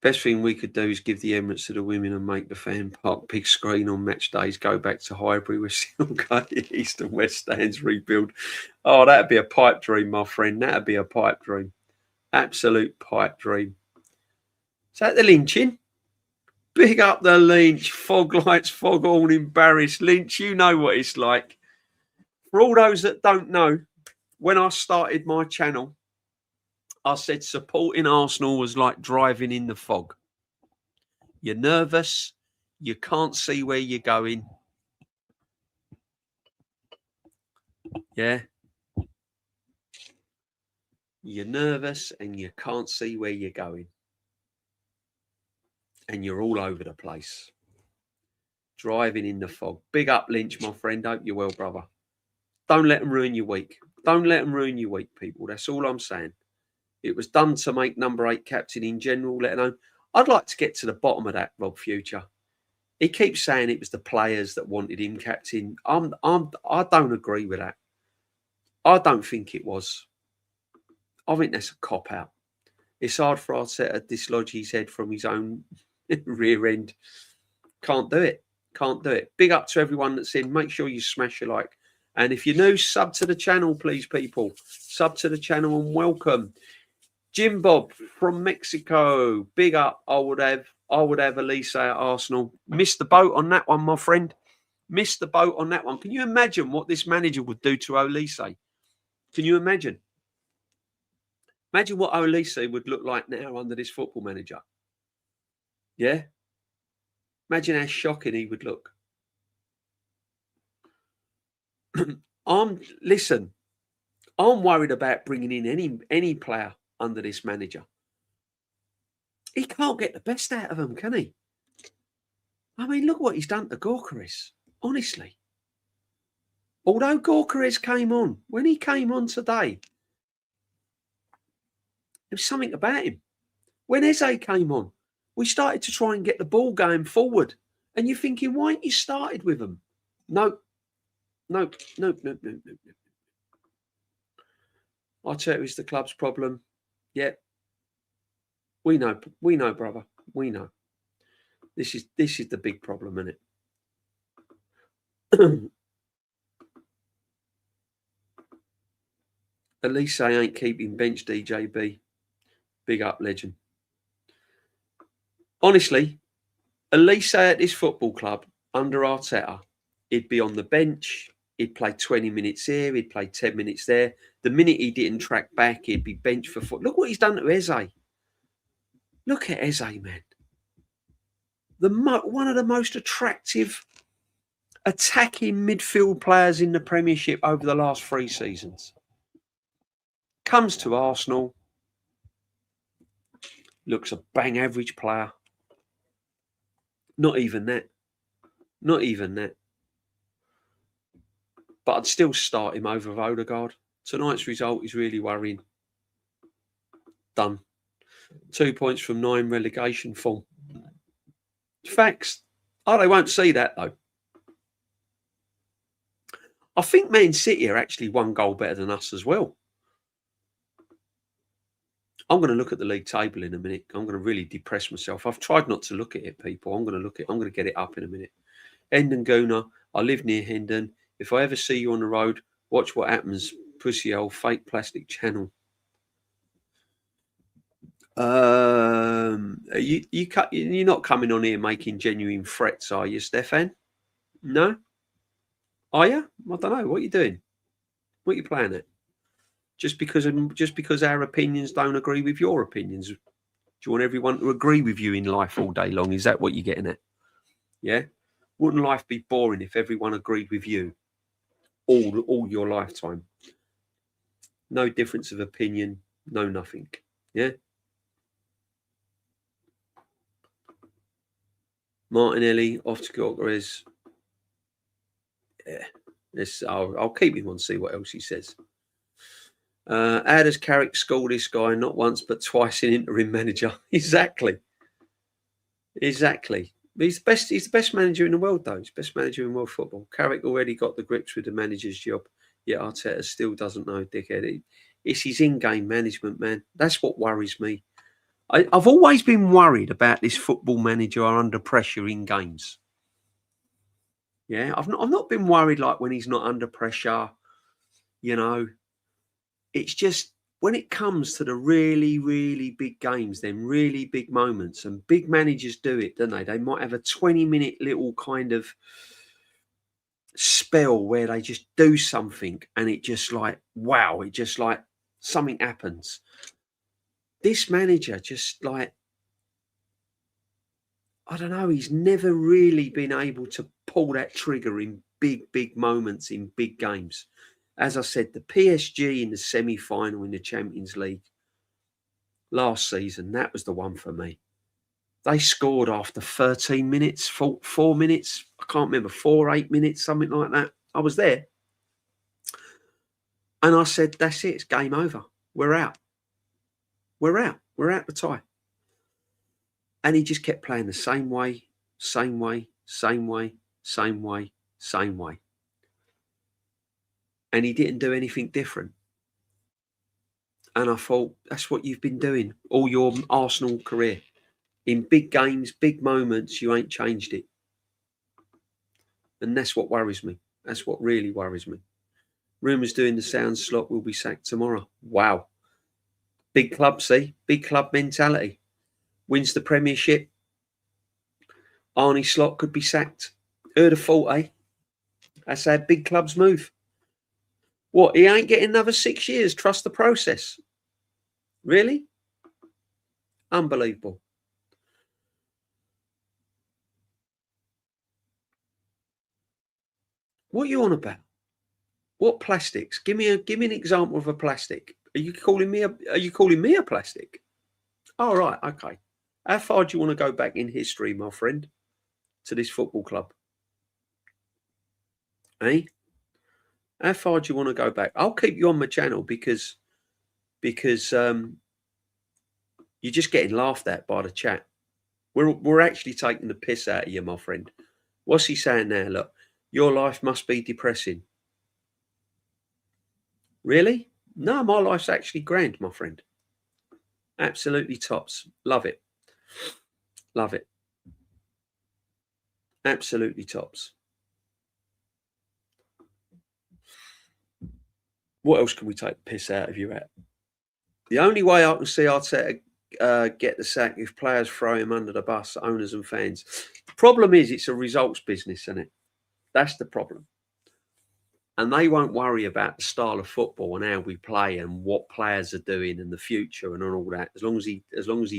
Best thing we could do is give the Emirates to the women and make the fan park big screen on match days. Go back to Highbury. We're still going east and west stands rebuild. Oh, that'd be a pipe dream, my friend. That'd be a pipe dream. Absolute pipe dream. Is that the lynching? Big up the Lynch. Fog lights, fog all embarrassed. Lynch, you know what it's like. For all those that don't know, when I started my channel, I said supporting Arsenal was like driving in the fog. You're nervous, You can't see where you're going. Yeah. You're nervous and you can't see where you're going. And you're all over the place. Driving in the fog. Big up, Lynch, my friend. Hope you're well, brother. Don't let them ruin your week. Don't let them ruin your week, people. That's all I'm saying. It was done to make number 8 captain in general, let alone. I'd like to get to the bottom of that, Rob Future. He keeps saying it was the players that wanted him captain. I don't agree with that. I don't think it was. I think that's a cop-out. It's hard for Arteta to dislodge his head from his own rear end. Can't do it. Can't do it. Big up to everyone that's in. Make sure you smash a like. And if you're new, sub to the channel, please, people. Sub to the channel and welcome. Jim Bob from Mexico. Big up. I would have Elise at Arsenal. Missed the boat on that one, my friend. Missed the boat on that one. Can you imagine what this manager would do to Elise? Can you imagine? Imagine what Elise would look like now under this football manager. Yeah? Imagine how shocking he would look. Listen, I'm worried about bringing in any player under this manager. He can't get the best out of them, can he? I mean, look what he's done to Gorkaris, honestly. Although Gorkaris came on, when he came on today, there was something about him. When Eze came on, we started to try and get the ball going forward. And you're thinking, why ain't you started with them? No. I'll tell you, it's the club's problem. Yeah. We know, brother. We know. This is the big problem, isn't it? Elise ain't keeping bench DJB. Big up, legend. Honestly, Elise at this football club under Arteta, he'd be on the bench. He'd play 20 minutes here. He'd play 10 minutes there. The minute he didn't track back, he'd be benched for foot. Look what he's done to Eze. Look at Eze, man. One of the most attractive attacking midfield players in the Premiership over the last 3 seasons. Comes to Arsenal. Looks a bang average player. Not even that. Not even that. But I'd still start him over Odegaard. Tonight's result is really worrying. Done. 2 points from 9 relegation form. Facts. Oh, they won't see that, though. I think Man City are actually 1 goal better than us as well. I'm going to look at the league table in a minute. I'm going to really depress myself. I've tried not to look at it, people. I'm going to get it up in a minute. Hendon Gooner. I live near Hendon. If I ever see you on the road, watch what happens. Pussy old fake plastic channel. You're not coming on here making genuine threats, are you, Stefan? No? Are you? I don't know. What are you doing? What are you playing at? Just because our opinions don't agree with your opinions. Do you want everyone to agree with you in life all day long? Is that what you're getting at? Yeah? Wouldn't life be boring if everyone agreed with you all your lifetime? No difference of opinion, no nothing. Yeah? Martinelli, off to Gorkaris. Yeah. I'll keep him on, see what else he says. How does Carrick school this guy? Not once, but twice in interim manager. Exactly. He's the best manager in the world, though. He's the best manager in world football. Carrick already got the grips with the manager's job, yet Arteta still doesn't know, dickhead. It's his in-game management, man. That's what worries me. I've always been worried about this football manager under pressure in games. Yeah, I've not been worried like when he's not under pressure. You know, it's just when it comes to the really, really big games, then really big moments, and big managers do it, don't they? They might have a 20-minute little kind of spell where they just do something and it just like, wow, it just like something happens. This manager just like, I don't know, he's never really been able to pull that trigger in big moments in big games. As I said, the PSG in the semi-final in the Champions League last season, that was the one for me. They scored after 13 minutes, 4 minutes. I can't remember, 8 minutes, something like that. I was there. And I said, that's it. It's game over. We're out. We're out. We're out the tie. And he just kept playing the same way, same way, same way, same way, same way. And he didn't do anything different. And I thought, that's what you've been doing all your Arsenal career. In big games, big moments, you ain't changed it. And that's what worries me. That's what really worries me. Rumours doing the sound Slot will be sacked tomorrow. Wow. Big club, see? Big club mentality. Wins the Premiership. Arnie Slot could be sacked. Who'd have thought, eh? That's how big clubs move. What? He ain't getting another 6 years. Trust the process. Really? Unbelievable. What are you on about? What plastics? Give me an example of a plastic. Are you calling me a plastic? Oh, right, okay. How far do you want to go back in history, my friend, to this football club? Eh? How far do you want to go back? I'll keep you on my channel because you're just getting laughed at by the chat. We're actually taking the piss out of you, my friend. What's he saying there? Look, your life must be depressing. Really? No, my life's actually grand, my friend. Absolutely tops. Love it. Love it. Absolutely tops. What else can we take the piss out of you at? The only way I can see Arteta get the sack if players throw him under the bus, owners and fans. The problem is it's a results business, isn't it? That's the problem. And they won't worry about the style of football and how we play and what players are doing in the future and all that, as long as he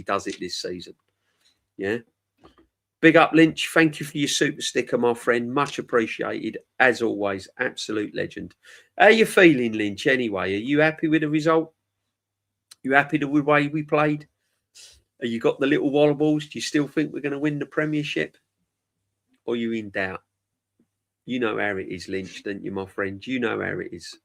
does it this season. Yeah. Big up, Lynch. Thank you for your super sticker, my friend. Much appreciated. As always, absolute legend. How are you feeling, Lynch, anyway? Are you happy with the result? You happy with the way we played? Have you got the little wobbles? Do you still think we're going to win the Premiership? Or are you in doubt? You know how it is, Lynch, don't you, my friend? You know how it is.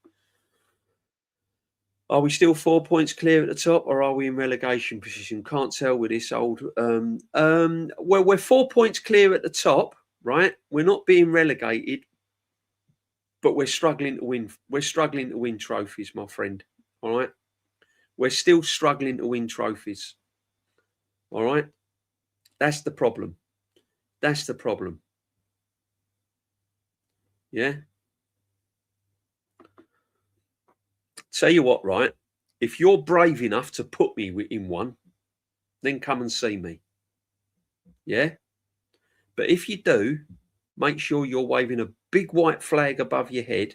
Are we still 4 points clear at the top, or are we in relegation position? Can't tell with this old. Well, we're 4 points clear at the top, right? We're not being relegated, but we're struggling to win. We're struggling to win trophies, my friend. All right, we're still struggling to win trophies. All right, that's the problem. That's the problem. Yeah. Tell you what, right? If you're brave enough to put me in one, then come and see me. Yeah. But if you do, make sure you're waving a big white flag above your head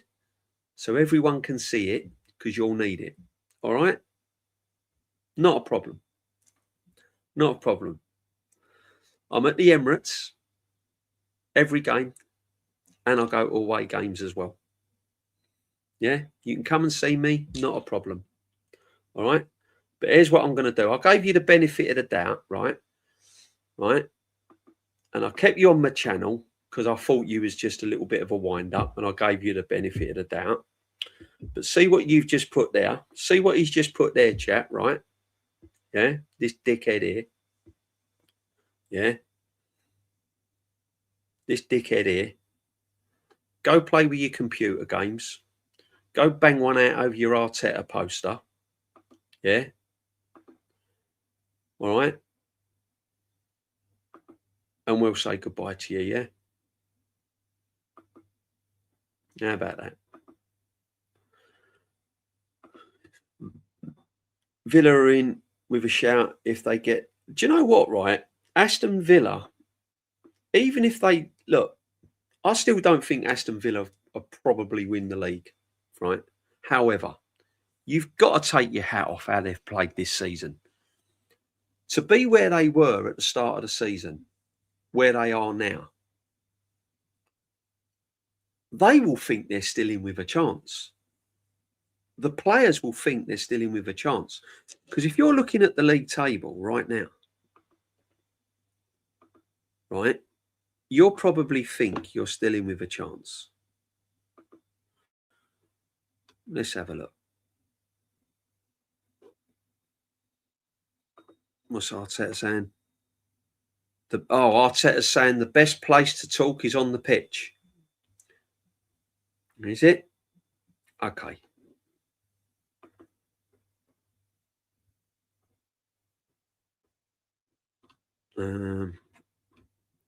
so everyone can see it, because you'll need it. All right? Not a problem. Not a problem. I'm at the Emirates every game, and I go to away games as well. Yeah? You can come and see me. Not a problem. All right? But here's what I'm going to do. I gave you the benefit of the doubt, right? Right? And I kept you on my channel because I thought you was just a little bit of a wind-up, and I gave you the benefit of the doubt. But see what you've just put there. See what he's just put there, chat, right? Yeah, this dickhead here. Yeah. This dickhead here. Go play with your computer games. Go bang one out over your Arteta poster. Yeah. All right. And we'll say goodbye to you, yeah? How about that? Villa are in with a shout if they get... Do you know what, right? Aston Villa, even if they... Look, I still don't think Aston Villa will probably win the league, right? However, you've got to take your hat off how they've played this season. To be where they were at the start of the season, where they are now, they will think they're still in with a chance. The players will think they're still in with a chance. Because if you're looking at the league table right now, right, you'll probably think you're still in with a chance. Let's have a look. What's Arteta saying? Arteta's saying the best place to talk is on the pitch. Is it? Okay.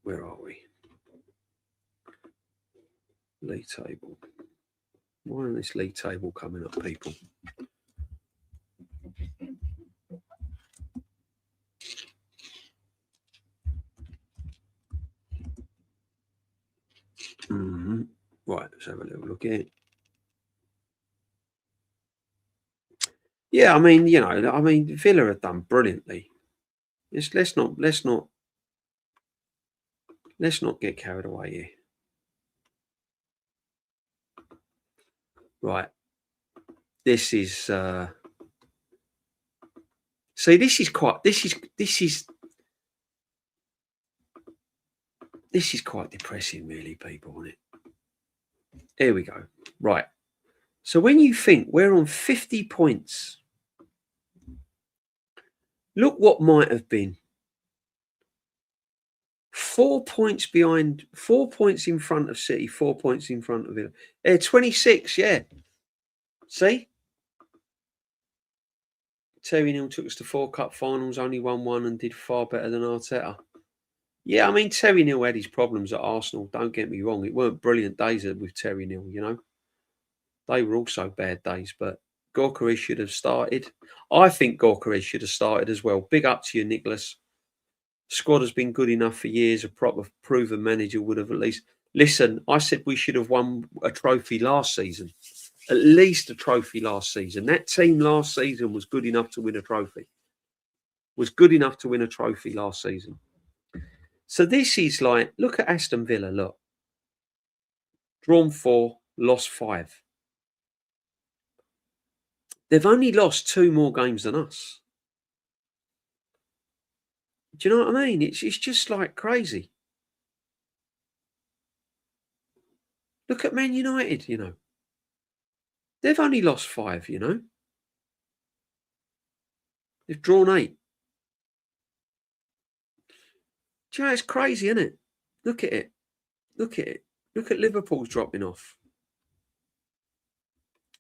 Where are we? League table. Why isn't this league table coming up, people? Right, let's have a little look at it. Yeah, I mean, Villa have done brilliantly. Let's not get carried away here. Right. This is see, this is quite depressing, really, people, isn't it? Here we go. Right. So when you think we're on 50 points, look what might have been. 4 points behind, 4 points in front of City, 4 points in front of it. 26, yeah. See? Terry Neal took us to 4 cup finals, only won 1 and did far better than Arteta. Yeah, I mean, Terry Neal had his problems at Arsenal. Don't get me wrong. It weren't brilliant days with Terry Neal, you know. They were also bad days, but Gorka should have started. I think Gorka should have started as well. Big up to you, Nicholas. Squad has been good enough for years. A proper proven manager would have at least... Listen, I said we should have won a trophy last season. At least a trophy last season. That team last season was good enough to win a trophy. Was good enough to win a trophy last season. So this is like, look at Aston Villa, look. Drawn 4, lost 5. They've only lost 2 more games than us. Do you know what I mean? It's just like crazy. Look at Man United, you know. They've only lost 5, you know. They've drawn 8. Do you know, it's crazy, isn't it? Look at it. Look at it. Look at Liverpool's dropping off.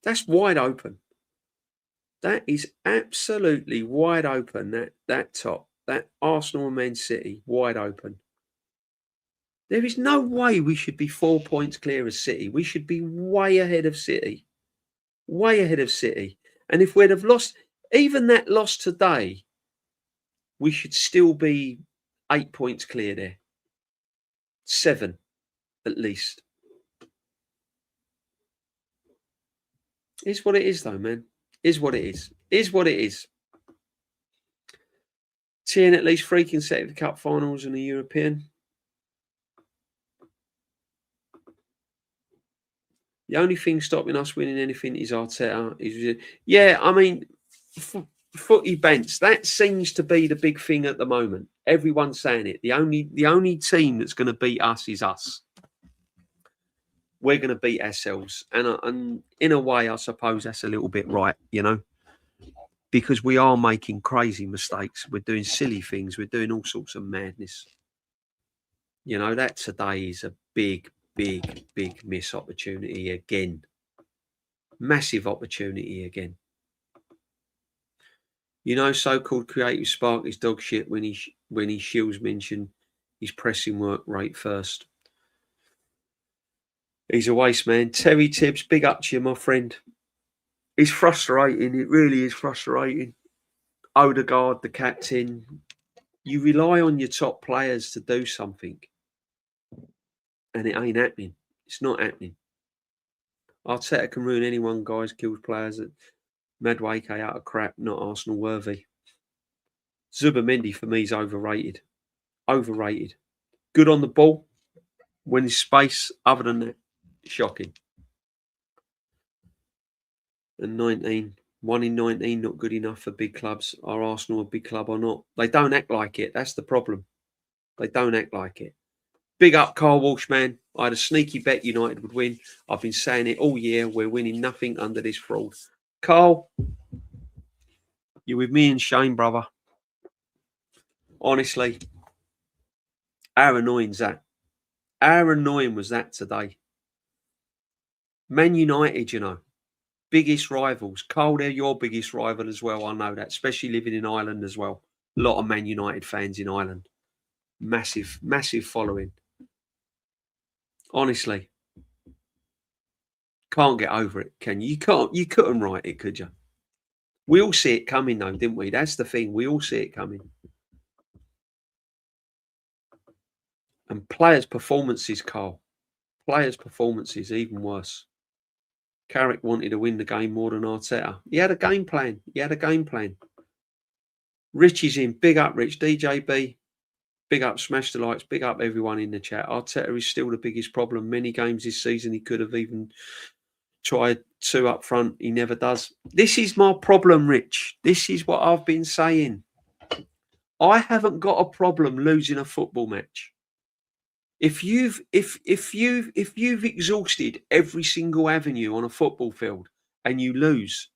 That's wide open. That is absolutely wide open, that top. That Arsenal and Man City, wide open. There is no way we should be 4 points clear of City. We should be way ahead of City. Way ahead of City. And if we'd have lost, even that loss today, we should still be 8 points clear there. 7, at least. Is what it is, though, man. Is what it is. Is what it is. Seeing at least 3 consecutive cup finals and a European. The only thing stopping us winning anything is Arteta. Yeah, I mean, footy bents. That seems to be the big thing at the moment. Everyone's saying it. The only team that's going to beat us is us. We're going to beat ourselves, and in a way, I suppose that's a little bit right, you know, because we are making crazy mistakes. We're doing silly things. We're doing all sorts of madness. You know, that today is a big miss opportunity again. Massive opportunity again. You know, so-called creative spark is dog shit when he Shields mentioned his pressing work rate first. He's a waste man. Terry Tibbs, big up to you, my friend. It's frustrating. It really is frustrating. Odegaard, the captain. You rely on your top players to do something. And it ain't happening. It's not happening. Arteta can ruin anyone, guys. Kills players. Madueke out of crap, not Arsenal worthy. Zubamendi for me is overrated. Overrated. Good on the ball, when his space. Other than that, shocking. And 19, 1 in 19, not good enough for big clubs. Are Arsenal a big club or not? They don't act like it. That's the problem. They don't act like it. Big up Carl Walsh, man. I had a sneaky bet United would win. I've been saying it all year. We're winning nothing under this fraud. Carl, you're with me and Shane, brother. Honestly, how annoying's that? How annoying was that today? Man United, you know, biggest rivals. Carl, they're your biggest rival as well. I know that, especially living in Ireland as well. A lot of Man United fans in Ireland. Massive, massive following. Honestly, can't get over it, can you? You couldn't write it, could you? We all see it coming, though, didn't we? That's the thing. We all see it coming. And players' performances, Carl. Players' performances, even worse. Carrick wanted to win the game more than Arteta. He had a game plan. Rich is in. Big up, Rich. DJB. Big up, Smash the Lights. Big up, everyone in the chat. Arteta is still the biggest problem. Many games this season he could have even tried 2 up front. He never does. This is my problem, Rich. This is what I've been saying. I haven't got a problem losing a football match. If you've exhausted every single avenue on a football field and you lose,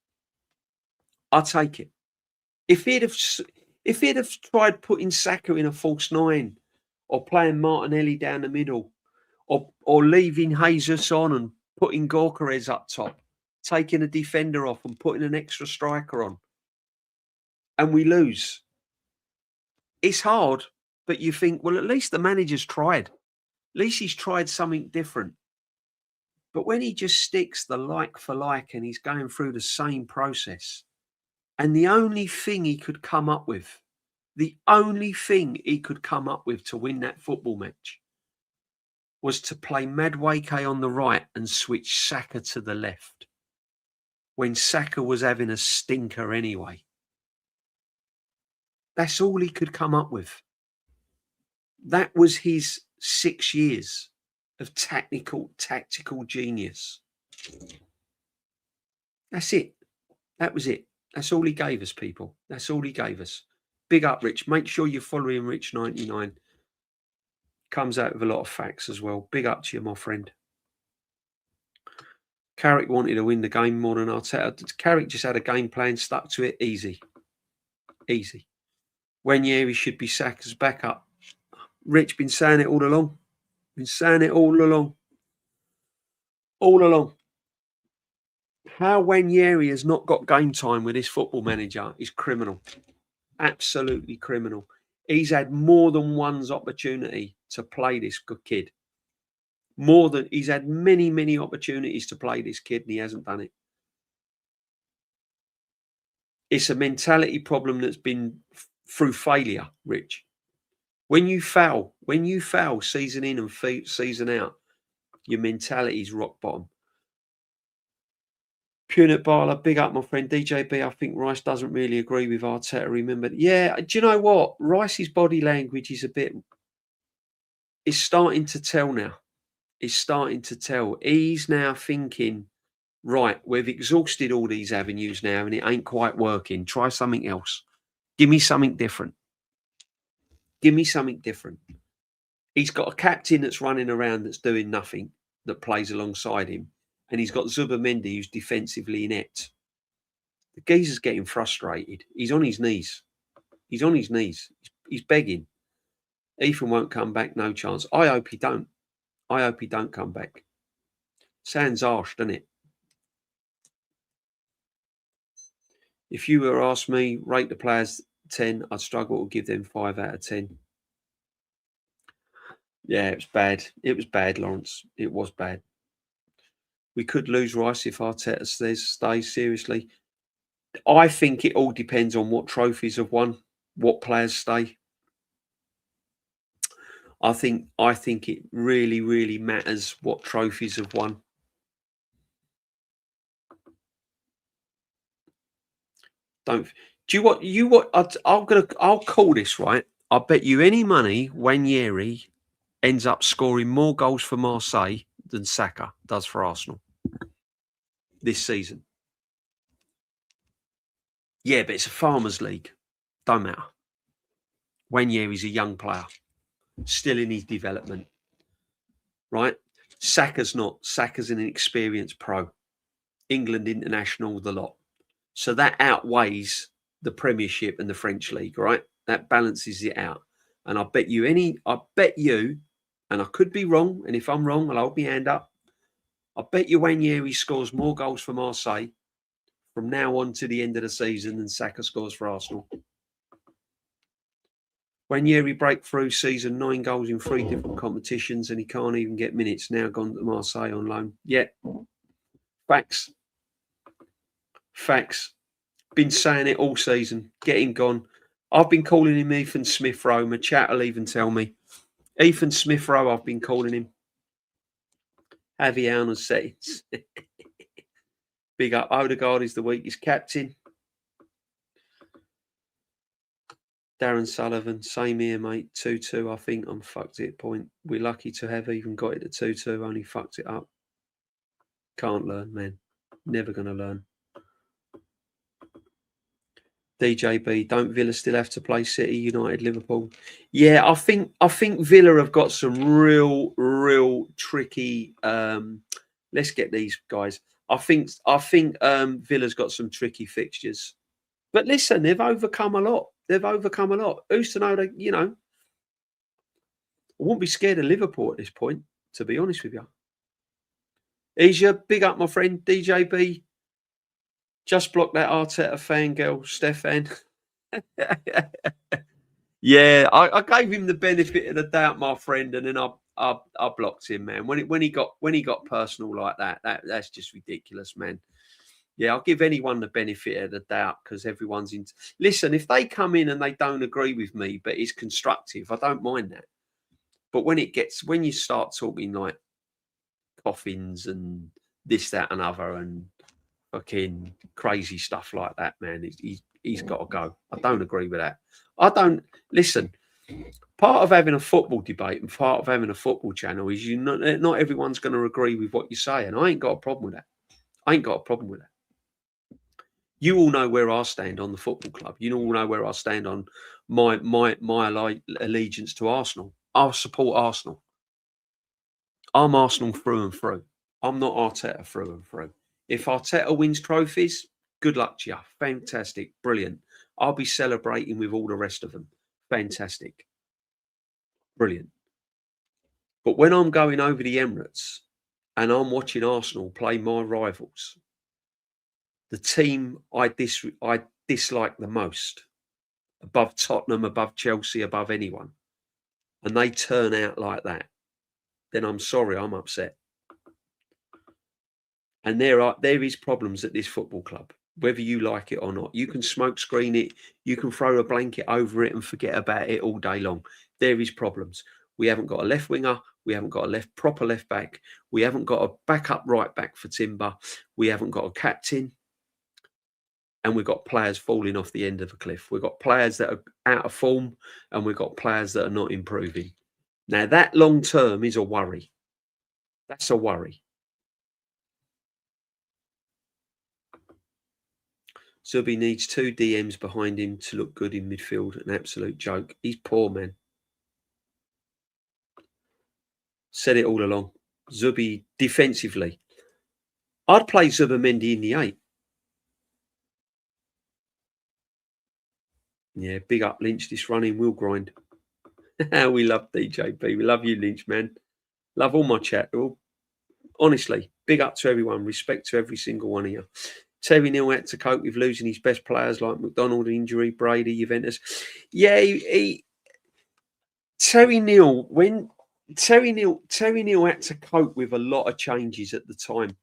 I'll take it. If he'd have tried putting Saka in a false 9 or playing Martinelli down the middle or leaving Jesus on and putting Gorkarez up top, taking a defender off and putting an extra striker on, and we lose, it's hard, but you think, well, at least the manager's tried. At least he's tried something different. But when he just sticks the like for like and he's going through the same process, and the only thing he could come up with to win that football match was to play Madueke on the right and switch Saka to the left when Saka was having a stinker anyway. That's all he could come up with. That was his 6 years of tactical genius. That's it. That was it. That's all he gave us, people. That's all he gave us. Big up, Rich. Make sure you're following Rich99. Comes out with a lot of facts as well. Big up to you, my friend. Carrick wanted to win the game more than Arteta. Carrick just had a game plan, stuck to it. Easy. He should be Saka's backup. Rich, been saying it all along. All along. How Wanyeri has not got game time with this football manager is criminal. Absolutely criminal. He's had more than one's opportunity to play this good kid. He's had many, many opportunities to play this kid and he hasn't done it. It's a mentality problem that's been through failure, Rich. When you fail season in and season out, your mentality's rock bottom. Punit Bala, big up, my friend. DJB, I think Rice doesn't really agree with Arteta. Remember, yeah, do you know what? Rice's body language is it's starting to tell now. He's now thinking, right, we've exhausted all these avenues now and it ain't quite working. Try something else. Give me something different. He's got a captain that's running around that's doing nothing, that plays alongside him. And he's got Zubimendi, who's defensively inept. The geezer's getting frustrated. He's on his knees. He's begging. Ethan won't come back, no chance. I hope he don't come back. Sounds harsh, doesn't it? If you were asked me, rate the players 10, I'd struggle to give them 5 out of 10. Yeah, it was bad, Lawrence. It was bad. We could lose Rice if Arteta stays seriously. I think it all depends on what trophies have won, what players stay. I think it really, really matters what trophies have won. I'll call this, right? I'll bet you any money Wanyeri ends up scoring more goals for Marseille than Saka does for Arsenal this season. Yeah, but it's a farmers' league. Don't matter. Wanyeri's a young player, still in his development, right? Saka's not. Saka's an experienced pro. England international, the lot. So that outweighs the Premiership and the French league, right? That balances it out. And I bet you, and I could be wrong, and if I'm wrong, I'll hold my hand up. I bet you Wanyeri scores more goals for Marseille from now on to the end of the season than Saka scores for Arsenal. Wanyeri breakthrough season, 9 goals in 3 different competitions, and he can't even get minutes. Now gone to Marseille on loan. Yeah. Facts. Been saying it all season. Getting gone. I've been calling him Ethan Smith Rowe. My chat will even tell me. Ethan Smith Rowe, I've been calling him. Javi Alna's settings. Big up. Odegaard is the weakest captain. Darren Sullivan, same here, mate. 2-2. I think I'm fucked at point. We're lucky to have even got it at 2-2. Only fucked it up. Can't learn, man. Never going to learn. DJB, don't Villa still have to play City, United, Liverpool? Yeah, I think Villa have got some real tricky. Let's get these guys. I think Villa's got some tricky fixtures. But listen, they've overcome a lot. Who's to know? I wouldn't be scared of Liverpool at this point, to be honest with you. Asia, big up, my friend DJB. Just block that Arteta fangirl, Stefan. Yeah, I gave him the benefit of the doubt, my friend, and then I blocked him, man. When he got personal like that's just ridiculous, man. Yeah, I'll give anyone the benefit of the doubt because everyone's in. Listen, if they come in and they don't agree with me, but it's constructive, I don't mind that. But when you start talking like coffins and this, that, and other, and fucking crazy stuff like that, man, he's got to go. I don't agree with that. I don't listen. Part of having a football debate and part of having a football channel is not everyone's going to agree with what you say, and I ain't got a problem with that. You all know where I stand on the football club. You all know where I stand on my allegiance to Arsenal. I support Arsenal. I'm Arsenal through and through. I'm not Arteta through and through. If Arteta wins trophies, good luck to you. Fantastic. Brilliant. I'll be celebrating with all the rest of them. Fantastic. Brilliant. But when I'm going over the Emirates and I'm watching Arsenal play my rivals, the team I dislike the most, above Tottenham, above Chelsea, above anyone, and they turn out like that, then I'm sorry, I'm upset. And there is problems at this football club, whether you like it or not. You can smoke screen it, you can throw a blanket over it and forget about it all day long. There is problems. We haven't got a left winger. We haven't got a proper left back. We haven't got a backup right back for Timber. We haven't got a captain. And we've got players falling off the end of a cliff. We've got players that are out of form and we've got players that are not improving. Now, that long term is a worry. That's a worry. Zubi needs 2 DMs behind him to look good in midfield. An absolute joke. He's poor, man. Said it all along. Zubi defensively. I'd play Zubimendi in the 8. Yeah, big up Lynch. This running will grind. We love DJP. We love you, Lynch, man. Love all my chat. Honestly, big up to everyone. Respect to every single one of you. Terry Neal had to cope with losing his best players like McDonald injury, Brady, Juventus. Yeah, Terry Neal had to cope with a lot of changes at the time.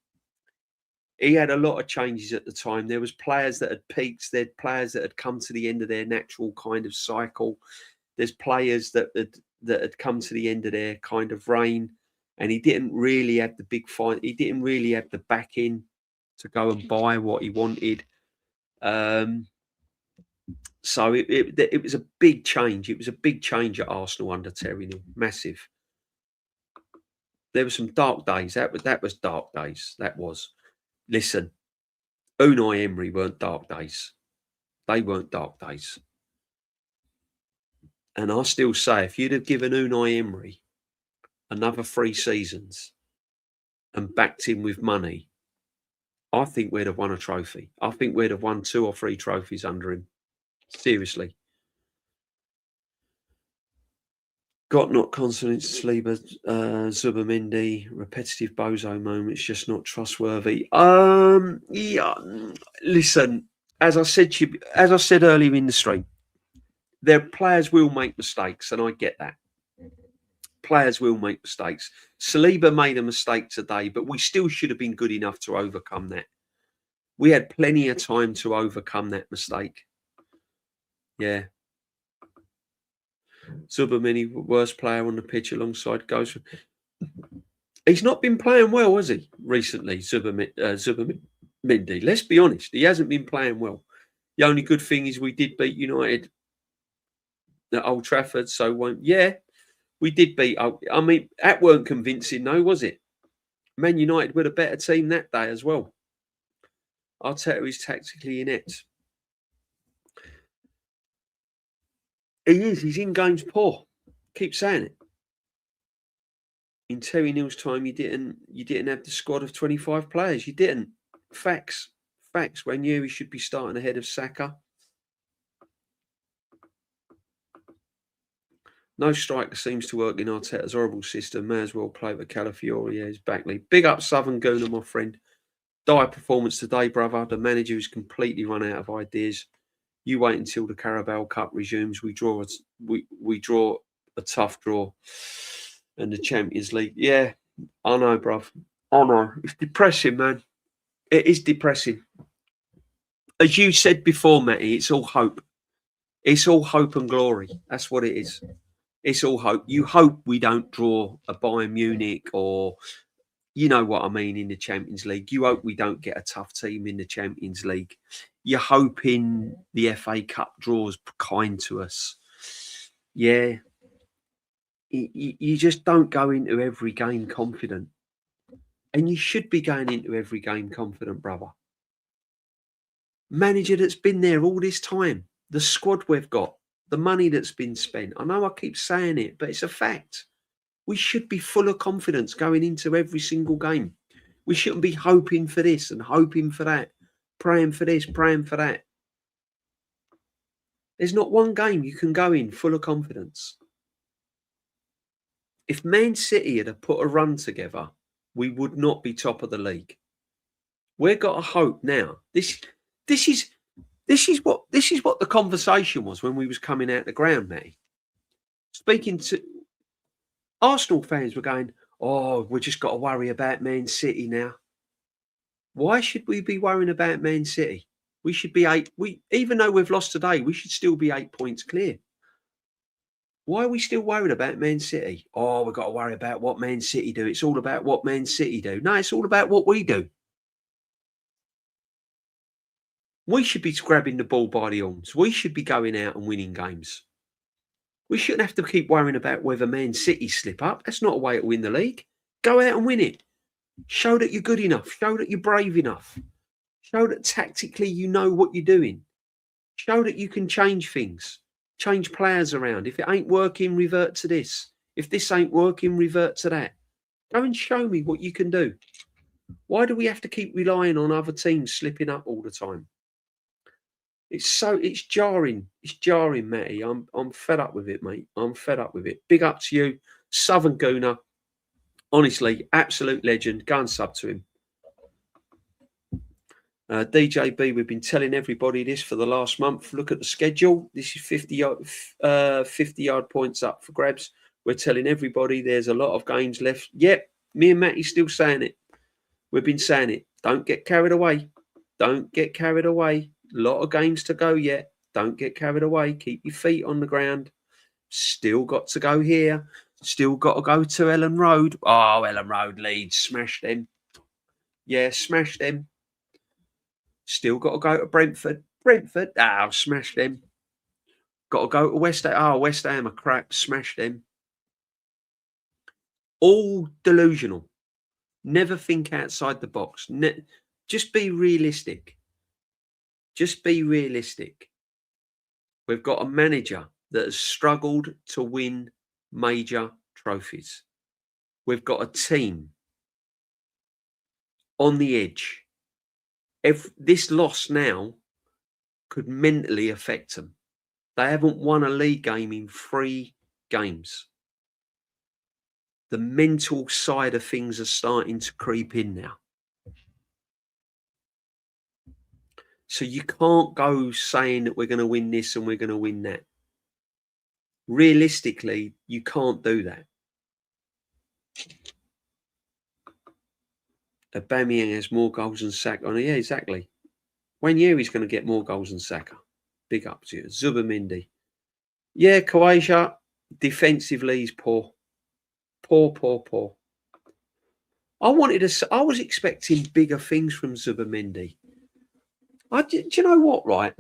He had a lot of changes at the time. There was players that had peaked. There had players that had come to the end of their natural kind of cycle. There's players that had come to the end of their kind of reign, and he didn't really have the big fight. He didn't really have the backing to go and buy what he wanted. So it was a big change. It was a big change at Arsenal under Terry Neal. Massive. There were some dark days. That was dark days. That was. Listen, Unai Emery weren't dark days. They weren't dark days. And I still say, if you'd have given Unai Emery another 3 seasons and backed him with money, I think we'd have won a trophy. I think we'd have won 2 or 3 trophies under him. Seriously. Got not confidence, Saliba, Zubimendi, repetitive bozo moments, just not trustworthy. Yeah. Listen, as I said earlier in the stream, their players will make mistakes, and I get that. Players will make mistakes. Saliba made a mistake today, but we still should have been good enough to overcome that. We had plenty of time to overcome that mistake. Yeah. Zubimendi, worst player on the pitch alongside Ghost. He's not been playing well, has he, recently, Zubimendi? Let's be honest, he hasn't been playing well. The only good thing is we did beat United at Old Trafford, so we did beat. I mean, that weren't convincing, though, was it? Man United were a better team that day as well. Arteta is tactically inept. He is. He's in games poor. Keep saying it. In Terry Neal's time, you didn't have the squad of 25 players. You didn't. Facts. When he should be starting ahead of Saka. No striker seems to work in Arteta's horrible system. May as well play with Calafiori as Backley. Big up Southern Gooner, my friend. Dire performance today, brother. The manager has completely run out of ideas. You wait until the Carabao Cup resumes. We draw a tough draw. And the Champions League. Yeah, I know, bruv. I know. It's depressing, man. It is depressing. As you said before, Matty, it's all hope. It's all hope and glory. That's what it is. It's all hope. You hope we don't draw a Bayern Munich or, you know what I mean, in the Champions League. You hope we don't get a tough team in the Champions League. You're hoping the FA Cup draws kind to us. Yeah. You just don't go into every game confident. And you should be going into every game confident, brother. Manager that's been there all this time, the squad we've got, the money that's been spent. I know I keep saying it, but it's a fact. We should be full of confidence going into every single game. We shouldn't be hoping for this and hoping for that, praying for this, praying for that. There's not one game you can go in full of confidence. If Man City had put a run together, we would not be top of the league. We've got a hope now. This is what the conversation was when we was coming out the ground, Matty. Speaking to Arsenal fans, were going, "Oh, we just got to worry about Man City now." Why should we be worrying about Man City? We should be even though we've lost today, we should still be 8 points clear. Why are we still worried about Man City? Oh, we've got to worry about what Man City do. It's all about what Man City do. No, it's all about what we do. We should be grabbing the ball by the horns. We should be going out and winning games. We shouldn't have to keep worrying about whether Man City slip up. That's not a way to win the league. Go out and win it. Show that you're good enough. Show that you're brave enough. Show that tactically you know what you're doing. Show that you can change things. Change players around. If it ain't working, revert to this. If this ain't working, revert to that. Go and show me what you can do. Why do we have to keep relying on other teams slipping up all the time? It's jarring. It's jarring, Matty. I'm fed up with it, mate. I'm fed up with it. Big up to you, Southern Gooner. Honestly, absolute legend. Go and sub to him. DJB, we've been telling everybody this for the last month. Look at the schedule. This is 50 yard points up for grabs. We're telling everybody there's a lot of games left. Yep, me and Matty still saying it. We've been saying it. Don't get carried away. Don't get carried away. A lot of games to go yet. Don't get carried away. Keep your feet on the ground. Still got to go here. Still got to go to Ellen Road. Oh, Ellen Road Leeds. Smash them. Yeah, smash them. Still got to go to Brentford. Oh, smash them. Got to go to West Ham. Oh, West Ham are crap. Smash them. all delusional. Never think outside the box. Just be realistic. Just be realistic. We've got a manager that has struggled to win major trophies. We've got a team on the edge. If this loss now could mentally affect them. They haven't won a league game in 3 games. The mental side of things are starting to creep in now. So you can't go saying that we're going to win this and we're going to win that. Realistically, you can't do that. Aubameyang has more goals than Saka. Oh, yeah, exactly. When he's going to get more goals than Saka. Big up to you. Zubamendi. Yeah, Croatia, defensively, he's poor. Poor. I was expecting bigger things from Zubamendi. Do you know what, right?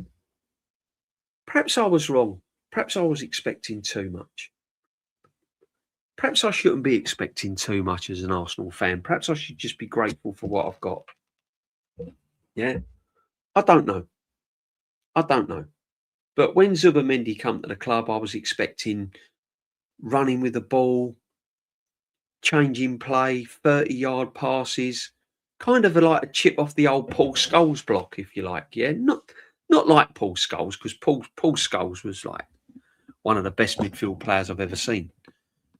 Perhaps I was wrong. Perhaps I was expecting too much. Perhaps I shouldn't be expecting too much as an Arsenal fan. Perhaps I should just be grateful for what I've got. Yeah. I don't know. But when Zubamendi come to the club, I was expecting running with the ball, changing play, 30-yard passes, kind of like a chip off the old Paul Scholes block, if you like. Yeah, not like Paul Scholes, because Paul Scholes was like one of the best midfield players I've ever seen,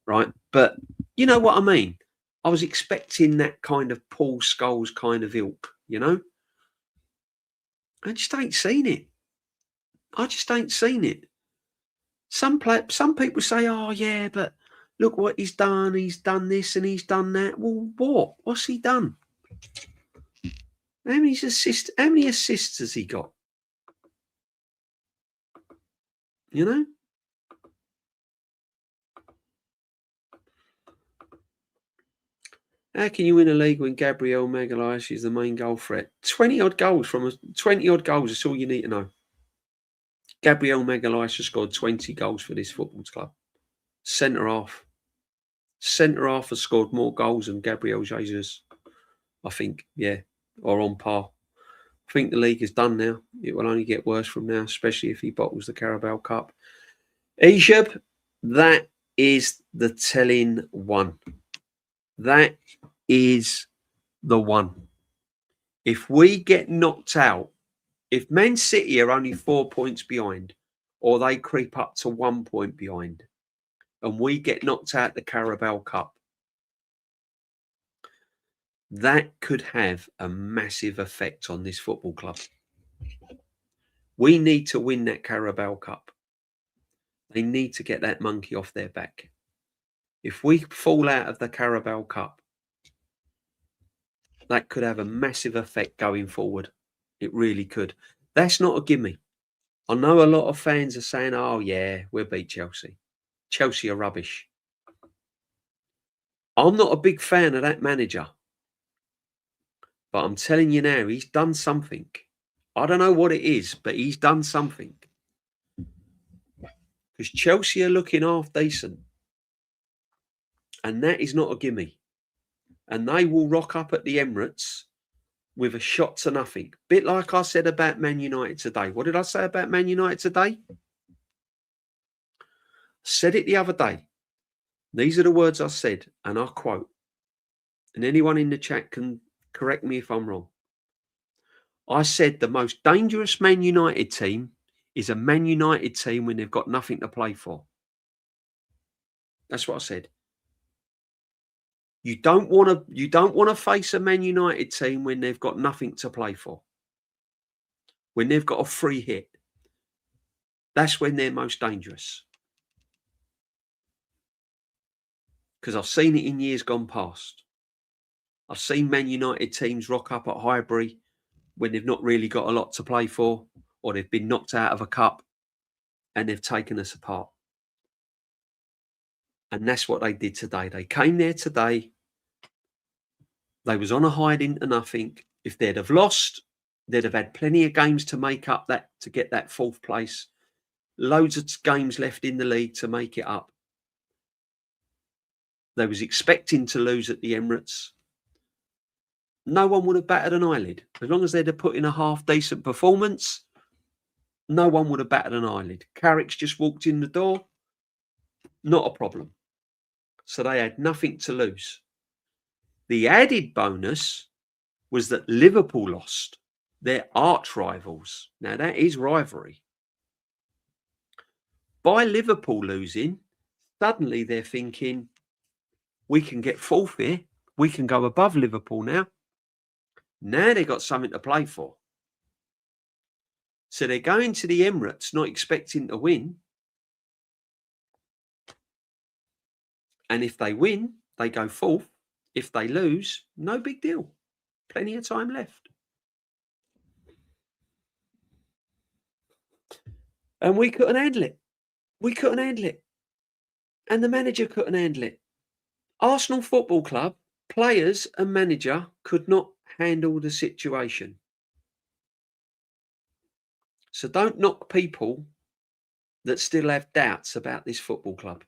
right? But you know what I mean? I was expecting that kind of Paul Scholes kind of ilk, you know? I just ain't seen it. Some people say, "Oh yeah, but look what he's done. He's done this and he's done that." Well, what? What's he done? How many assists has he got? You know? How can you win a league when Gabriel Magalhaes is the main goal threat? 20-odd goals from 20-odd goals. That's all you need to know. Gabriel Magalhaes has scored 20 goals for this football club. Centre half has scored more goals than Gabriel Jesus. I think, yeah, or on par. I think the league is done now. It will only get worse from now, especially if he bottles the Carabao Cup. Ejab, that is the telling one. That is the one. If we get knocked out, if Man City are only 4 points behind, or they creep up to 1 point behind, and we get knocked out the Carabao Cup, that could have a massive effect on this football club. We need to win that Carabao Cup. They need to get that monkey off their back. If we fall out of the Carabao Cup, that could have a massive effect going forward. It really could. That's not a gimme. I know a lot of fans are saying, "Oh yeah, we'll beat Chelsea. Chelsea are rubbish." I'm not a big fan of that manager. But I'm telling you now, he's done something. I don't know what it is, but he's done something. Because Chelsea are looking half decent. And that is not a gimme. And they will rock up at the Emirates with a shot to nothing. Bit like I said about Man United today. What did I say about Man United today? Said it the other day. These are the words I said, and I quote. And anyone in the chat can correct me if I'm wrong. I said the most dangerous Man United team is a Man United team when they've got nothing to play for. That's what I said. You don't want to face a Man United team when they've got nothing to play for. When they've got a free hit. That's when they're most dangerous. Because I've seen it in years gone past. I've seen Man United teams rock up at Highbury when they've not really got a lot to play for, or they've been knocked out of a cup and they've taken us apart. And that's what they did today. They came there today. They was on a hide into nothing. If they'd have lost, they'd have had plenty of games to make up that, to get that 4th place. Loads of games left in the league to make it up. They was expecting to lose at the Emirates. No one would have batted an eyelid. As long as they'd have put in a half-decent performance, no one would have batted an eyelid. Carrick's just walked in the door, not a problem. So they had nothing to lose. The added bonus was that Liverpool lost, their arch rivals. Now, that is rivalry. By Liverpool losing, suddenly they're thinking, we can get fourth here. We can go above Liverpool now. Now they've got something to play for. So they're going to the Emirates not expecting to win. And if they win, they go fourth. If they lose, no big deal. Plenty of time left. And we couldn't handle it. We couldn't handle it. And the manager couldn't handle it. Arsenal Football Club, players and manager could not handle the situation. So don't knock people that still have doubts about this football club.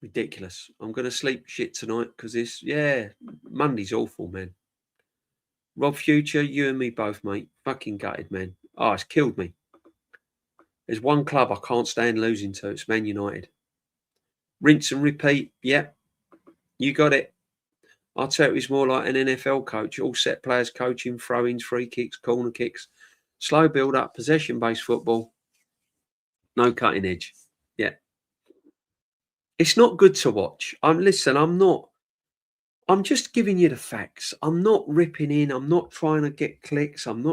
Ridiculous. I'm going to sleep shit tonight because Monday's awful, man. Rob Future, you and me both, mate. Fucking gutted, man. Oh, it's killed me. There's one club I can't stand losing to. It's Man United. Rinse and repeat. Yep. You got it. I'll tell you, it's more like an NFL coach. All set players coaching, throw-ins, free kicks, corner kicks. Slow build-up, possession-based football. No cutting edge. Yeah. It's not good to watch. I'm just giving you the facts. I'm not ripping in. I'm not trying to get clicks. I'm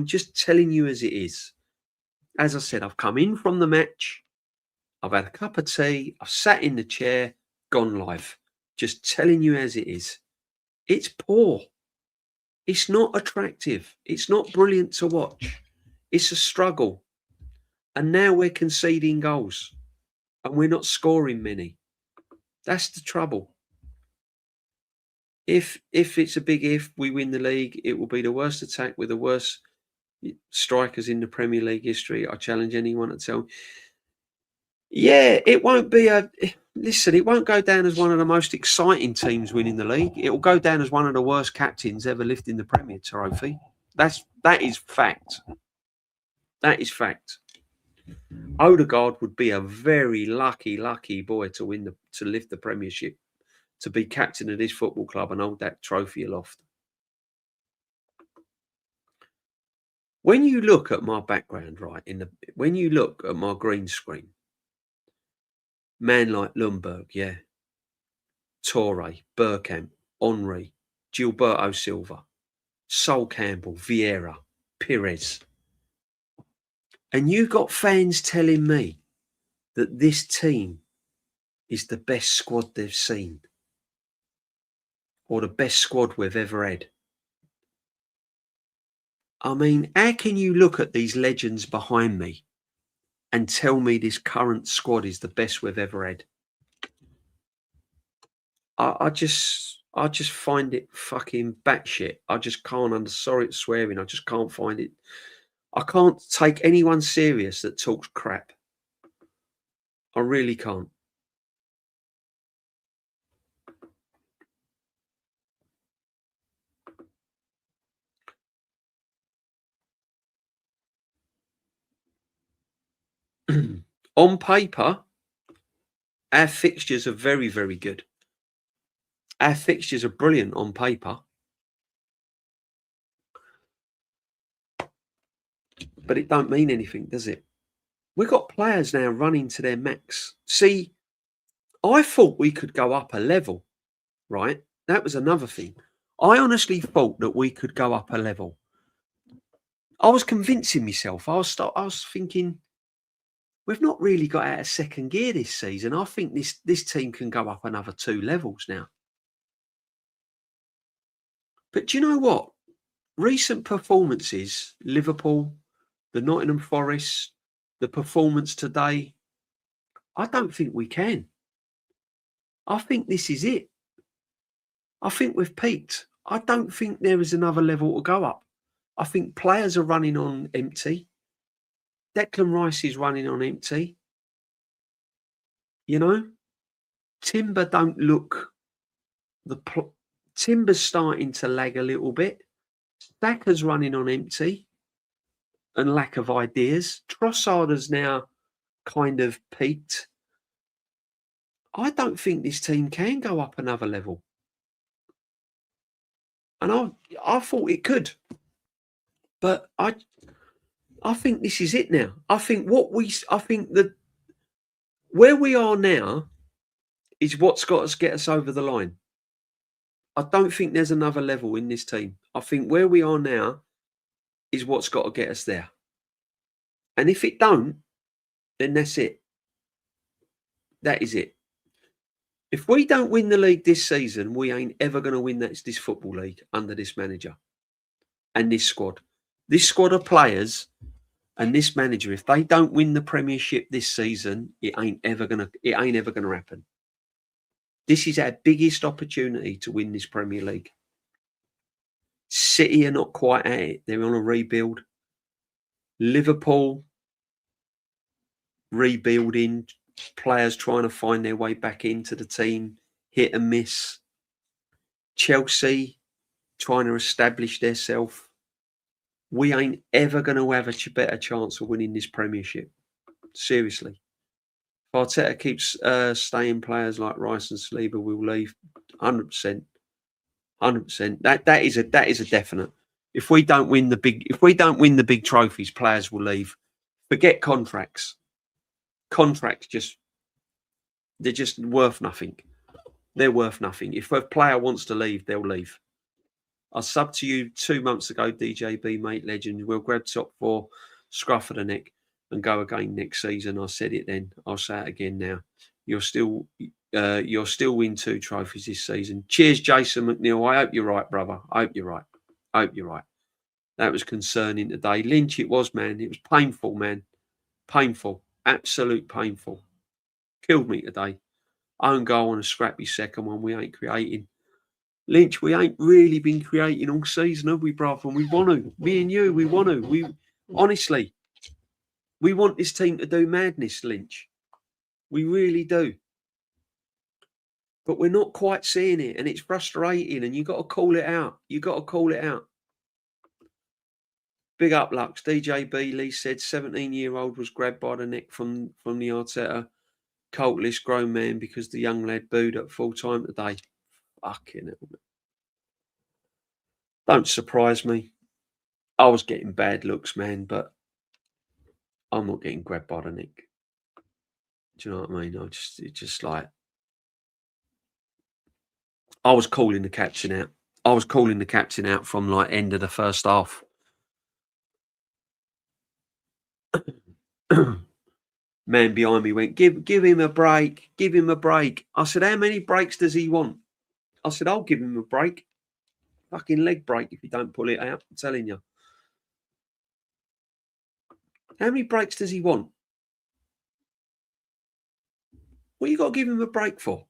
just telling you as it is. As I said, I've come in from the match. I've had a cup of tea. I've sat in the chair, gone live. Just telling you as it is. It's poor. It's not attractive. It's not brilliant to watch. It's a struggle. And now we're conceding goals. And we're not scoring many. That's the trouble. If it's a big if, we win the league, it will be the worst attack with the worst strikers in the Premier League history. I challenge anyone to tell me. Yeah, it won't be it won't go down as one of the most exciting teams winning the league. It will go down as one of the worst captains ever lifting the Premier trophy. That is fact. That is fact. Odegaard would be a very lucky boy to lift the Premiership, to be captain of this football club and hold that trophy aloft. When you look at my background, right, when you look at my green screen, man like Lundberg, yeah, Torre, Bergkamp, Henry, Gilberto Silva, Sol Campbell, Vieira, Pires. And you got fans telling me that this team is the best squad they've seen or the best squad we've ever had. I mean, how can you look at these legends behind me and tell me this current squad is the best we've ever had? I just find it fucking batshit. I just can't. Sorry, it's swearing. I just can't find it. I can't take anyone serious that talks crap. I really can't. On paper, our fixtures are very, very good. Our fixtures are brilliant on paper. But it don't mean anything, does it? We've got players now running to their max. See, I thought we could go up a level, right? That was another thing. I honestly thought that we could go up a level. I was convincing myself. I was thinking, we've not really got out of second gear this season. I think this team can go up another 2 levels now. But do you know what? Recent performances, Liverpool, the Nottingham Forest, the performance today, I don't think we can. I think this is it. I think we've peaked. I don't think there is another level to go up. I think players are running on empty. Declan Rice is running on empty. You know, Timber don't look the Timber's starting to lag a little bit. Saka's running on empty and lack of ideas. Trossard has now kind of peaked. I don't think this team can go up another level. And I thought it could. But I think this is it now. I think that where we are now is what's got us get us over the line. I don't think there's another level in this team. I think where we are now is what's got to get us there. And if it don't, then that's it. That is it. If we don't win the league this season, we ain't ever going to win this football league under this manager and this squad. This squad of players and this manager, if they don't win the Premiership this season, it ain't ever gonna happen. This is our biggest opportunity to win this Premier League. City are not quite at it. They're on a rebuild. Liverpool rebuilding, players trying to find their way back into the team, hit and miss. Chelsea trying to establish themselves. We ain't ever going to have a better chance of winning this Premiership. Seriously. If Arteta keeps staying, players like Rice and Saliba will leave. 100%. 100%. That is a definite. If we don't win the big trophies, players will leave. Forget contracts. Contracts they're just worth nothing. They're worth nothing. If a player wants to leave, they'll leave. I subbed to you 2 months ago, DJB, mate, legend. We'll grab top 4, scruff of the neck, and go again next season. I said it then. I'll say it again now. You'll still win 2 trophies this season. Cheers, Jason McNeil. I hope you're right, brother. I hope you're right. That was concerning today. Lynch, it was, man. It was painful, man. Painful. Absolute painful. Killed me today. Own goal on a scrappy second one. We ain't creating. Lynch, we ain't really been creating all season, have we, brother? And we want to. Me and you, we want to. Honestly, we want this team to do madness, Lynch. We really do. But we're not quite seeing it, and it's frustrating, and you got to call it out. Big up, Lux. DJB Lee said 17-year-old was grabbed by the neck from the Arteta cult list grown man because the young lad booed at full time today. Fucking hell. Don't surprise me. I was getting bad looks, man, but I'm not getting grabbed by the neck. Do you know what I mean? It's just like I was calling the captain out. From like end of the first half. Man behind me went, give him a break. Give him a break. I said, how many breaks does he want? I said, I'll give him a break. Fucking leg break if you don't pull it out. I'm telling you. How many breaks does he want? What you got to give him a break for?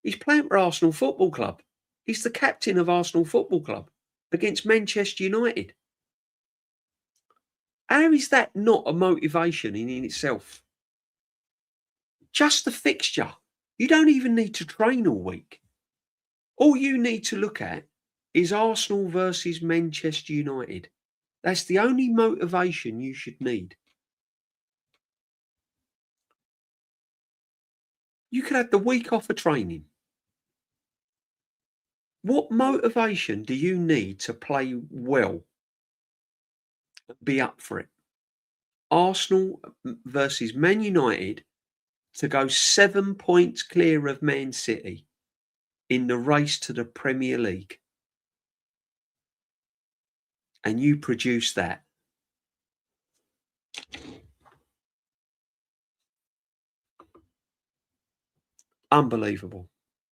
He's playing for Arsenal Football Club. He's the captain of Arsenal Football Club against Manchester United. How is that not a motivation in itself? Just the fixture. You don't even need to train all week. All you need to look at is Arsenal versus Manchester United. That's the only motivation you should need. You could have the week off of training. What motivation do you need to play well? Be up for it. Arsenal versus Man United to go 7 points clear of Man City in the race to the Premier League. And you produce that. Unbelievable.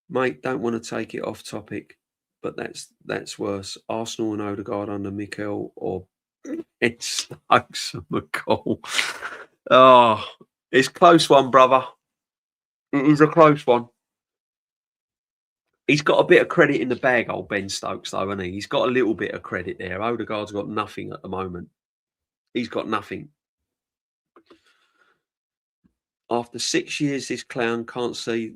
Mate, don't want to take it off topic, but that's worse. Arsenal and Odegaard under Mikel or it's Stokes and McCall. Oh, it's a close one, brother. It is a close one. He's got a bit of credit in the bag, old Ben Stokes, though, hasn't he? He's got a little bit of credit there. Odegaard's got nothing at the moment. He's got nothing. After 6 years, this clown can't see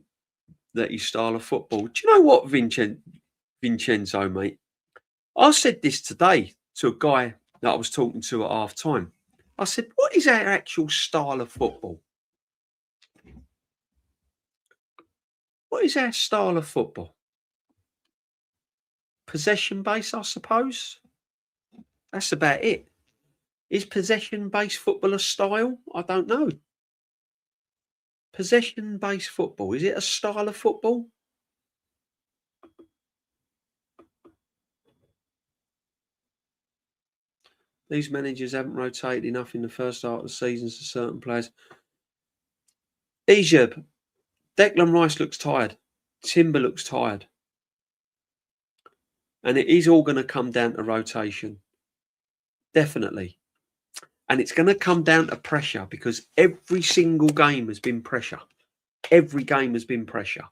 that his style of football. Do you know what, Vincenzo, mate? I said this today to a guy that I was talking to at half time. I said, what is our actual style of football? What is our style of football? Possession based, I suppose. That's about it. Is possession based football a style? I don't know. Possession based football, is it a style of football? These managers haven't rotated enough in the first half of the season to certain players. Ejab, Declan Rice looks tired. Timber looks tired. And it is all going to come down to rotation. Definitely. And it's going to come down to pressure, because every single game has been pressure. Every game has been pressure.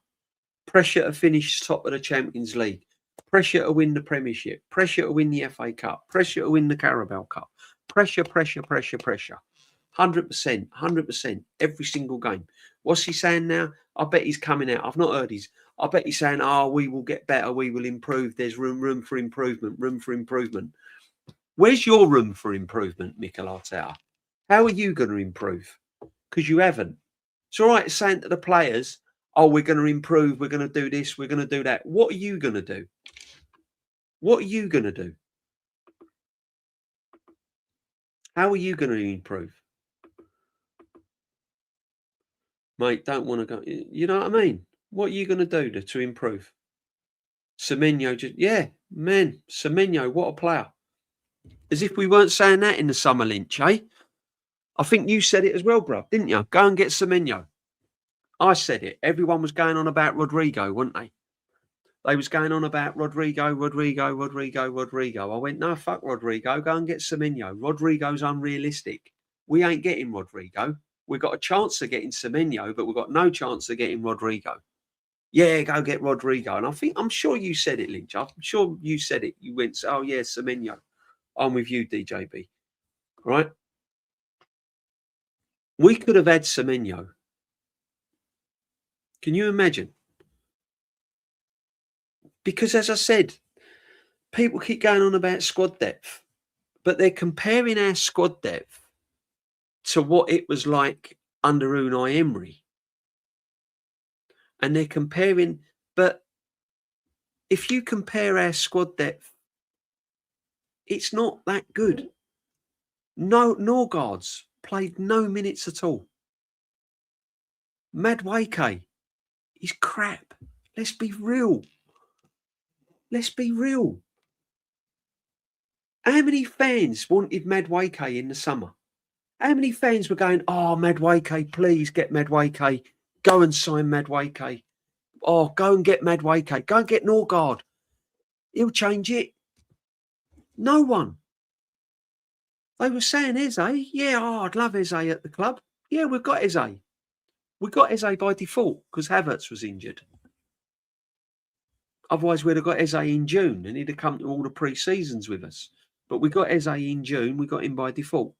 Pressure to finish top of the Champions League. Pressure to win the Premiership. Pressure to win the FA Cup. Pressure to win the Carabao Cup. Pressure, pressure, pressure, pressure. 100%, 100%, every single game. What's he saying now? I bet he's coming out. I've not heard his. I bet he's saying, we will get better. We will improve. There's room for improvement, room for improvement. Where's your room for improvement, Mikel Arteta? How are you going to improve? Because you haven't. It's all right saying to the players, we're going to improve. We're going to do this. We're going to do that. What are you going to do? What are you going to do? How are you going to improve? Mate, don't want to go. You know what I mean? What are you going to do to improve? Semenyo, Semenyo, what a player. As if we weren't saying that in the summer, Lynch, eh? I think you said it as well, bro, didn't you? Go and get Semenyo. I said it. Everyone was going on about Rodrigo, weren't they? They was going on about Rodrigo. I went, no, fuck Rodrigo. Go and get Semenyo. Rodrigo's unrealistic. We ain't getting Rodrigo. We've got a chance of getting Semenyo, but we've got no chance of getting Rodrigo. Yeah, go get Rodrigo. And I'm sure you said it, Lynch. I'm sure you said it. You went, oh, yeah, Semenyo. I'm with you, DJB. Right? We could have had Semenyo. Can you imagine? Because, as I said, people keep going on about squad depth, but they're comparing our squad depth to what it was like under Unai Emery. And they're comparing, but if you compare our squad depth, it's not that good. No, Norgard's played no minutes at all. Madueke, he's crap. Let's be real. Let's be real. How many fans wanted Madueke in the summer? How many fans were going, Madueke, please get Madueke. Go and sign Madueke. Go and get Madueke. Go and get Norgard. He'll change it. No one. They were saying Eze. Yeah, I'd love Eze at the club. Yeah, we've got Eze. We got Eze by default because Havertz was injured. Otherwise, we'd have got Eze in June and he'd have come to all the pre-seasons with us. But we got Eze in June. We got him by default.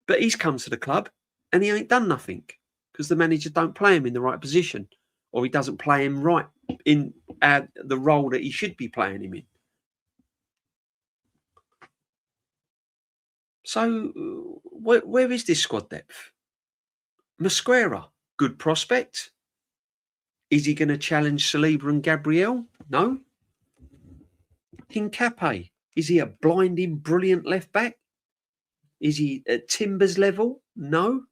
But he's come to the club and he ain't done nothing because the manager don't play him in the right position, or he doesn't play him right in the role that he should be playing him in. So where is this squad depth? Mosquera, good prospect. Is he going to challenge Saliba and Gabriel? No. Hincapié, is he a blinding, brilliant left back? Is he at Timber's level? No.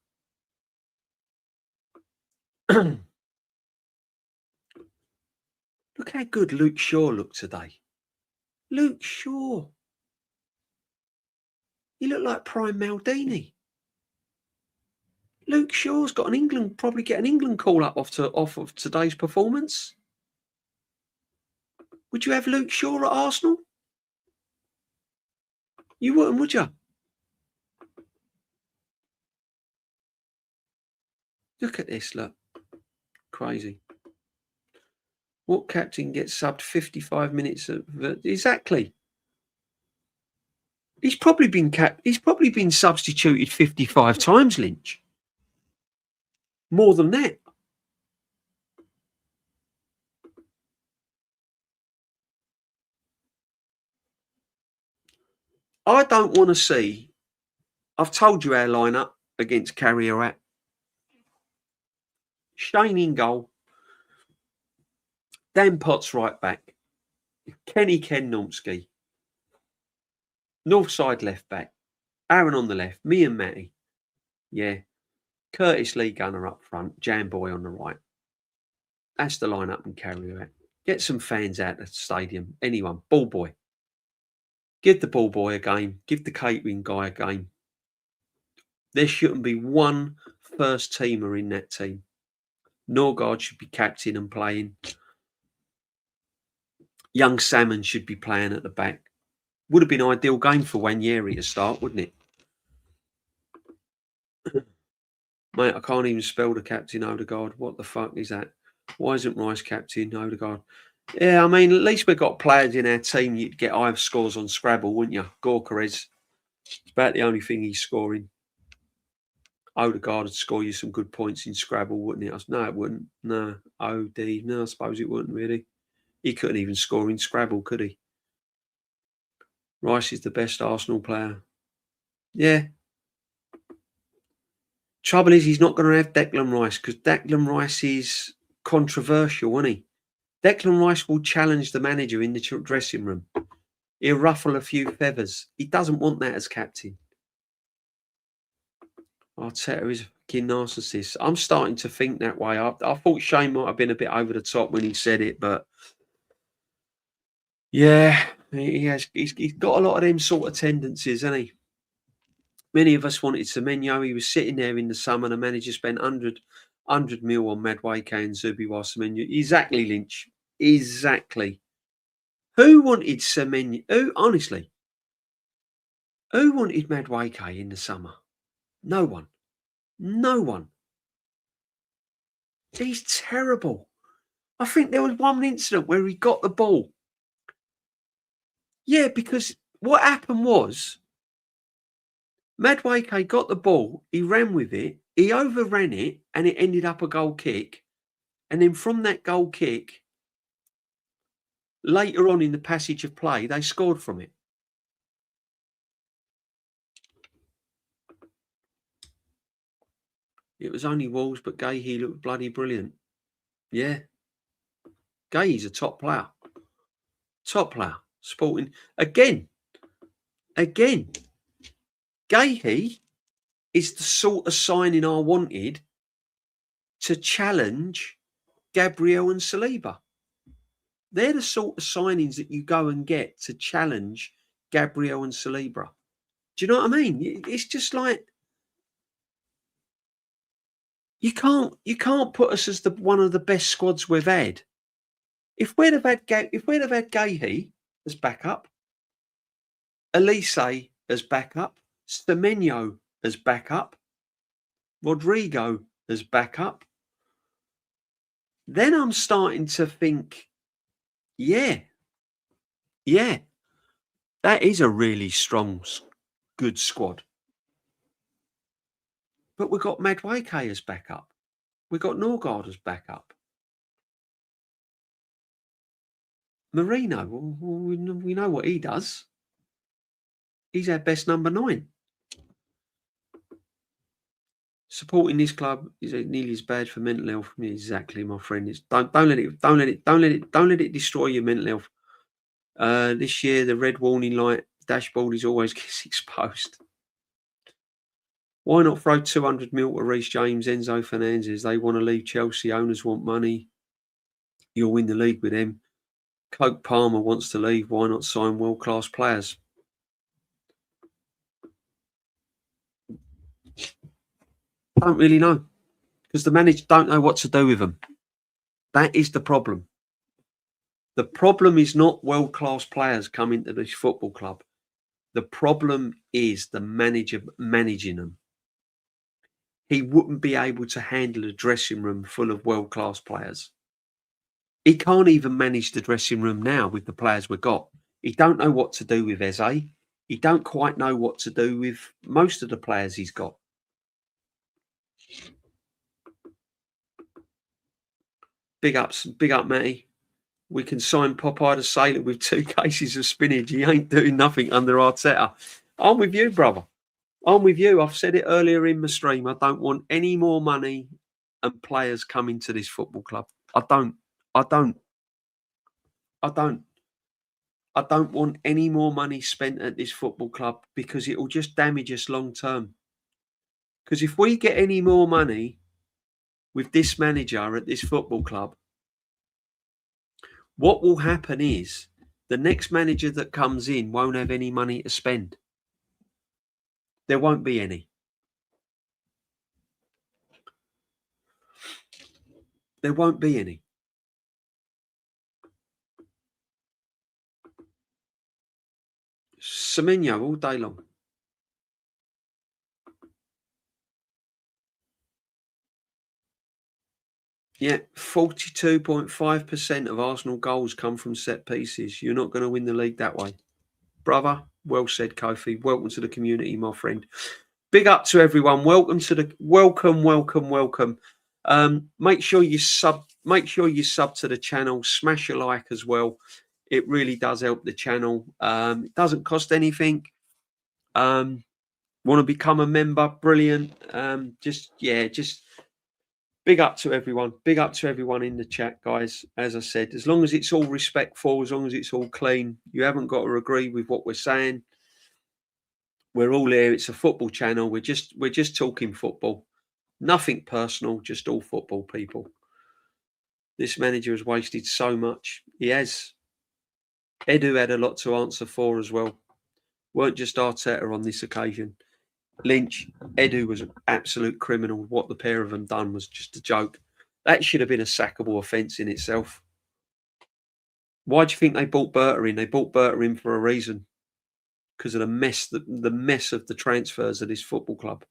Look how good Luke Shaw looked today. Luke Shaw. He looked like prime Maldini. Luke Shaw's got probably get an England call up off of today's performance. Would you have Luke Shaw at Arsenal? You wouldn't, would you? Look at this, look. Crazy. What captain gets subbed 55 minutes of exactly? He's probably been substituted 55 times, Lynch. More than that. I don't want to see. I've told you our lineup against Carrier at Shane in goal, Dan Potts right back, Kenny Ken Nomsky, north side left back, Aaron on the left, me and Matty. Yeah. Curtis Lee Gunner up front, Jam Boy on the right. That's the lineup and Carrier at. Get some fans out of the stadium. Anyone. Ball boy. Give the ball boy a game. Give the catering guy a game. There shouldn't be one first teamer in that team. Norgard should be captain and playing. Young Salmon should be playing at the back. Would have been an ideal game for Wanyeri to start, wouldn't it? Mate, I can't even spell the captain Odegaard. What the fuck is that? Why isn't Rice captain Odegaard? Yeah, I mean, at least we've got players in our team. You'd get high scores on Scrabble, wouldn't you? Gorkarez. It's about the only thing he's scoring. Odegaard would score you some good points in Scrabble, wouldn't it? No, it wouldn't. No. OD. No, I suppose it wouldn't really. He couldn't even score in Scrabble, could he? Rice is the best Arsenal player. Yeah. Trouble is, he's not going to have Declan Rice because Declan Rice is controversial, isn't he? Declan Rice will challenge the manager in the dressing room. He'll ruffle a few feathers. He doesn't want that as captain. Arteta is a fucking narcissist. I'm starting to think that way. I thought Shane might have been a bit over the top when he said it, but yeah, he has. He's got a lot of them sort of tendencies, hasn't he? Many of us wanted Semenyo. He was sitting there in the summer. The manager spent 100 mil on Madueke and Zubi while Semenyo. Exactly, Lynch. Exactly. Who wanted Semenyo? Who, honestly, who wanted Madueke in the summer? No one. No one. He's terrible. I think there was one incident where he got the ball. Yeah, because what happened was Madueke got the ball, he ran with it, he overran it, and it ended up a goal kick. And then from that goal kick, later on in the passage of play, they scored from it. It was only Wolves, but Gahey looked bloody brilliant. Yeah. Gahey's a top player. Top player. Sporting. Again. Gahey is the sort of signing I wanted to challenge Gabriel and Saliba. They're the sort of signings that you go and get to challenge Gabriel and Saliba. Do you know what I mean? It's just like you can't put us as one of the best squads we've had. If we'd have had Gahey as backup, Elise as backup, Semenyo as backup, Rodrigo as backup, then I'm starting to think, yeah, that is a really strong, good squad. But we've got Madueke as backup. We've got Norgard as backup. Marino, we know what he does. He's our best number 9. Supporting this club is nearly as bad for mental health. Exactly, my friend. Don't let it destroy your mental health. This year, the red warning light dashboard is always gets exposed. Why not throw 200 mil to Reece James, Enzo Fernandez? They want to leave Chelsea. Owners want money. You'll win the league with them. Coke Palmer wants to leave. Why not sign world-class players? Don't really know. Because the manager don't know what to do with them. That is the problem. The problem is not world-class players coming to this football club. The problem is the manager managing them. He wouldn't be able to handle a dressing room full of world-class players. He can't even manage the dressing room now with the players we've got. He don't know what to do with Eze. He don't quite know what to do with most of the players he's got. Big up, Matty. We can sign Popeye the Sailor with 2 cases of spinach. He ain't doing nothing under Arteta. I'm with you, brother. I'm with you. I've said it earlier in my stream. I don't want any more money and players coming to this football club. I don't. I don't. I don't. I don't want any more money spent at this football club because it will just damage us long term. Because if we get any more money with this manager at this football club, what will happen is the next manager that comes in won't have any money to spend. There won't be any. There won't be any. Semenyo all day long. Yeah, 42.5% of Arsenal goals come from set pieces. You're not going to win the league that way. Brother, well said, Kofi. Welcome to the community, my friend. Big up to everyone. Welcome to the welcome. Make sure you sub to the channel, smash a like as well. It really does help the channel. It doesn't cost anything. Want to become a member? Brilliant. Just big up to everyone. Big up to everyone in the chat, guys. As I said, as long as it's all respectful, as long as it's all clean, you haven't got to agree with what we're saying. We're all here. It's a football channel. We're just talking football. Nothing personal, just all football, people. This manager has wasted so much. He has. Edu had a lot to answer for as well. Weren't just Arteta on this occasion. Lynch, Edu was an absolute criminal. What the pair of them done was just a joke. That should have been a sackable offence in itself. Why do you think they brought Berta in? They brought Berta in for a reason. Because of the mess of the transfers of this football club.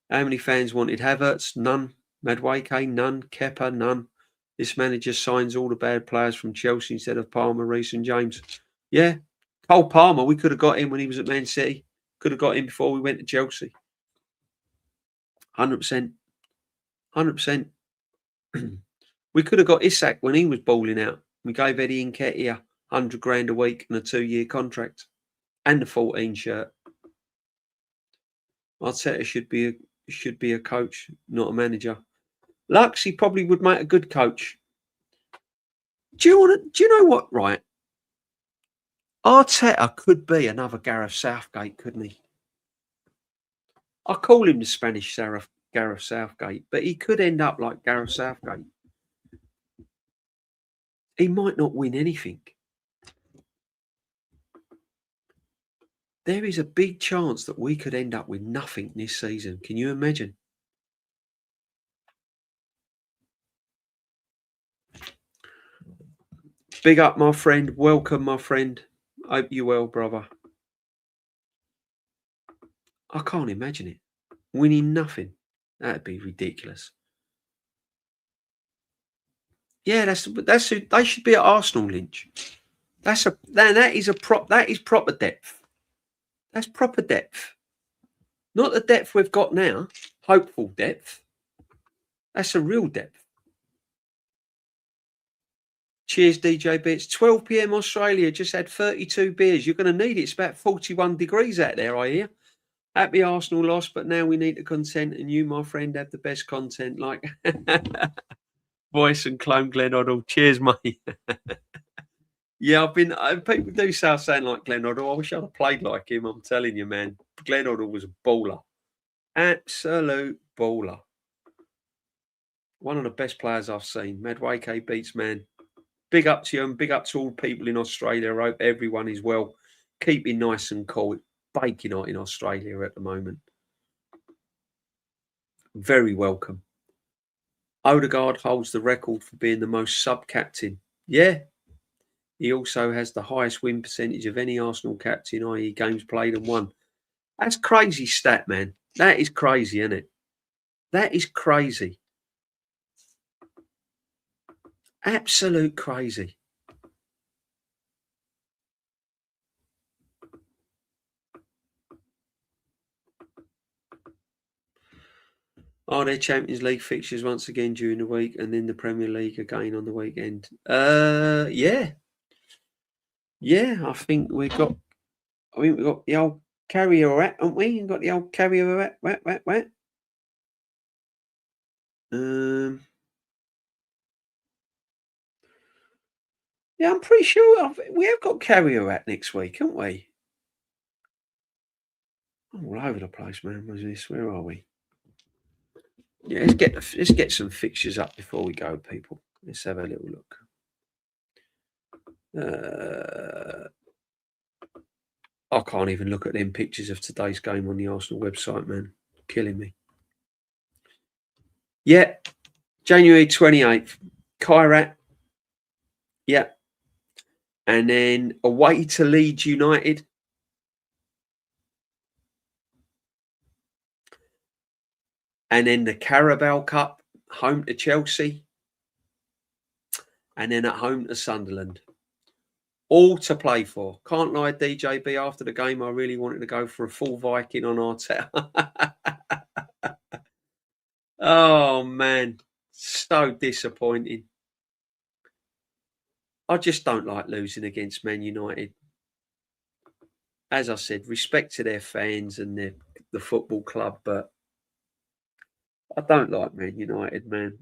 How many fans wanted Havertz? None. Madueke? None. Kepa? None. This manager signs all the bad players from Chelsea instead of Palmer, Reece and James. Yeah. Cole Palmer, we could have got him when he was at Man City. Could have got him before we went to Chelsea. 100%. 100%. We could have got Isak when he was balling out. We gave Eddie Nketiah 100 grand a week and a 2-year contract. And the 14 shirt. Arteta should be a coach, not a manager. Lux, he probably would make a good coach. Do you know what, right? Arteta could be another Gareth Southgate, couldn't he? I call him the Spanish Gareth Southgate, but he could end up like Gareth Southgate. He might not win anything. There is a big chance that we could end up with nothing this season. Can you imagine? Big up, my friend. Welcome, my friend. Hope you're well, brother. I can't imagine it. Winning nothing. That'd be ridiculous. Yeah, that's who they should be at Arsenal, Lynch. That is proper depth. That's proper depth. Not the depth we've got now. Hopeful depth. That's a real depth. Cheers, DJ B. It's 12 p.m. Australia. Just had 32 beers. You're going to need it. It's about 41 degrees out there, I hear. Happy Arsenal lost, but now we need to content. And you, my friend, have the best content. Like voice and clone Glenn Oddle. Cheers, mate. Yeah, people do say I sound like Glenn Oddle. I wish I'd have played like him. I'm telling you, man. Glenn Oddle was a baller. Absolute baller. One of the best players I've seen. Madueke beats man. Big up to you and big up to all people in Australia. I hope everyone is well. Keeping nice and cool. It's baking hot in Australia at the moment. Very welcome. Odegaard holds the record for being the most sub-captain. Yeah. He also has the highest win percentage of any Arsenal captain, i.e. games played and won. That's crazy stat, man. That is crazy, isn't it? That is crazy. Absolute crazy. Are there Champions League fixtures once again during the week and then the Premier League again on the weekend? Yeah. Yeah, I think we've got the old carrier rat, haven't we? We've got the old carrier rat. Um, yeah, I'm pretty sure we have got carrier rat next week, haven't we? I'm all over the place, man. Where's this? Where are we? Yeah, let's get some fixtures up before we go, people. Let's have a little look. I can't even look at them pictures of today's game on the Arsenal website, man. Killing me. Yeah, January 28th, Kairat. Yeah. And then away to Leeds United. And then the Carabao Cup, home to Chelsea. And then at home to Sunderland. All to play for. Can't lie, DJB, after the game, I really wanted to go for a full Viking on Arteta. Oh, man. So disappointing. I just don't like losing against Man United. As I said, respect to their fans and the football club, but I don't like Man United, man.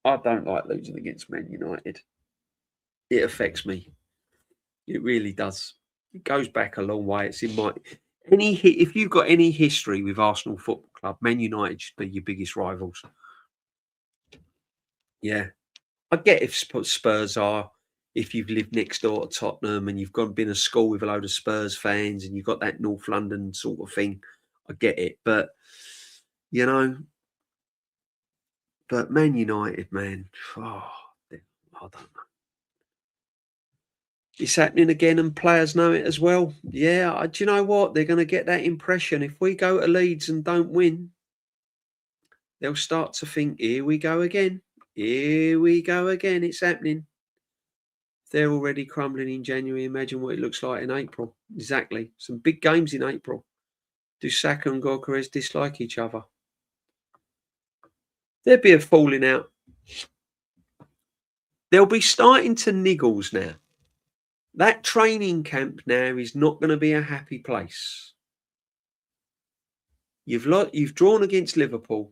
I don't like losing against Man United. It affects me. It really does. It goes back a long way. It's in my if you've got any history with Arsenal Football Club, Man United should be your biggest rivals. Yeah, I get if Spurs are. If you've lived next door to Tottenham and you've been to school with a load of Spurs fans and you've got that North London sort of thing, I get it. But you know, Man United, man, I don't know. It's happening again, and players know it as well. Yeah, do you know what? They're going to get that impression. If we go to Leeds and don't win, they'll start to think, here we go again. Here we go again. It's happening. They're already crumbling in January. Imagine what it looks like in April. Exactly. Some big games in April. Do Saka and Gyökeres dislike each other? There'll be a falling out. They'll be starting to niggles now. That training camp now is not going to be a happy place. You've drawn against Liverpool,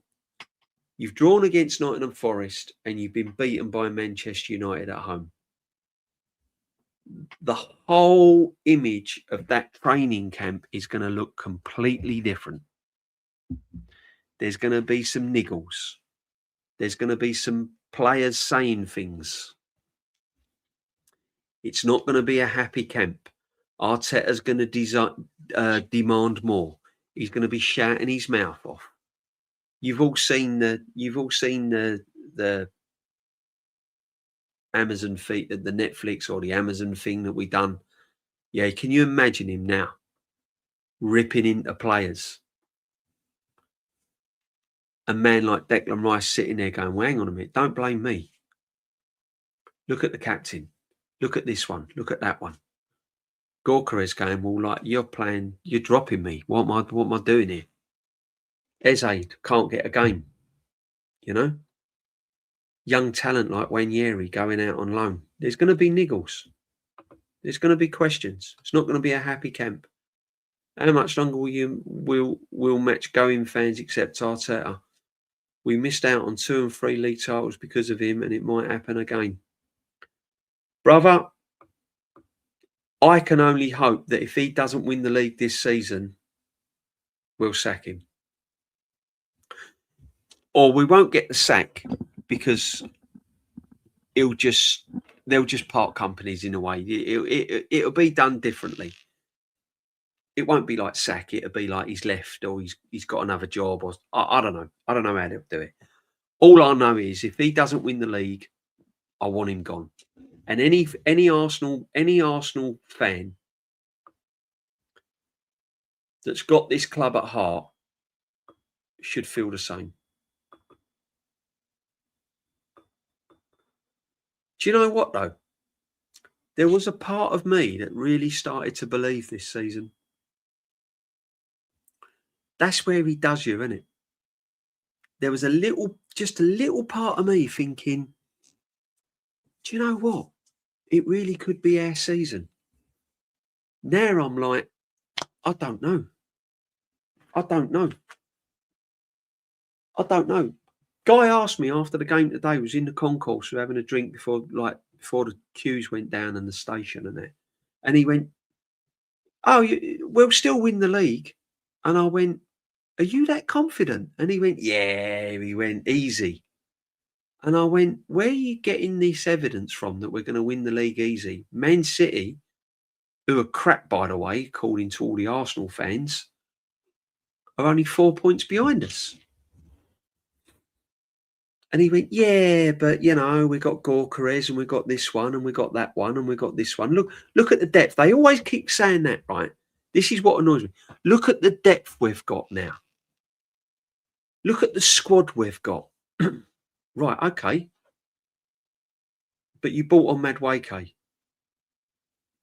you've drawn against Nottingham Forest, and you've been beaten by Manchester United at home. The whole image of that training camp is going to look completely different. There's going to be some niggles. There's going to be some players saying things. It's not going to be a happy camp. Arteta's going to demand more. He's going to be shouting his mouth off. You've all seen the Amazon feed, the Netflix or the Amazon thing that we done. Yeah, can you imagine him now ripping into players? A man like Declan Rice sitting there going, well, hang on a minute, don't blame me. Look at the captain. Look at this one. Look at that one. Gyökeres going, well, like you're dropping me. What am I doing here? Eze can't get a game. You know? Young talent like Wanyeri going out on loan. There's going to be niggles. There's going to be questions. It's not going to be a happy camp. How much longer will match going fans accept Arteta? We missed out on 2 and 3 league titles because of him, and it might happen again. Brother, I can only hope that if he doesn't win the league this season, we'll sack him. Or we won't get the sack because they'll just part companies in a way. It'll be done differently. It won't be like sack. It'll be like he's left or he's got another job or I don't know. I don't know how they'll do it. All I know is if he doesn't win the league, I want him gone. And any Arsenal fan that's got this club at heart should feel the same. Do you know what though? There was a part of me that really started to believe this season. That's where he does you, isn't it? there was just a little part of me thinking, do you know what? It really could be our season. Now I'm like, I don't know. I don't know. I don't know. Guy asked me after the game today, was in the concourse, we were having a drink before the queues went down and the station and that. And he went, "Oh, we'll still win the league." And I went, "Are you that confident?" And he went, "Yeah." He went, "Easy." And I went, "Where are you getting this evidence from that we're going to win the league easy? Man City, who are crap, by the way, according to all the Arsenal fans, are only 4 points behind us." And he went, "Yeah, but we got Gorkarez and we got this one and we got that one and we got this one. Look at the depth." They always keep saying that, right? This is what annoys me. Look at the depth we've got now. Look at the squad we've got. Right, okay. But you bought on Madueke.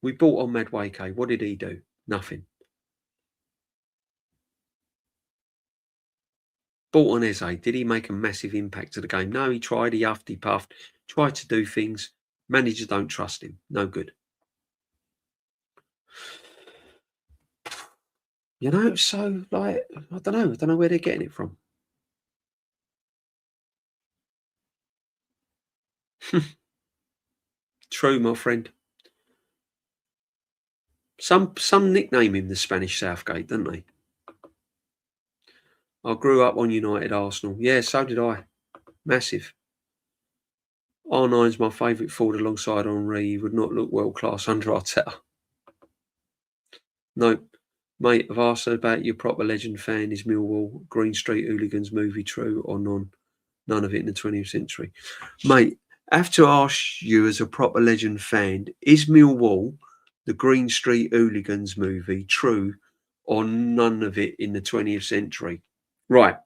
We bought on Madueke. What did he do? Nothing. Bought on Eze. Did he make a massive impact to the game? No, he tried. He huffed, he puffed, tried to do things. Managers don't trust him. No good. So like, I don't know where they're getting it from. True, my friend. Some nickname him the Spanish Southgate, don't they? I grew up on United Arsenal. Yeah, so did I. Massive. R9's my favourite forward alongside Henri. He would not look world class under Arteta. No, mate, I've asked about your proper legend fan. Is Millwall Green Street Hooligans movie true or none? None of it in the 20th century. Mate, I have to ask you as a proper legend fan, is Millwall, the Green Street Hooligans movie, true or none of it in the 20th century? Right.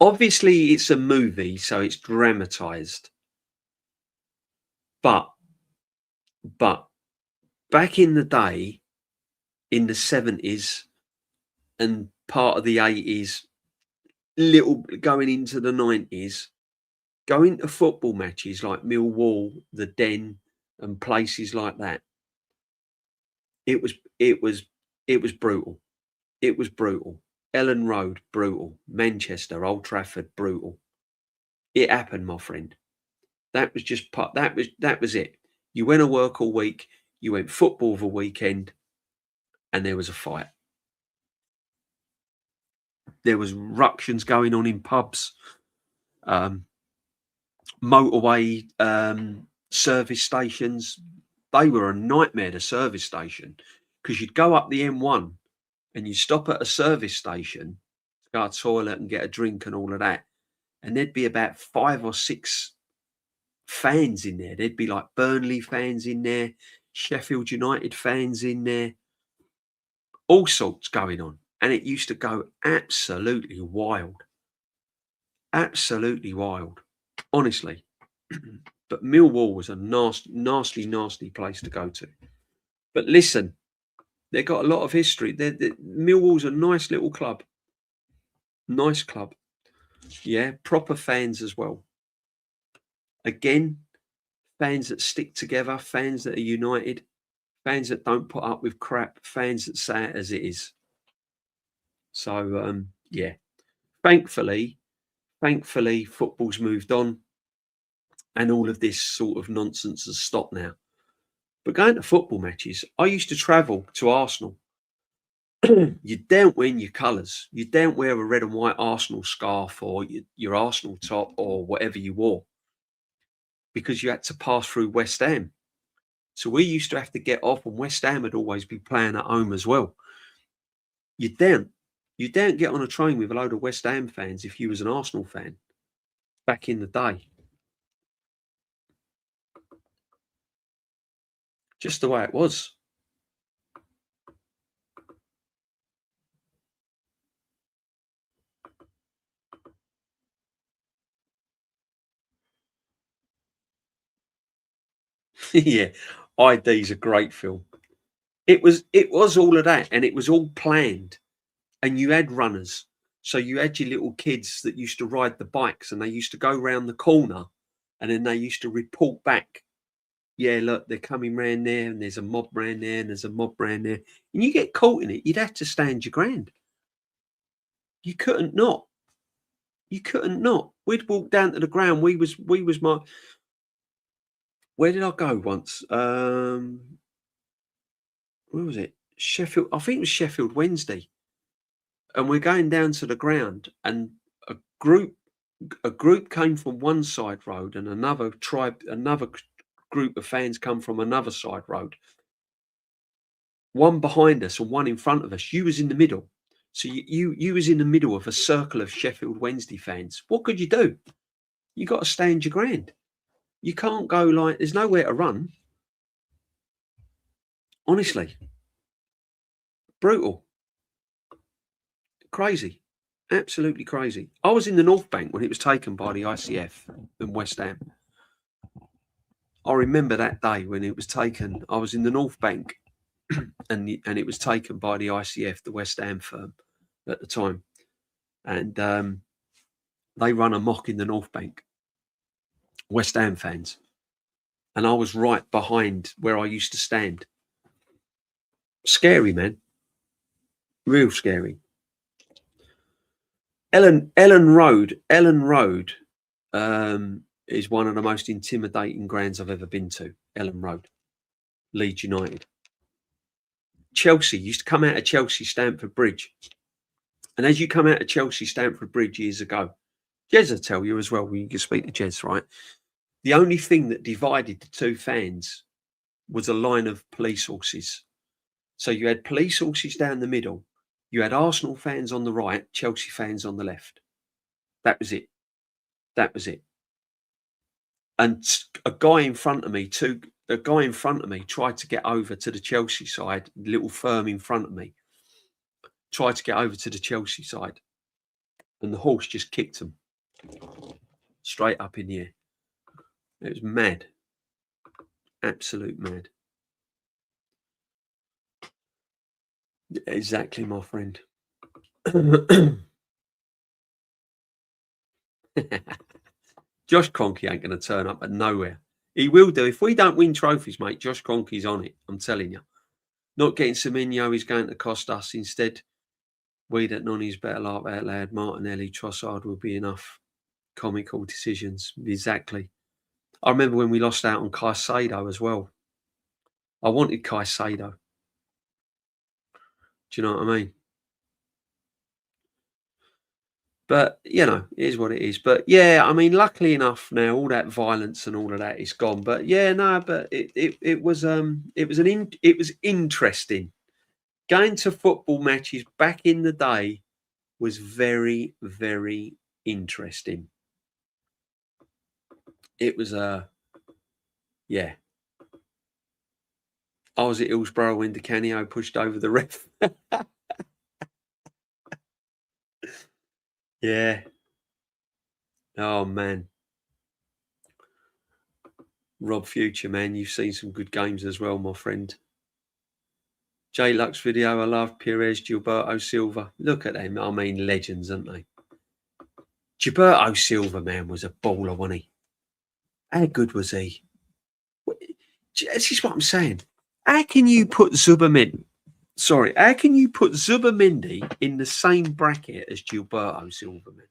Obviously, it's a movie, so it's dramatised. But back in the day, in the 70s and part of the 80s, little going into the 90s, going to football matches like Millwall, the Den, and places like that, it was brutal. It was brutal. Ellen Road, brutal. Manchester, Old Trafford, brutal. It happened, my friend. That was just part. That was it. You went to work all week. You went football the weekend, and there was a fight. There was ructions going on in pubs, motorway service stations. They were a nightmare, the service station, because you'd go up the M1 and you stop at a service station to go to the toilet and get a drink and all of that. And there'd be about 5 or 6 fans in there. There'd be like Burnley fans in there, Sheffield United fans in there, all sorts going on. And it used to go absolutely wild. Absolutely wild, honestly. But Millwall was a nasty place to go to. But listen, they've got a lot of history. Millwall's a nice little club. Nice club. Yeah, proper fans as well. Again, fans that stick together, fans that are united, fans that don't put up with crap, fans that say it as it is. So, yeah, thankfully, football's moved on and all of this sort of nonsense has stopped now. But going to football matches, I used to travel to Arsenal. You don't wear your colours. You don't wear a red and white Arsenal scarf or your Arsenal top or whatever you wore because you had to pass through West Ham. So we used to have to get off, and West Ham would always be playing at home as well. You don't get on a train with a load of West Ham fans if you was an Arsenal fan back in the day. Just the way it was. Yeah, ID's a great film. It was all of that, and it was all planned, and you had runners. So you had your little kids that used to ride the bikes, and they used to go round the corner, and then they used to report back. Yeah, look, they're coming round there, and there's a mob round there, and there's a mob round there. And you get caught in it, you'd have to stand your ground. You couldn't not. You couldn't not. We'd walk down to the ground. We was my. Where did I go once? Where was it? Sheffield. I think it was Sheffield Wednesday. And we're going down to the ground, and a group came from one side road, and another group of fans come from another side road. One behind us and one in front of us. You was in the middle. So you was in the middle of a circle of Sheffield Wednesday fans. What could you do? You got to stand your ground. You can't go like, there's nowhere to run. Honestly. Brutal. Crazy. Absolutely crazy. I was in the North Bank when it was taken by the ICF and West Ham. I remember that day when it was taken. I was in the North Bank and it was taken by the ICF, the West Ham firm at the time. And they run amok in the North Bank. West Ham fans. And I was right behind where I used to stand. Scary, man. Real scary. Ellen Road is one of the most intimidating grounds I've ever been to. Ellen Road, Leeds United. Chelsea, used to come out of Chelsea Stamford Bridge. And as you come out of Chelsea Stamford Bridge years ago, Jez will tell you as well, when you can speak to Jez, right? The only thing that divided the two fans was a line of police horses. So you had police horses down the middle. You had Arsenal fans on the right, Chelsea fans on the left. That was it. That was it. And a guy in front of me tried to get over to the Chelsea side, little firm in front of me, tried to get over to the Chelsea side. And the horse just kicked him straight up in the air. It was mad. Absolute mad. Exactly, my friend. Josh Kroenke ain't going to turn up at nowhere. He will do. If we don't win trophies, mate, Josh Kroenke's on it. I'm telling you. Not getting Semenyo is going to cost us. Instead, we that Nonny's better laugh out loud. Martinelli, Trossard will be enough. Comical decisions. Exactly. I remember when we lost out on Caicedo as well. I wanted Caicedo. Do you know what I mean? But, you know, it is what it is. But, yeah, I mean, luckily enough now, all that violence and all of that is gone. But, yeah, no, but it was interesting. Going to football matches back in the day was very, very interesting. It was, yeah. I was at Hillsborough when Di Canio pushed over the ref. Yeah. Oh, man. Rob Future, man, you've seen some good games as well, my friend. J Lux video, I love Pires, Gilberto Silva. Look at them. I mean, legends, aren't they? Gilberto Silva, man, was a baller, wasn't he? How good was he? This is what I'm saying. How can you put Zubermendy in the same bracket as Gilberto Silva, man?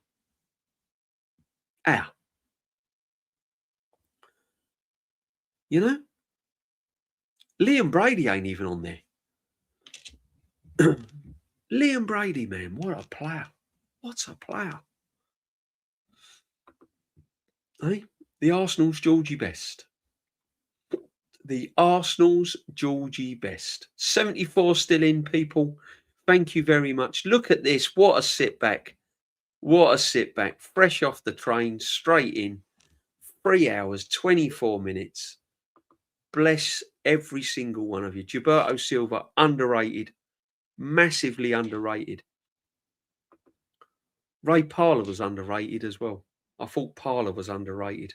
How? You know? Liam Brady ain't even on there. Liam Brady, man, what a player. What a player. Hey? The Arsenal's Georgie Best. The Arsenal's Georgie Best. 74 still in, people. Thank you very much. Look at this. What a sit back. What a sit back. Fresh off the train, straight in. 3 hours, 24 minutes. Bless every single one of you. Gilberto Silva, underrated. Massively underrated. Ray Parlour was underrated as well. I thought Parlour was underrated.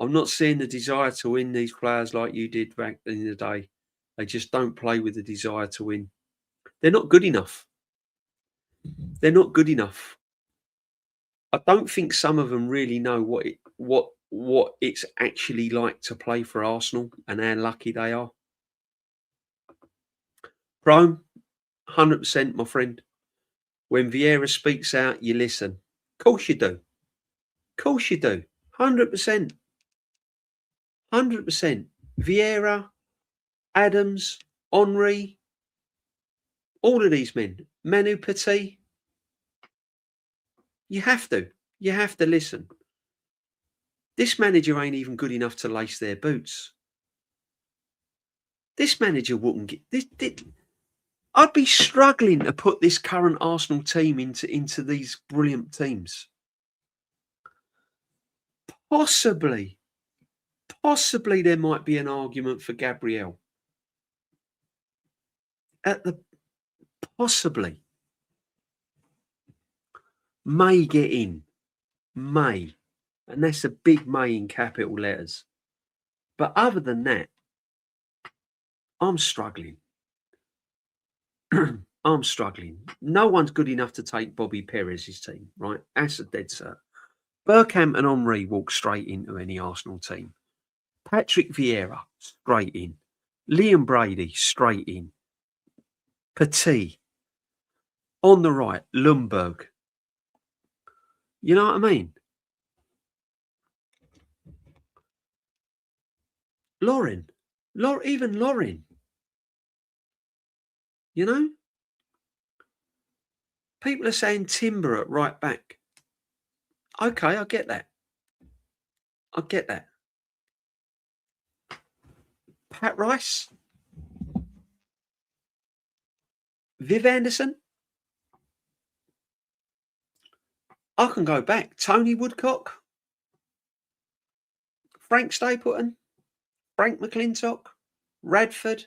I'm not seeing the desire to win these players like you did back in the day. They just don't play with the desire to win. They're not good enough. They're not good enough. I don't think some of them really know what it's actually like to play for Arsenal and how lucky they are. Rome, 100%, my friend. When Vieira speaks out, you listen. Of course you do. Of course you do. 100%. 100%. Vieira, Adams, Henry, all of these men. Manu Petit. You have to. You have to listen. This manager ain't even good enough to lace their boots. This manager wouldn't get this. I'd be struggling to put this current Arsenal team into these brilliant teams. Possibly there might be an argument for Gabriel. Possibly. May get in. May. And that's a big May in capital letters. But other than that, I'm struggling. I'm struggling. No one's good enough to take Bobby Perez's team, right? That's a dead cert. Bergkamp and Henry walk straight into any Arsenal team. Patrick Vieira, straight in. Liam Brady, straight in. Petit. On the right, Lundberg. You know what I mean? Even Lauren. You know? People are saying Timber at right back. Okay, I get that. Pat Rice. Viv Anderson. I can go back. Tony Woodcock. Frank Stapleton. Frank McClintock. Radford.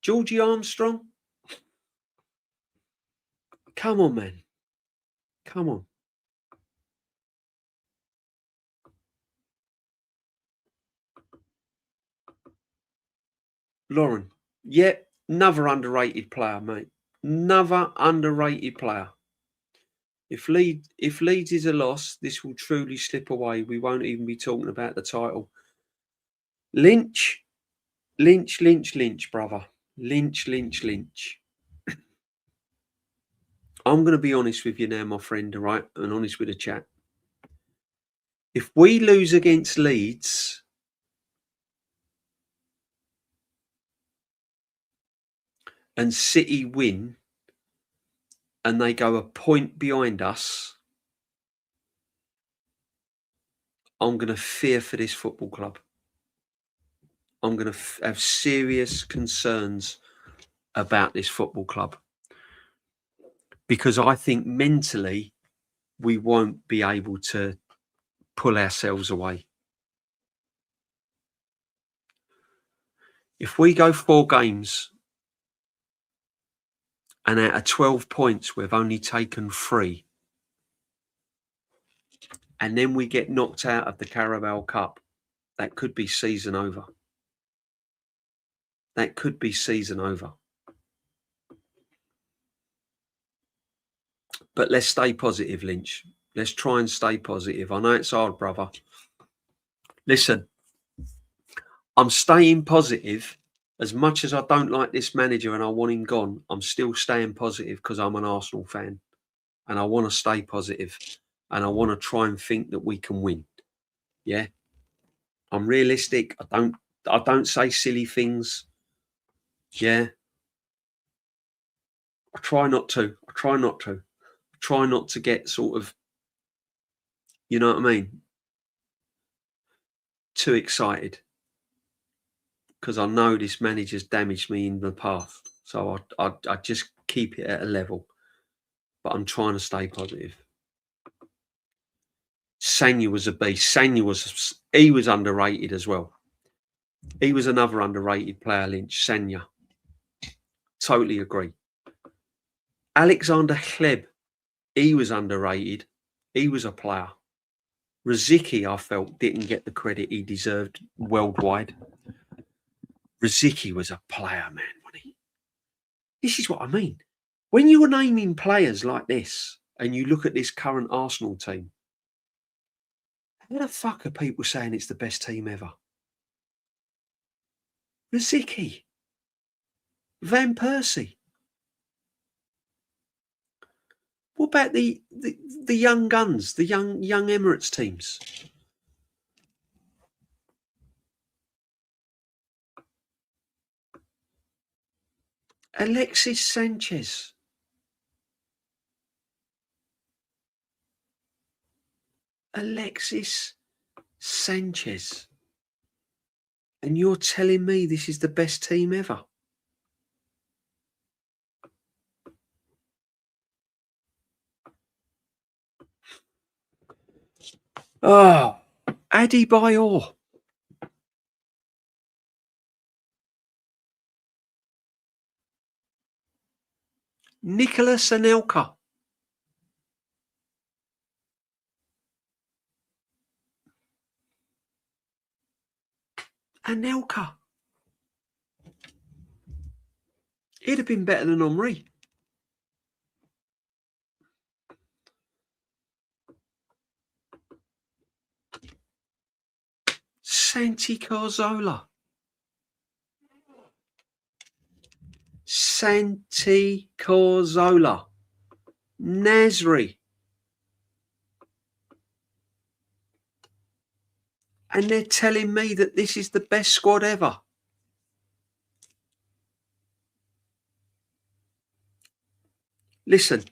Georgie Armstrong. Come on, man. Come on. Lauren. Yeah, another underrated player, mate. Another underrated player. If Leeds is a loss, this will truly slip away. We won't even be talking about the title. Lynch, brother. Lynch. I'm going to be honest with you now, my friend, all right? And honest with the chat. If we lose against Leeds, and City win, and they go a point behind us, I'm going to fear for this football club. I'm going to have serious concerns about this football club. Because I think mentally we won't be able to pull ourselves away. If we go 4 games and out of 12 points we've only taken 3, and then we get knocked out of the Carabao Cup, that could be season over. That could be season over. But let's stay positive, Lynch. Let's try and stay positive. I know it's hard, brother. Listen, I'm staying positive. As much as I don't like this manager and I want him gone, I'm still staying positive because I'm an Arsenal fan. And I want to stay positive. And I want to try and think that we can win. Yeah. I'm realistic. I don't say silly things. Yeah. I try not to. I try not to get sort of, you know what I mean, too excited. Because I know this manager's damaged me in the past. So I just keep it at a level. But I'm trying to stay positive. Sanya was a beast. He was underrated as well. He was another underrated player, Lynch. Sanya. Totally agree. Alexander Hleb. He was underrated. He was a player. Rosicky, I felt, didn't get the credit he deserved worldwide. Rosicky was a player, man, wasn't he? This is what I mean. When you're naming players like this and you look at this current Arsenal team, how the fuck are people saying it's the best team ever? Rosicky, Van Persie. What about the young guns, the young Emirates teams? Alexis Sanchez. Alexis Sanchez. And you're telling me this is the best team ever? Oh, Adebayor. Nicolas Anelka. Anelka. He'd have been better than Henry. Santi Cazorla. Santi Cazorla. Nasri. And they're telling me that this is the best squad ever. Listen,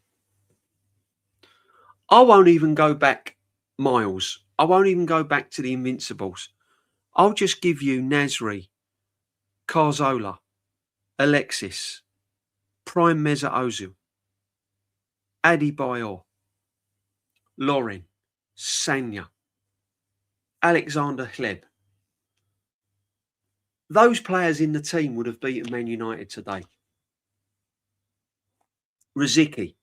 I won't even go back miles. I won't even go back to the Invincibles. I'll just give you Nasri, Cazorla, Alexis, Prime Mesut Ozil, Adebayor, Lauren, Sanya, Alexander Hleb. Those players in the team would have beaten Man United today. Rosicky.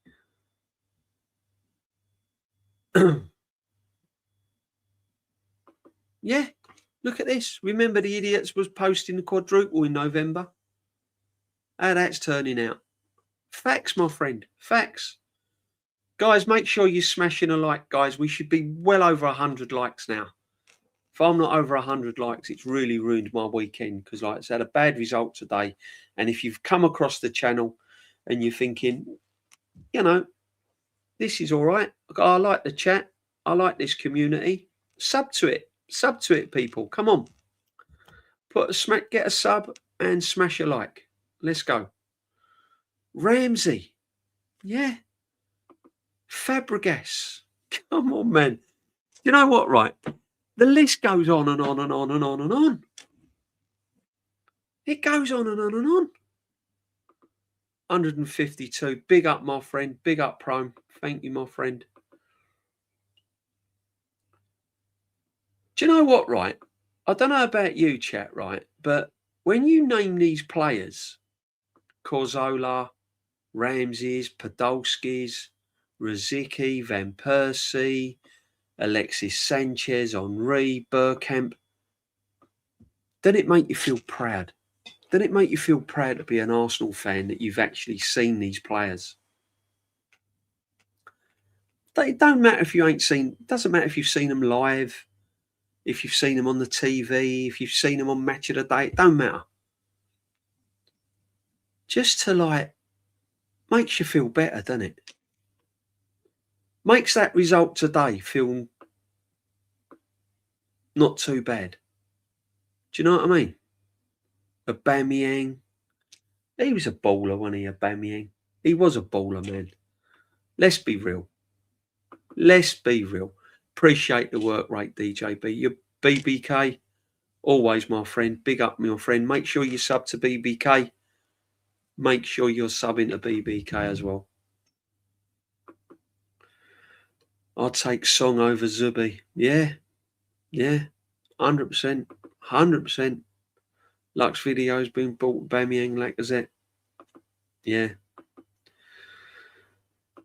Yeah, look at this. Remember the idiots was posting the quadruple in November? How that's turning out. Facts, my friend. Facts. Guys, make sure you're smashing a like, guys. We should be well over 100 likes now. If I'm not over 100 likes, it's really ruined my weekend because, like I said, a bad result today. And if you've come across the channel and you're thinking, you know, this is all right. I like the chat. I like this community. Sub to it. Sub to it, people. Come on. Get a sub and smash a like. Let's go. Ramsey. Yeah. Fabregas. Come on, man. You know what, right? The list goes on and on and on and on and on. It goes on and on and on. 152. Big up, my friend. Big up, Prime. Thank you, my friend. Do you know what, right? I don't know about you, chat, right? But when you name these players, Cazorla, Ramses, Podolskis, Rosicky, Van Persie, Alexis Sanchez, Henry, Bergkamp, doesn't it make you feel proud? Doesn't it make you feel proud to be an Arsenal fan that you've actually seen these players? It don't matter if you ain't seen, it doesn't matter if you've seen them live, if you've seen them on the TV, if you've seen them on Match of the Day, it don't matter. Just to like, makes you feel better, doesn't it? Makes that result today feel not too bad. Do you know what I mean? Aubameyang. He was a baller, wasn't he, Aubameyang? He was a baller, man. Let's be real. Let's be real. Appreciate the work rate, DJB. Your BBK, always my friend. Big up, my friend. Make sure you sub to BBK. Make sure you're subbing to BBK as well. I'll take Song over Zubi. Yeah. 100%. 100%. Lux Video's been bought Aubameyang Lacazette. Yeah.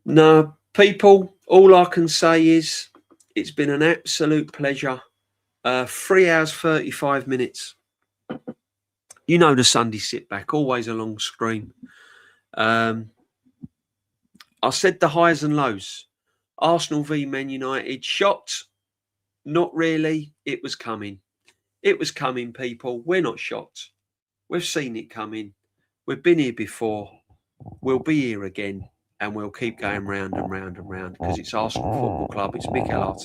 No, people, all I can say is it's been an absolute pleasure. 3 hours, 35 minutes. You know the Sunday sit back, always a long stream. I said the highs and lows. Arsenal v Man United. Shocked? Not really. It was coming. It was coming, people. We're not shocked. We've seen it coming. We've been here before. We'll be here again. And we'll keep going round and round and round because it's Arsenal Football Club. It's Mikel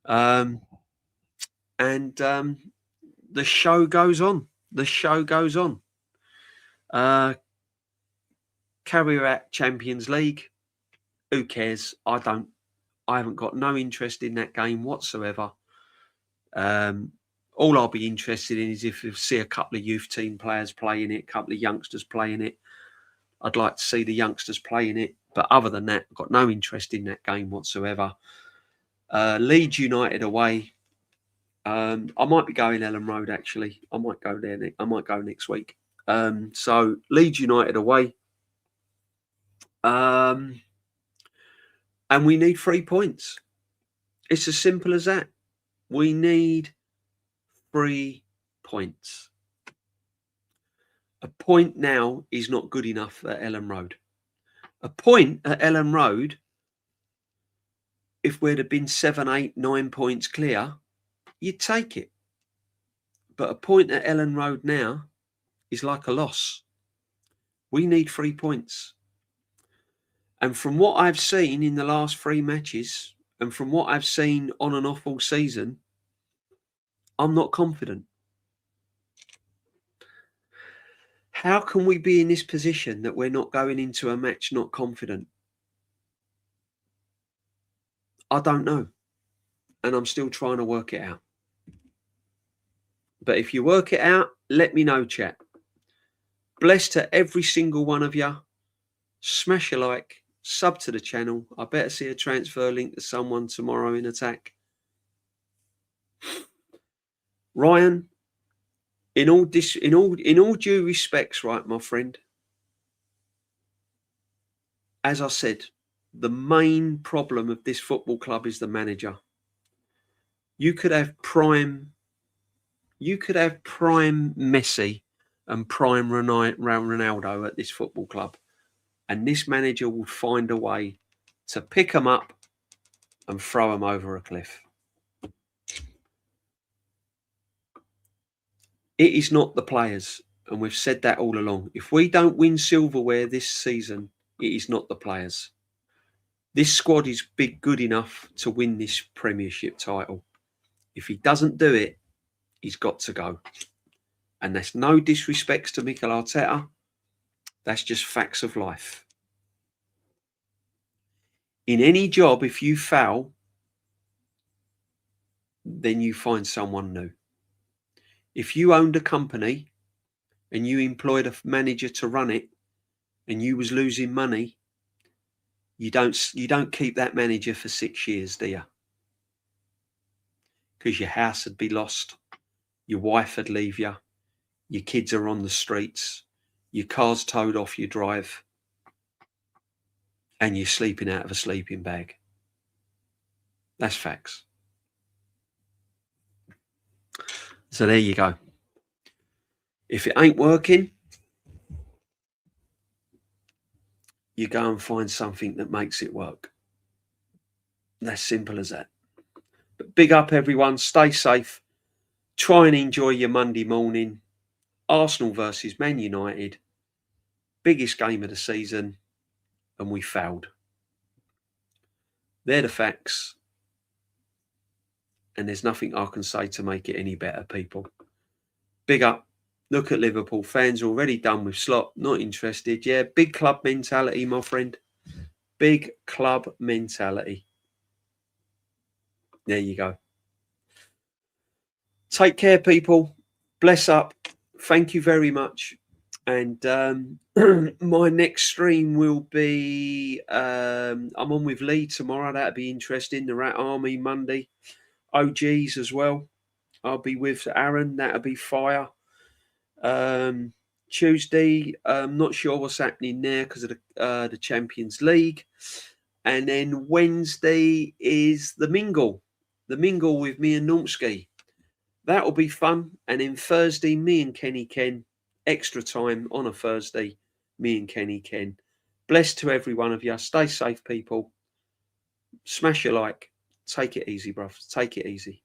Arteta. The show goes on. The show goes on. Carry Champions League. Who cares? I haven't got no interest in that game whatsoever. All I'll be interested in is if you see a couple of youth team players playing it, a couple of youngsters playing it. I'd like to see the youngsters playing it. But other than that, I've got no interest in that game whatsoever. Leeds United away. I might be going Ellen Road, actually. I might go there. I might go next week. So Leeds United away. And we need 3 points. It's as simple as that. We need 3 points. A point now is not good enough at Ellen Road. A point at Ellen Road, if we'd have been 7, 8, 9 points clear, you'd take it. But a point at Ellen Road now is like a loss. We need 3 points. And from what I've seen in the last 3 matches, and from what I've seen on and off all season, I'm not confident. How can we be in this position that we're not going into a match not confident? I don't know. And I'm still trying to work it out. But if you work it out, let me know, chat. Bless to every single one of you. Smash a like, sub to the channel. I better see a transfer link to someone tomorrow in attack. Ryan, in all due respects, right, my friend. As I said, the main problem of this football club is the manager. You could have prime Messi and prime Ronaldo at this football club, and this manager will find a way to pick them up and throw them over a cliff. It is not the players, and we've said that all along. If we don't win silverware this season, it is not the players. This squad is good enough to win this Premiership title. If he doesn't do it, he's got to go. And that's no disrespects to Mikel Arteta. That's just facts of life. In any job, if you fail, then you find someone new. If you owned a company and you employed a manager to run it and you was losing money, you don't keep that manager for 6 years, do you? Because your house would be lost, your wife would leave you, your kids are on the streets, your car's towed off your drive, and you're sleeping out of a sleeping bag. That's facts. So there you go. If it ain't working, you go and find something that makes it work. That's simple as that. But big up everyone, stay safe, try and enjoy your Monday morning. Arsenal versus Man United, biggest game of the season, and we failed. They're the facts, and there's nothing I can say to make it any better, people. Big up. Look at Liverpool. Fans already done with Slot. Not interested. Yeah, big club mentality, my friend. Big club mentality. There you go. Take care, people. Bless up. Thank you very much. And my next stream will be, I'm on with Lee tomorrow. That'll be interesting. The Rat Army Monday. OGs as well. I'll be with Aaron. That'll be fire. Tuesday, I'm not sure what's happening there because of the Champions League. And then Wednesday is the mingle with me and Normski. That'll be fun. And then Thursday, me and Kenny Ken, extra time on a Thursday, me and Kenny Ken. Bless to every one of you. Stay safe, people. Smash your like. Take it easy, bruv. Take it easy.